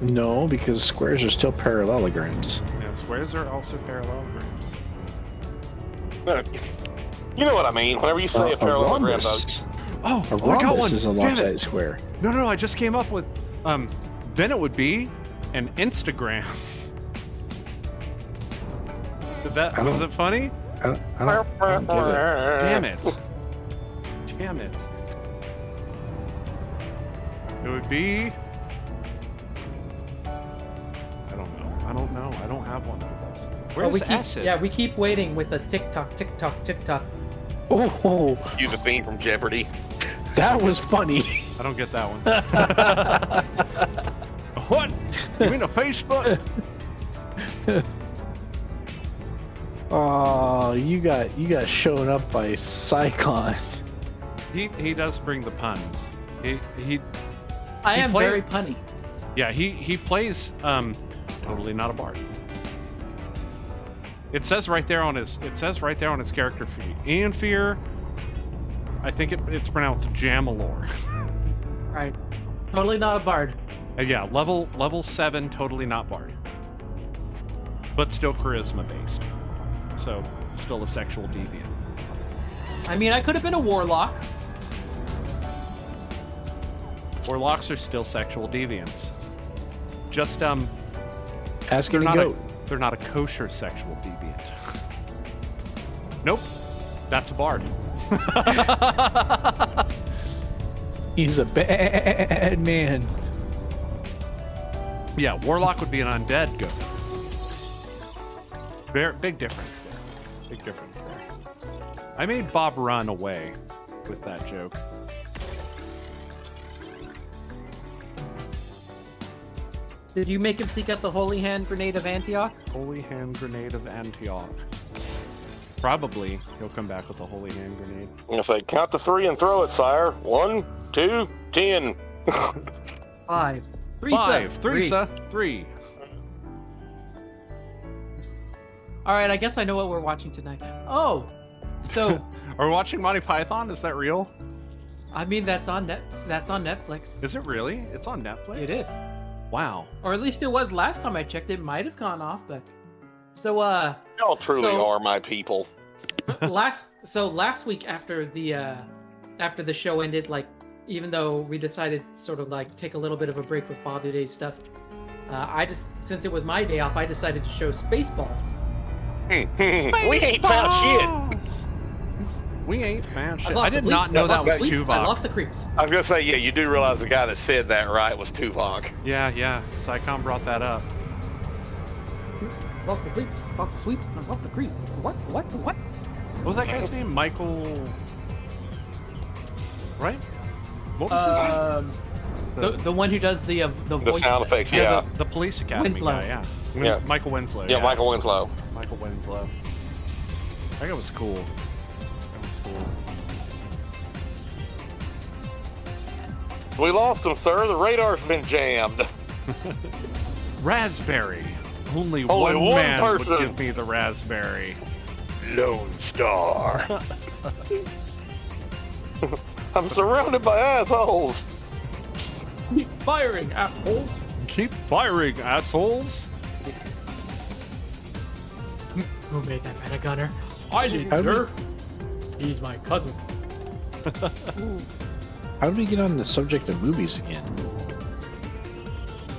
No, because squares are still parallelograms. Yeah, squares are also parallelograms. You know what I mean. Whenever you say a parallelogram, though. Oh, A I got rhombus one. is a Damn lopsided it. square. No, I just came up with. Then it would be an Instagram. Was it funny? I don't get it. Damn it. Damn it. It would be. I don't know. I don't have one for this. Where's acid? Yeah, we keep waiting with a TikTok. Oh, Use a theme from Jeopardy. that was funny. I don't get that one. What? You mean a Facebook? Oh, you got shown up by Psycon. He does bring the puns. I am play- very punny. Yeah, he plays totally not a bard. It says right there on his character feed. Ian Fear, I think it's pronounced Jamalor. Right. Totally not a bard. And yeah, level 7, totally not bard. But still charisma based. So still a sexual deviant. I mean, I could have been a warlock. Warlocks are still sexual deviants. Just Ask they're any not goat. they're not a kosher sexual deviant. Nope, that's a bard. He's a bad man. Yeah, warlock would be an undead goat. Big difference there. Big difference there. I made Bob run away with that joke. Did you make him seek out the Holy Hand Grenade of Antioch? Holy Hand Grenade of Antioch. Probably he'll come back with a Holy Hand Grenade. I'm gonna say, count to 3 and throw it, sire. 1, 2, 10. 5. 5. 3. All right, I guess I know what we're watching tonight. Oh, so Are we watching Monty Python? Is that real? I mean that's on Netflix. Is it really? It's on Netflix? It is, Wow. or at least it was last time I checked. It might have gone off, but so Y'all truly So- are my people. last week after the show ended, like even though we decided to sort of like take a little bit of a break with Father Day stuff, since it was my day off, I decided to show Spaceballs. We ain't found shit. We ain't found shit. lost I the did bleep. not know I that lost the was bleep. I Tuvok. lost the creeps. I was gonna say, yeah, you do realize the guy that said that right was Tuvok. Yeah. Psycon brought that up. Lost the bleep. Lost the sweeps. I lost the creeps. What? What was that guy's name? Michael. Right? What was his name? The one who does the voice sound effects, yeah. The police academy Winslow. guy, yeah. Yeah. Michael Winslow. Yeah, Michael Winslow. Michael Winslow. That guy was cool. That was cool. We lost him, sir. The radar's been jammed. Raspberry. Only Only one one man person. would give me the raspberry. Lone Star. I'm surrounded by assholes. Keep firing, assholes. Keep firing, assholes. Who made that metagunner? I did, How sir. He's my cousin. How did we get on the subject of movies again?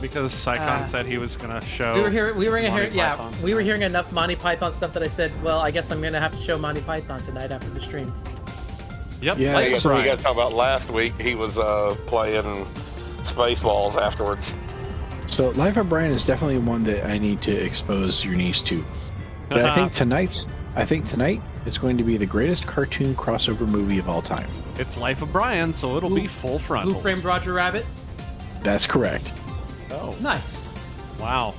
Because Psycon said he was gonna show. We were Monty hearing enough Monty Python stuff that I said, well, I guess I'm gonna have to show Monty Python tonight after the stream. Yep. Yeah, Life I of guess we Brian. got to talk about last week. He was playing Spaceballs afterwards. So Life of Brian is definitely one that I need to expose your niece to. But I think tonight it's going to be the greatest cartoon crossover movie of all time. It's Life of Brian, so it'll be full frontal. Who Framed Roger Rabbit? That's correct. Oh, Nice. wow.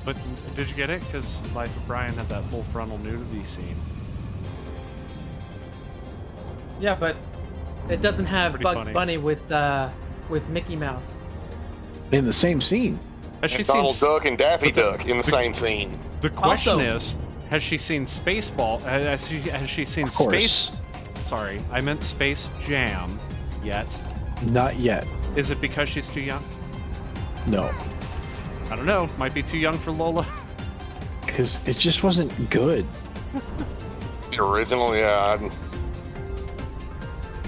But did you get it? Because Life of Brian had that full frontal nudity scene. Yeah, but it doesn't have Pretty Bugs funny. Bunny with Mickey Mouse. In the same scene. Has she And seen? Donald Duck and Daffy Duck in the same scene. The question Also- is, has she seen Spaceball? Has she seen Of course. Space? Sorry, I meant Space Jam. Yet? Not yet. Is it because she's too young? No. I don't know. Might be too young for Lola. Because it just wasn't good. The original, yeah.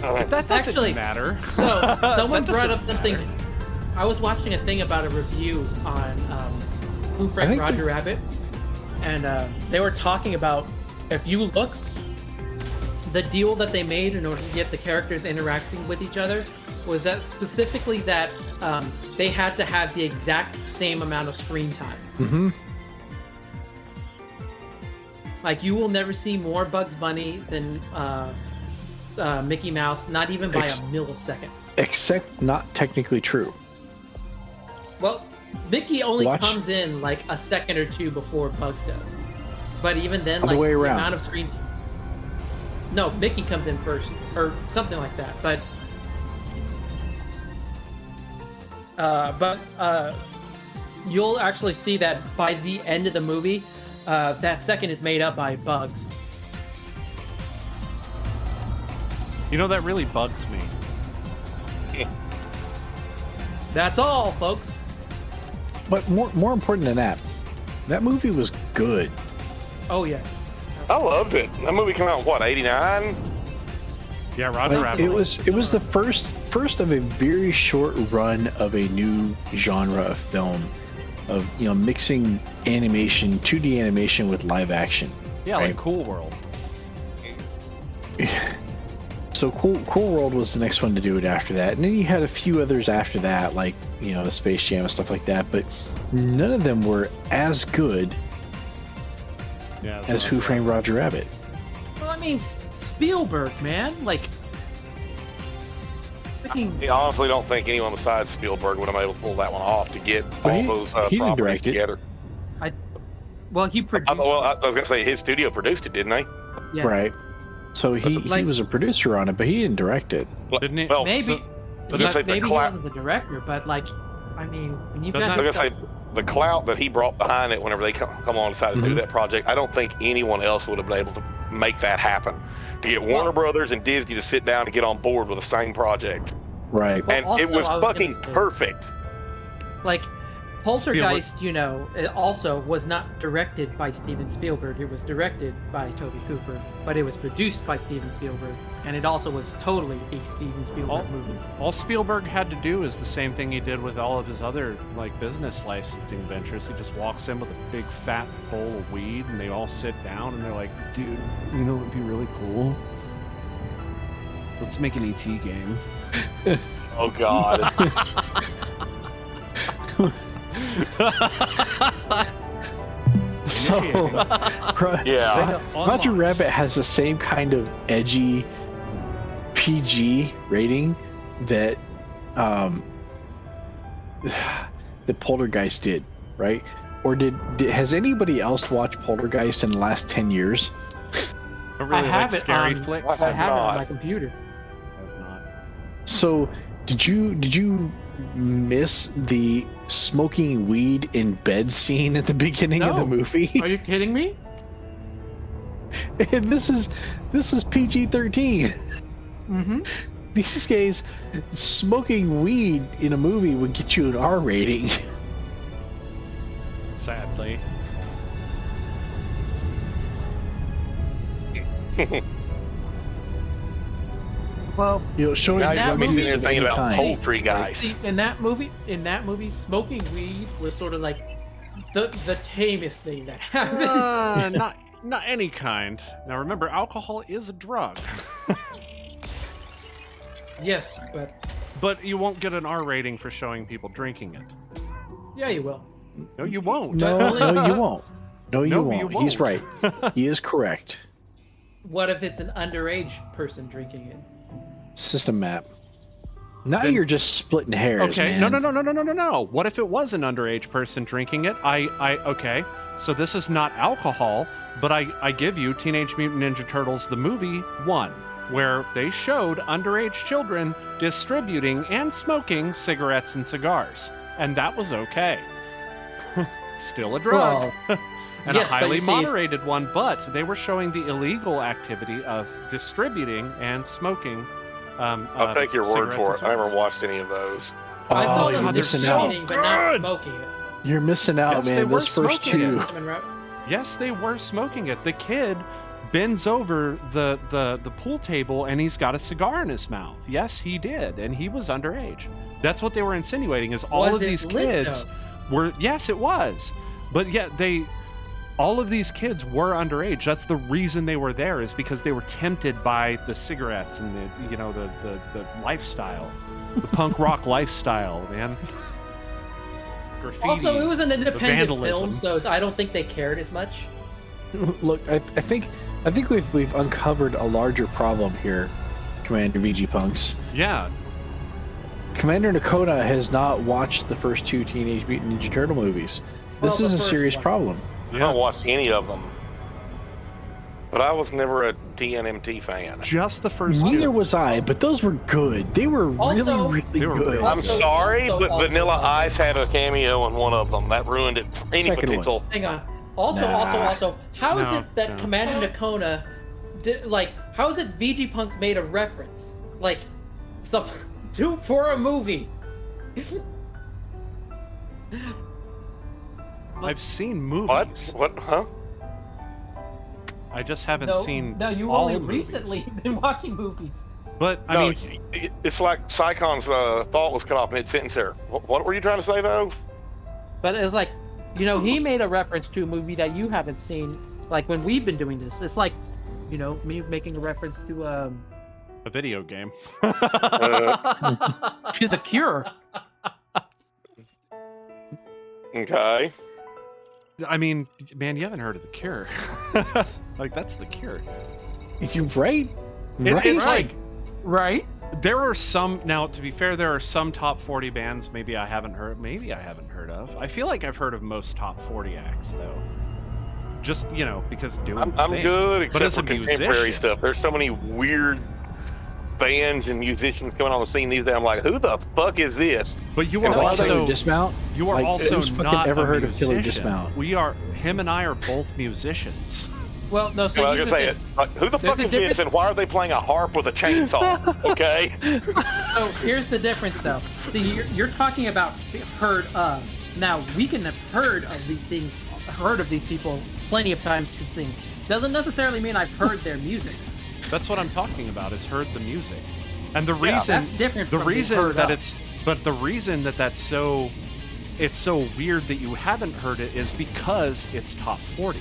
But that doesn't Actually- matter. So someone That brought up doesn't something. matter. I was watching a thing about a review on Who I Framed think Roger Rabbit, and they were talking about, if you look, the deal that they made in order to get the characters interacting with each other was that specifically that they had to have the exact same amount of screen time. Mm-hmm. Like, you will never see more Bugs Bunny than Mickey Mouse, not even by a millisecond. Except not technically true. Well, Mickey only Watch. comes in like a second or two before Bugs does. But even then, Other like way the around. amount of screen. No, Mickey comes in first, or something like that. But you'll actually see that by the end of the movie, that second is made up by Bugs. You know, that really bugs me. That's all, folks. But more important than that, that movie was good. Oh yeah. I loved it. That movie came out in, what, 89? Yeah, Roger Like, Rabbit. it was the first of a very short run of a new genre of film, of mixing animation, 2D animation with live action. Yeah, right? like Cool World. So Cool World was the next one to do it after that, and then you had a few others after that, like the Space Jam and stuff like that. But none of them were as good as Who Framed Roger Rabbit. Well, I mean, Spielberg, man, like. I honestly don't think anyone besides Spielberg would have been able to pull that one off to get all those he didn't properties direct it. together. Well, he produced. Well, I was going to say his studio produced it, didn't they? Yeah. Right. So he was a producer on it, but he didn't direct it. Didn't he? Well, Maybe. But that's like maybe he wasn't the director, but like, I mean, when you've Doesn't got. I was going to say, the clout that he brought behind it whenever they come along and decided to do that project, I don't think anyone else would have been able to make that happen. To get Warner Brothers and Disney to sit down and get on board with the same project. Right. Well, And also, it was I was fucking gonna say- perfect. Like, Poltergeist, it also was not directed by Steven Spielberg. It was directed by Toby Hooper, but it was produced by Steven Spielberg, and it also was totally a Steven Spielberg movie. All Spielberg had to do is the same thing he did with all of his other business licensing ventures. He just walks in with a big fat bowl of weed, and they all sit down, and they're like, "Dude, you know, it'd be really cool. Let's make an ET game." Oh, God. So, Yeah. Roger Rabbit has the same kind of edgy PG rating that the Poltergeist did, right? Or has anybody else watched Poltergeist in the last 10 years? I really have like it scary on- flicks. I have it on not. my computer. I have not. So, did you miss the smoking weed in bed scene at the beginning of the No. movie? Are you kidding me? And this is PG-13. Mm-hmm. These days, smoking weed in a movie would get you an R rating. Sadly. Well, Showing Now that you're movie- missing anything about time. poultry guys. see, in that movie, smoking weed was sort of like the tamest thing that happened. Not any kind. Now remember, alcohol is a drug. Yes, But you won't get an R rating for showing people drinking it. yeah, you will. No, you won't. No, you won't. No, you No, won't. you He's right. won't. He is correct. What if it's an underage person drinking it? System map. Now Then- you're just splitting hairs. Okay, man. no. What if it was an underage person drinking it? Okay, so this is not alcohol, but I give you Teenage Mutant Ninja Turtles, the movie 1, where they showed underage children distributing and smoking cigarettes and cigars. And that was okay. Still a drug. And yes, a but highly you see- moderated one, but they were showing the illegal activity of distributing and smoking. I'll take your word cigarettes for and it. I never cigars. watched any of those. I saw Oh, them you're missing out. distributing, but not smoking it. You're missing out, Yes, they man. were Those first smoking two. it. Yes, they were smoking it. The kid bends over the pool table and he's got a cigar in his mouth. Yes, he did, and he was underage. That's what they were insinuating. Is all Was of it these lit, kids were? Yes, it was. But yet all of these kids were underage. That's the reason they were there, is because they were tempted by the cigarettes and the lifestyle, the punk rock lifestyle, man. Graffiti. Also, it was an independent vandalism. film, so I don't think they cared as much. Look, I think we've uncovered a larger problem here, Commander VG Punks. Yeah. Commander Nakota has not watched the first two Teenage Mutant Ninja Turtle movies. This Well, is the a first serious one. problem. I don't watch any of them. But I was never a TNMT fan. Just the first Neither two. was I, but those were good. They were Also- really They were good. really I'm Also- sorry, also- but Vanilla Ice had a cameo in one of them. That ruined it for any Second one. potential. Hang on. Also, Nah. how is No, it that no. Commander Nakona did, how is it VG Punks made a reference? Some for a movie. I've seen movies. What? Huh? I just haven't seen. No, you all only movies. recently been watching movies. But I No, mean, it's like Sycon's thought was cut off mid-sentence there. What were you trying to say, though? But it was like, he made a reference to a movie that you haven't seen. Like when we've been doing this, it's like, me making a reference to a video game. to The Cure. Okay. I mean, man, you haven't heard of The Cure. Like, that's The Cure. You're right. It's like, right. there are some, now to be fair, there are some top 40 bands maybe I haven't heard of. I feel like I've heard of most top 40 acts, though. Just, because doing I'm good, except as for a contemporary musician, stuff. There's so many weird bands and musicians coming on the scene these days. I'm like, who the fuck is this? But you And are why also Dismount. you are Like, also who's fucking not ever a heard of Taylor musician. Dismount? Him and I are both musicians. Well, no. So Well, I was gonna say it. Like, who the fuck There's a is this, difference- and why are they playing a harp with a chainsaw? Okay. So here's the difference, though. See, you're talking about heard of. Now we can have heard of these things, heard of these people plenty of times. To things doesn't necessarily mean I've heard their music. That's what I'm talking about. Is heard the music, and the Yeah, reason that's different. the from being reason heard that of. the reason that that's so it's so weird that you haven't heard it is because it's top 40,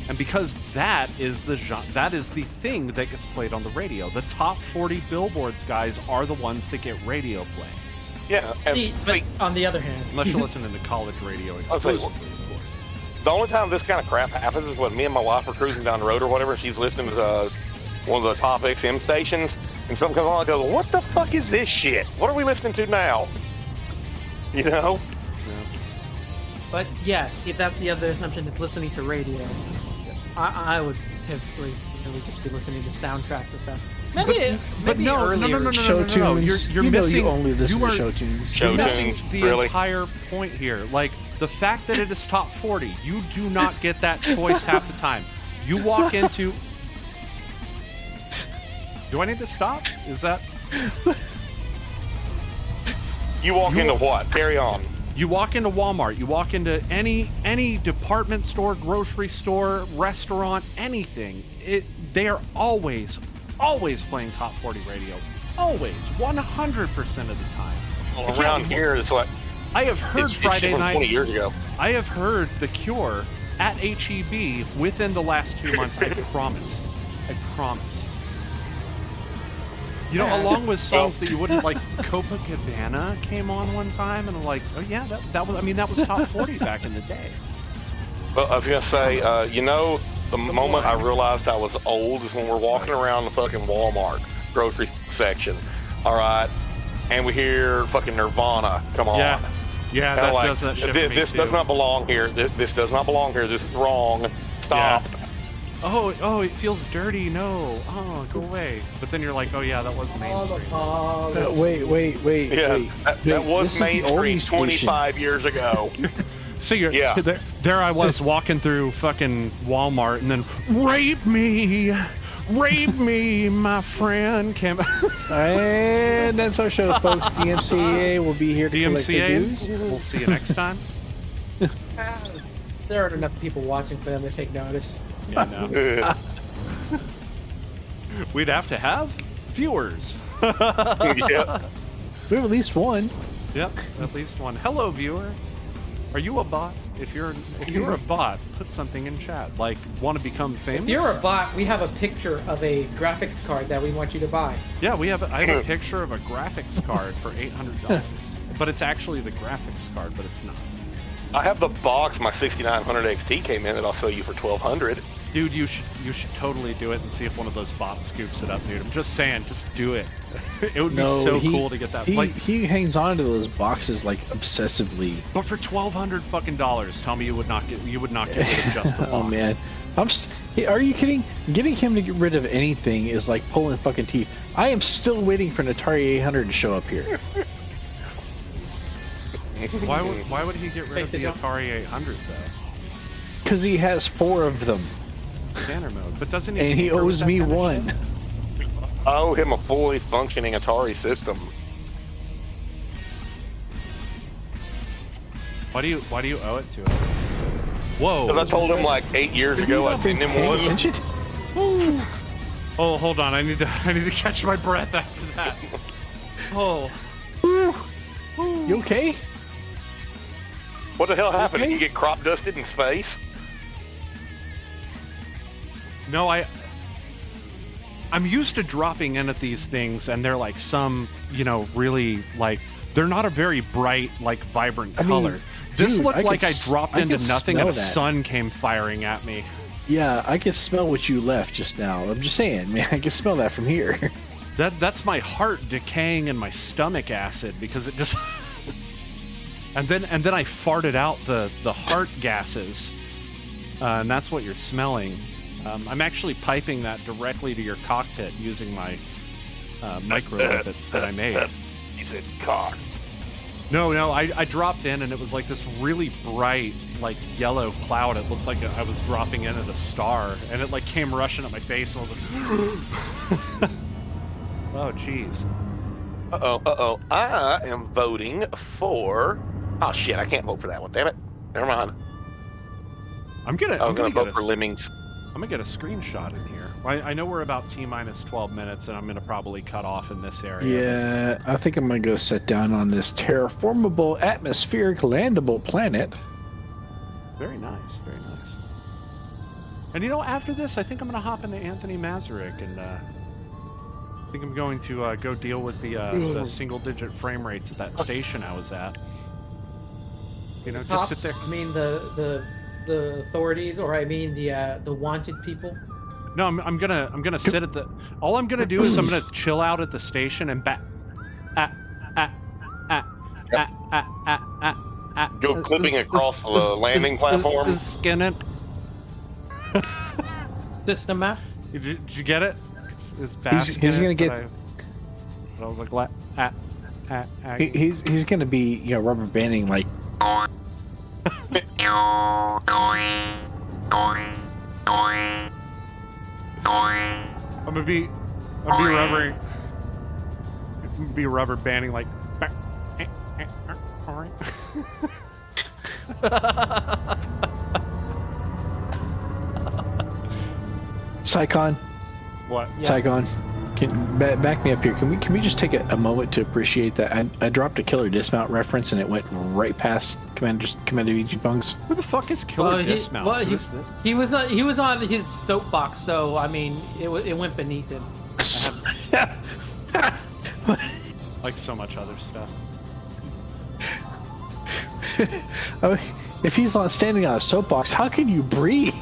and because that is the thing that gets played on the radio. The top 40 billboards guys are the ones that get radio play, Yeah. And See, but on the other hand, unless you're listening to college radio I'll say, exclusively, of course. the only time this kind of crap happens is when me and my wife are cruising down the road or whatever. She's listening to one of the top XM stations, and something comes on. I go, "What the fuck is this shit? What are we listening to now?" You know. but yes, if that's the other assumption, is listening to radio. I would typically really just be listening to soundtracks and stuff. Maybe no, earlier. Show tunes. You're you missing. Know you only listen you are, to show tunes. Show You're missing tunes, the really? entire point here. Like, the fact that it is top 40, you do not get that choice half the time. You walk into... Do I need to stop? Is that... You walk into what? Carry on. You walk into Walmart, you walk into any department store, grocery store, restaurant, anything. They are always playing top 40 radio. Always. 100% of the time. Well, around here, it's like I have heard it's Friday from night... 20 years ago. I have heard The Cure at HEB within the last 2 months. I promise. I promise. Along with songs that you wouldn't like. Copacabana came on one time, and I'm like, oh yeah, that was top 40 back in the day. Well, I was gonna say, the moment I realized I was old is when we're walking around the fucking Walmart grocery section. All right, and we hear fucking Nirvana come on. Yeah, And I'm that does that shit for me This too. does not belong here. This does not belong here. This is wrong. Stop. Yeah. Oh, it feels dirty. No. Oh, go away. But then you're like, oh yeah, that was mainstream. Wait. Yeah, that was This is the mainstream only station. 25 years ago. So you're Yeah. there I was walking through fucking Walmart, and then rape me, my friend came. And that's our show, folks. DMCA will be here to collect the dues. DMCA. We'll see you next time. There aren't enough people watching for them to take notice. Yeah, no. We'd have to have viewers. Yeah. We have at least one. Yep, at least one. Hello, viewer. Are you a bot? If you're a bot, put something in chat. Like, want to become famous? If you're a bot, we have a picture of a graphics card that we want you to buy. Yeah, I have a picture of a graphics card for $800. But it's actually the graphics card, but it's not. I have the box my 6900 XT came in that I'll sell you for $1,200. Dude, you should totally do it and see if one of those bots scoops it up, dude. I'm just saying, just do it. It would be so cool to get that. He hangs on to those boxes like obsessively. But for $1,200 fucking dollars, tell me you would not get rid of just the box. Oh man, are you kidding? Getting him to get rid of anything is like pulling fucking teeth. I am still waiting for an Atari 800 to show up here. Why would he get rid of the Atari 800 though? Because he has 4 of them, Banner mode, but doesn't he? and he tinker with owes that me kind of one. shit? I owe him a fully functioning Atari system. Why do you owe it to him? Whoa! Because I told him like 8 years ago I'd send him Pay one. attention? Oh, hold on. I need to catch my breath after that. Oh. You okay? What the hell happened? Okay. Did you get crop dusted in space? No, I'm used to dropping in at these things, and they're like some, really like they're not a very bright, like vibrant color. This dude, looked like I dropped into can nothing, smell and the that. sun came firing at me. Yeah, I can smell what you left just now. I'm just saying, man, I can smell that from here. That's my heart decaying and my stomach acid because it just. and then I farted out the heart gases, and that's what you're smelling. I'm actually piping that directly to your cockpit using my micro lipids that I made. You said cock. No, I dropped in and it was like this really bright, like yellow cloud. It looked like I was dropping in at a star, and it like came rushing at my face, and I was like, "Oh, jeez." Uh-oh. I am voting for... Oh, shit, I can't vote for that one. Damn it. Never mind. I'm gonna vote for Lemmings. I'm gonna get a screenshot in here. I know we're about T-minus 12 minutes, and I'm gonna probably cut off in this area. Yeah, I think I'm gonna go sit down on this terraformable, atmospheric, landable planet. Very nice, very nice. And after this, I think I'm gonna hop into Anthony Mazurek, and I think I'm going to go deal with the single-digit frame rates at that station I was at. Just sit there. I mean the authorities, or I mean the wanted people. No, I'm gonna sit at the. All I'm gonna do is I'm gonna chill out at the station and Go clipping across the landing platform. Skin it. System map. Did you get it? It's fast. He's gonna get. I was like, He's gonna be rubber banding like. I'm gonna be rubber banding like. Psychon. What? Yeah. Psychon. Back me up here. Can we just take a moment to appreciate that? I dropped a Killer Dismount reference and it went right past Commander VG Punks. Who the fuck is Killer Dismount? He was on his soapbox, so I mean it went beneath him. Like so much other stuff. If he's not standing on a soapbox, how can you breathe?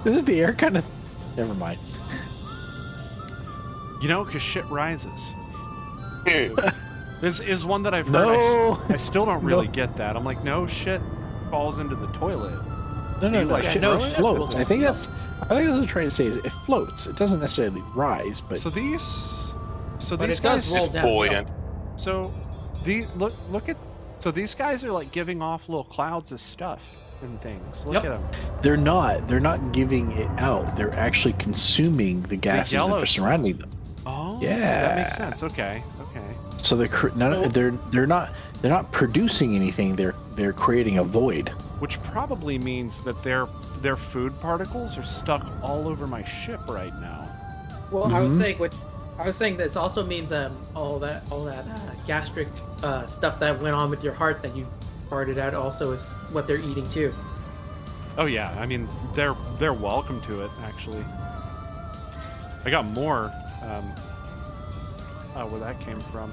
Isn't the air kind of? Never mind. Because shit rises. This is one that I've heard. No. I still don't really get that. I'm like, no shit falls into the toilet. No. Shit floats. I think that's what I'm trying to say is it floats. It doesn't necessarily rise, but these But guys it does roll down. Buoyant. So these guys are like giving off little clouds of stuff and things. Look at them. they're not giving it out. They're actually consuming the gases that yellow are surrounding them. Oh, Yeah. that makes sense. Okay. So they're not producing anything. They're creating a void. Which probably means that their food particles are stuck all over my ship right now. Well, Mhm. I was saying this also means all that gastric stuff that went on with your heart that you farted out also is what they're eating too. Oh yeah, I mean they're welcome to it actually. I got more. Where that came from?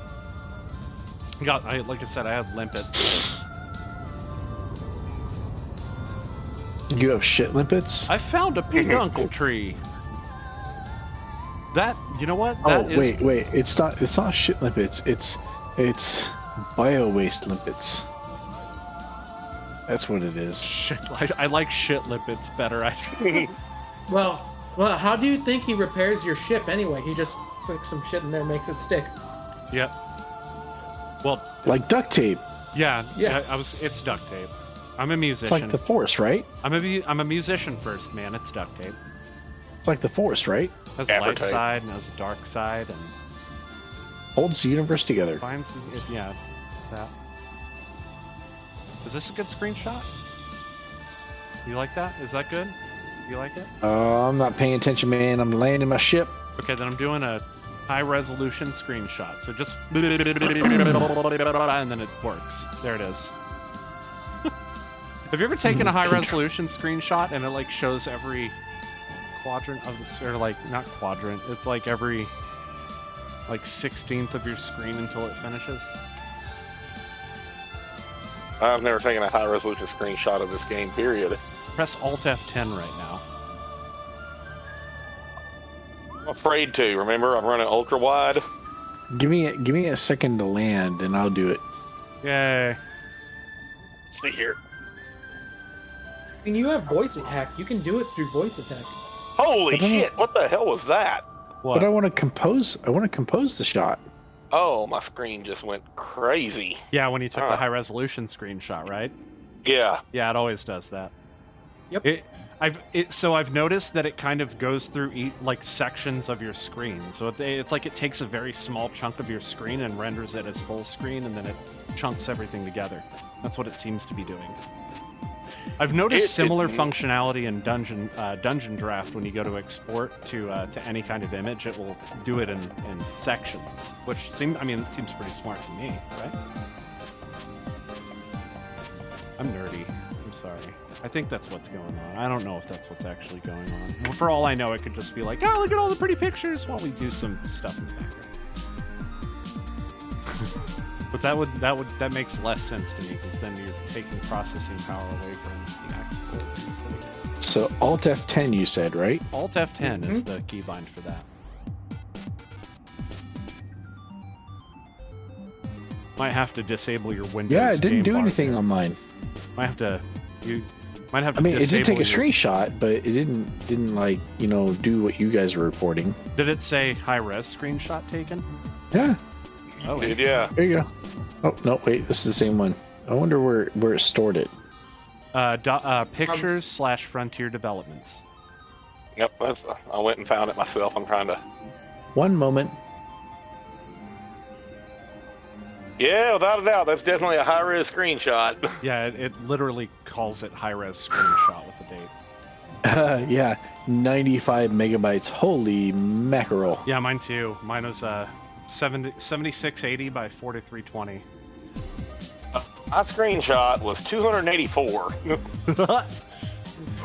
Like I said, I had limpets. You have shit limpets? I found a peduncle tree. That what? Wait. It's not shit limpets. It's bio waste limpets. That's what it is. Shit. I like shit limpets better. Well, how do you think he repairs your ship anyway? He just sticks some shit in there, makes it stick. Yep. Well, Like duct tape. yeah. Yeah. It's duct tape. I'm a It's musician. like the Force, right? I'm a musician first, man. It's duct tape. It's like the Force, right? Has a light Gaffer tape. side and has a dark side and Holds the universe together. finds that. Is this a good screenshot? You like that? Is that good? You like it? I'm not paying attention, man. I'm landing my ship. Okay, then I'm doing a high resolution screenshot. So just and then it works. There it is. Have you ever taken a high resolution screenshot and it like shows every quadrant of the, or like not quadrant, it's like every like 16th of your screen until it finishes? I've never taken a high resolution screenshot of this game, period. Press Alt F10 right now. I'm afraid to. Remember, I'm running ultra wide. Give me a second to land, and I'll do it. Yay. Let's see here. I mean, you have voice attack. You can do it through voice attack. Holy shit! What the hell was that? What? But I want to compose. I want to compose the shot. Oh, my screen just went crazy. Yeah, when you took the high resolution screenshot, right? Yeah. Yeah, it always does that. Yep. So I've noticed that it kind of goes through like sections of your screen. So it's like it takes a very small chunk of your screen and renders it as full screen, and then it chunks everything together. That's what it seems to be doing. I've noticed similar functionality in Dungeon Draft. When you go to export to any kind of image, it will do it in sections, which it seems pretty smart to me, right? I'm nerdy. I'm sorry. I think that's what's going on. I don't know if that's what's actually going on. Well, for all I know, it could just be like, oh, look at all the pretty pictures while we do some stuff in the background. But that makes less sense to me, because then you're taking processing power away from the export. So Alt F10, you said, right? Alt F10 is the keybind for that. Might have to disable your Windows. Yeah, it didn't game do bar anything there. on mine. Might have to. You might have to. I mean, it did take a disable screenshot, but it didn't like do what you guys were reporting. Did it say high res screenshot taken? Yeah. Oh, Dude, yeah. There you go. Oh no, wait, this is the same one. I wonder where it stored it. Pictures / Frontier Developments. Yep, I went and found it myself. I'm trying to. One moment. Yeah, without a doubt, that's definitely a high-res screenshot. Yeah, it literally calls it high res screenshot with the date. Yeah, 95 megabytes. Holy mackerel. Yeah, mine too. Mine was 7680 by 4320. My screenshot was 284.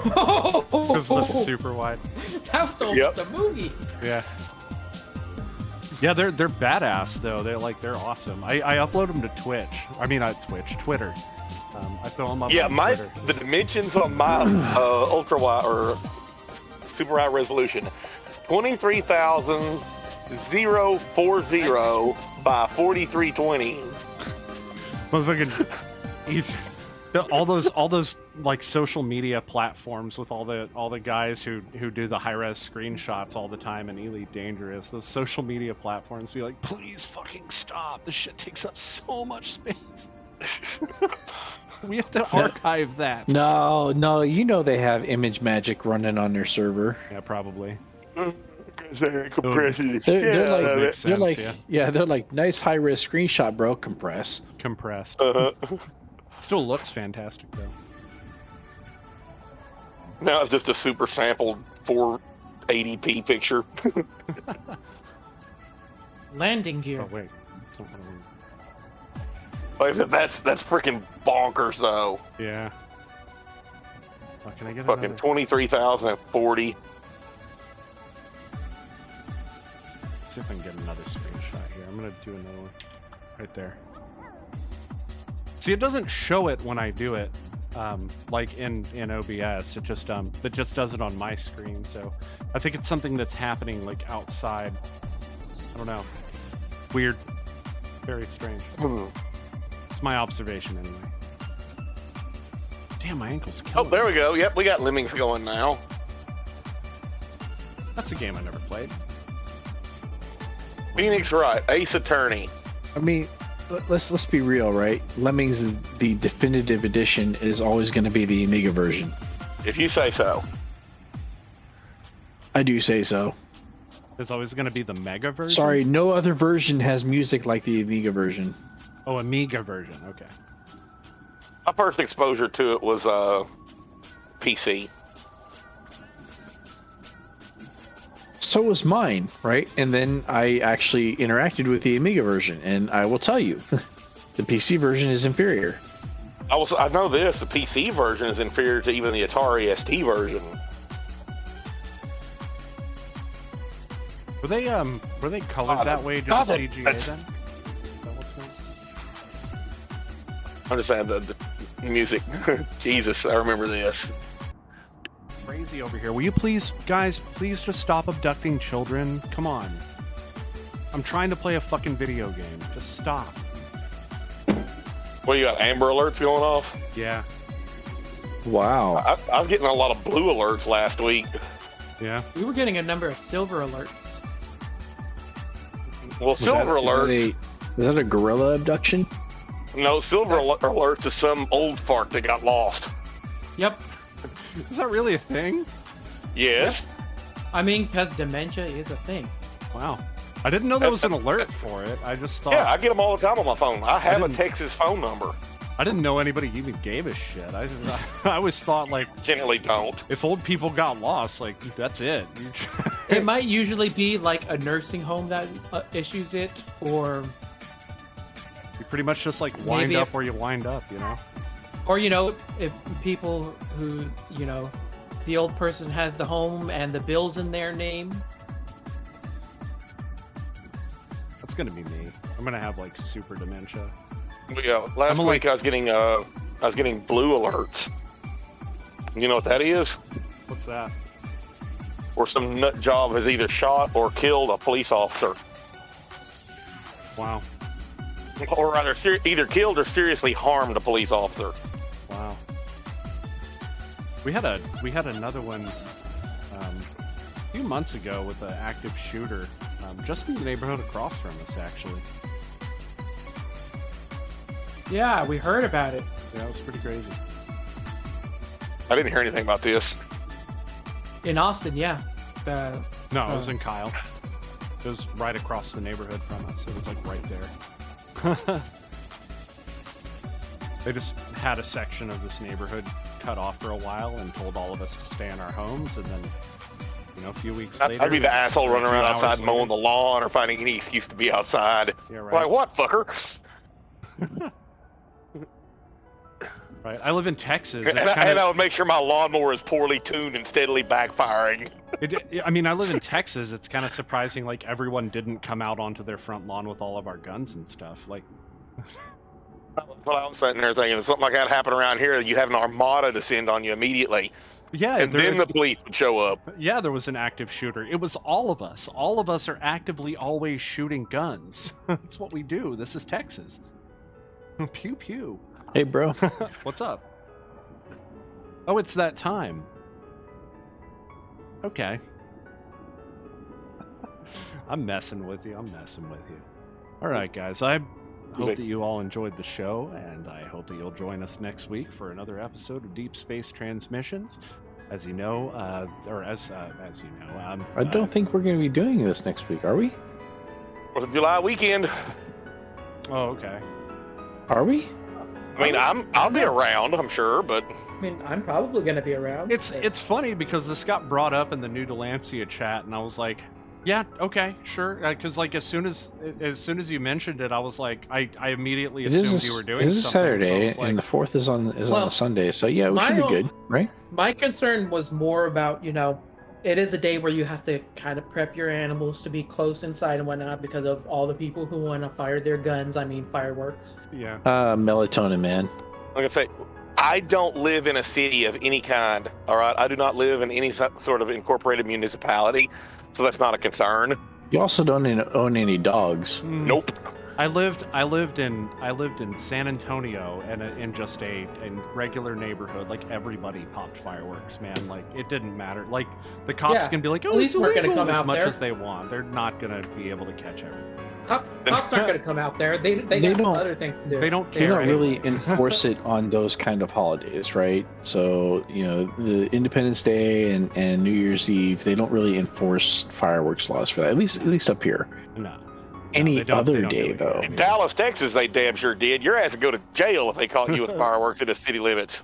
Because the super wide. That was almost a movie. Yeah. Yeah, they're badass though. They're awesome. I upload them to Twitch. I mean, not Twitch, Twitter. I fill them up. Yeah, on the Twitter. dimensions on my ultra wide or super high resolution, 23,040 by 4320. Motherfucking, all those like social media platforms with all the guys who do the high res screenshots all the time in Elite Dangerous. Those social media platforms be like, please fucking stop. This shit takes up so much space. We have to archive that. No, they have Image Magic running on their server. Yeah, probably. They're like nice high res screenshot, bro. Compressed. Still looks fantastic though. Now it's just a super sampled 480p picture. Landing gear. Oh wait. Like that's freaking bonkers though. Yeah. Oh, can I get fucking 23,040. See if I can get another screenshot here. I'm gonna do another one right there. See, it doesn't show it when I do it, like in OBS. It just does it on my screen. So I think it's something that's happening like outside. I don't know. Weird. Very strange. It's my observation anyway. Damn, my ankle's killing Oh, there we go. Yep, we got Lemmings going now. That's a game I never played. Phoenix Wright, Ace Attorney. I mean, let's be real, right? Lemmings, the definitive edition, is always going to be the Amiga version. If you say so. I do say so. There's always going to be the Mega version? Sorry, no other version has music like the Amiga version. Oh, Amiga version. Okay. My first exposure to it was PC. so was mine, right? And then I actually interacted with the Amiga version, and I will tell you, the PC version is inferior. I know this. The PC version is inferior to even the Atari ST version. Were they colored that way just CGA then? Is that what's going on? I'm just saying the music. Jesus, I remember this. Crazy over here. Will you please, guys, please just stop abducting children? Come on. I'm trying to play a fucking video game. Just stop. Well, you got Amber Alerts going off? Yeah. Wow. I was getting a lot of blue alerts last week. Yeah. We were getting a number of silver alerts. Well, silver alerts. Is that a gorilla abduction? No, silver alerts is some old fart that got lost. Yep. Is that really a thing? Yes. I mean, because dementia is a thing. Wow. I didn't know there was an alert for it. I just thought... Yeah, I get them all the time on my phone. I have a Texas phone number. I didn't know anybody even gave a shit. I always thought, like... Generally don't. If old people got lost, like, that's it. It might usually be, like, a nursing home that issues it, or... You pretty much just, like, wind up where you wind up, you know? Or, you know, if people who, you know, the old person has the home and the bill's in their name. That's gonna be me. I'm gonna have, like, super dementia. Yeah, last week I was getting blue alerts. You know what that is? What's that? Where some nut job has either shot or killed a police officer. Wow. Or rather, either killed or seriously harmed a police officer. Wow. We had another one a few months ago with an active shooter, just in the neighborhood across from us, actually. Yeah, we heard about it. Yeah, it was pretty crazy. I didn't hear anything about this. In Austin, yeah. No, it was in Kyle. It was right across the neighborhood from us. It was like right there. They just had a section of this neighborhood cut off for a while and told all of us to stay in our homes, and then, you know, a few weeks later... I'd be the asshole running around outside mowing the lawn or finding any excuse to be outside. Yeah, right. Like, what, fucker? Right, I live in Texas. And I would make sure my lawnmower is poorly tuned and steadily backfiring. I mean, I live in Texas. It's kind of surprising, like, everyone didn't come out onto their front lawn with all of our guns and stuff. Like, Well, I was sitting there thinking, if something like that happened around here, you have an armada descend on you immediately. yeah, And then the police would show up. yeah, there was an active shooter. It was all of us. All of us are actively always shooting guns. That's what we do. This is Texas. Pew pew. Hey, bro. What's up? Oh, it's that time. Okay. I'm messing with you. All right, guys. I hope that you all enjoyed the show, and I hope that you'll join us next week for another episode of Deep Space Transmissions. As you know, as you know, I don't think we're going to be doing this next week, are we? 4th of July weekend. Oh, okay. Are we? I mean, I'll be around, I'm sure, but I mean, I'm probably going to be around. It's funny because this got brought up in the New Delancey chat, and I was like, yeah, okay, sure. Because like as soon as you mentioned it, I was like, I immediately assumed you were doing something. It is a Saturday, so like, and the 4th is on a Sunday, so yeah, we should be good, right? My concern was more about, you know, it is a day where you have to kind of prep your animals to be close inside and whatnot because of all the people who want to fire their guns. I mean, fireworks. Yeah. Melatonin, man. like I say, I don't live in a city of any kind, all right? I do not live in any sort of incorporated municipality, so that's not a concern. You also don't own any dogs. Nope. I lived in San Antonio and in just a regular neighborhood. Like everybody popped fireworks, man. Like it didn't matter. Like the cops can be like, "Oh, it's illegal," as much as they want. They're not gonna be able to catch everyone. Cops aren't gonna come out there. They got other things to do. They don't care. They don't really enforce it on those kind of holidays, right? So the Independence Day and New Year's Eve, they don't really enforce fireworks laws for that. At least up here. No. Any other day, though. In Dallas, Texas, they damn sure did. Your ass would go to jail if they caught you with fireworks in the city limits.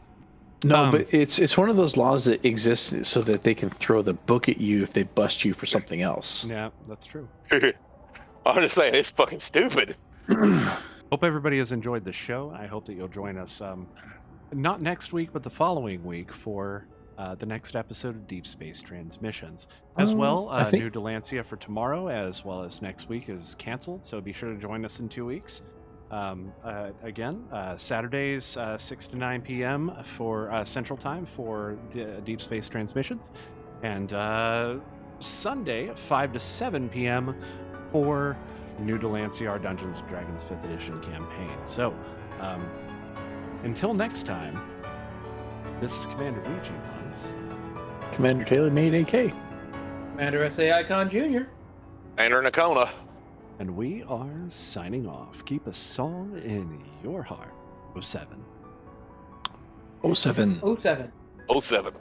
No, but it's one of those laws that exists so that they can throw the book at you if they bust you for something else. Yeah, that's true. I'm just saying, it's fucking stupid. Hope everybody has enjoyed the show. I hope that you'll join us, not next week, but the following week for the next episode of Deep Space Transmissions. As well, New Delancia for tomorrow, as well as next week is canceled, so be sure to join us in 2 weeks. Again, Saturdays 6 to 9 p.m. for Central Time for the Deep Space Transmissions, and Sunday 5 to 7 p.m. for New Delancia, our Dungeons & Dragons 5th Edition campaign. So, until next time, this is Commander BG Ones. Commander Taylor-MadeAK. Commander S.A. Icon Jr. Andrew Nakona. And we are signing off. Keep a song in your heart. 07. 07. 07. 07.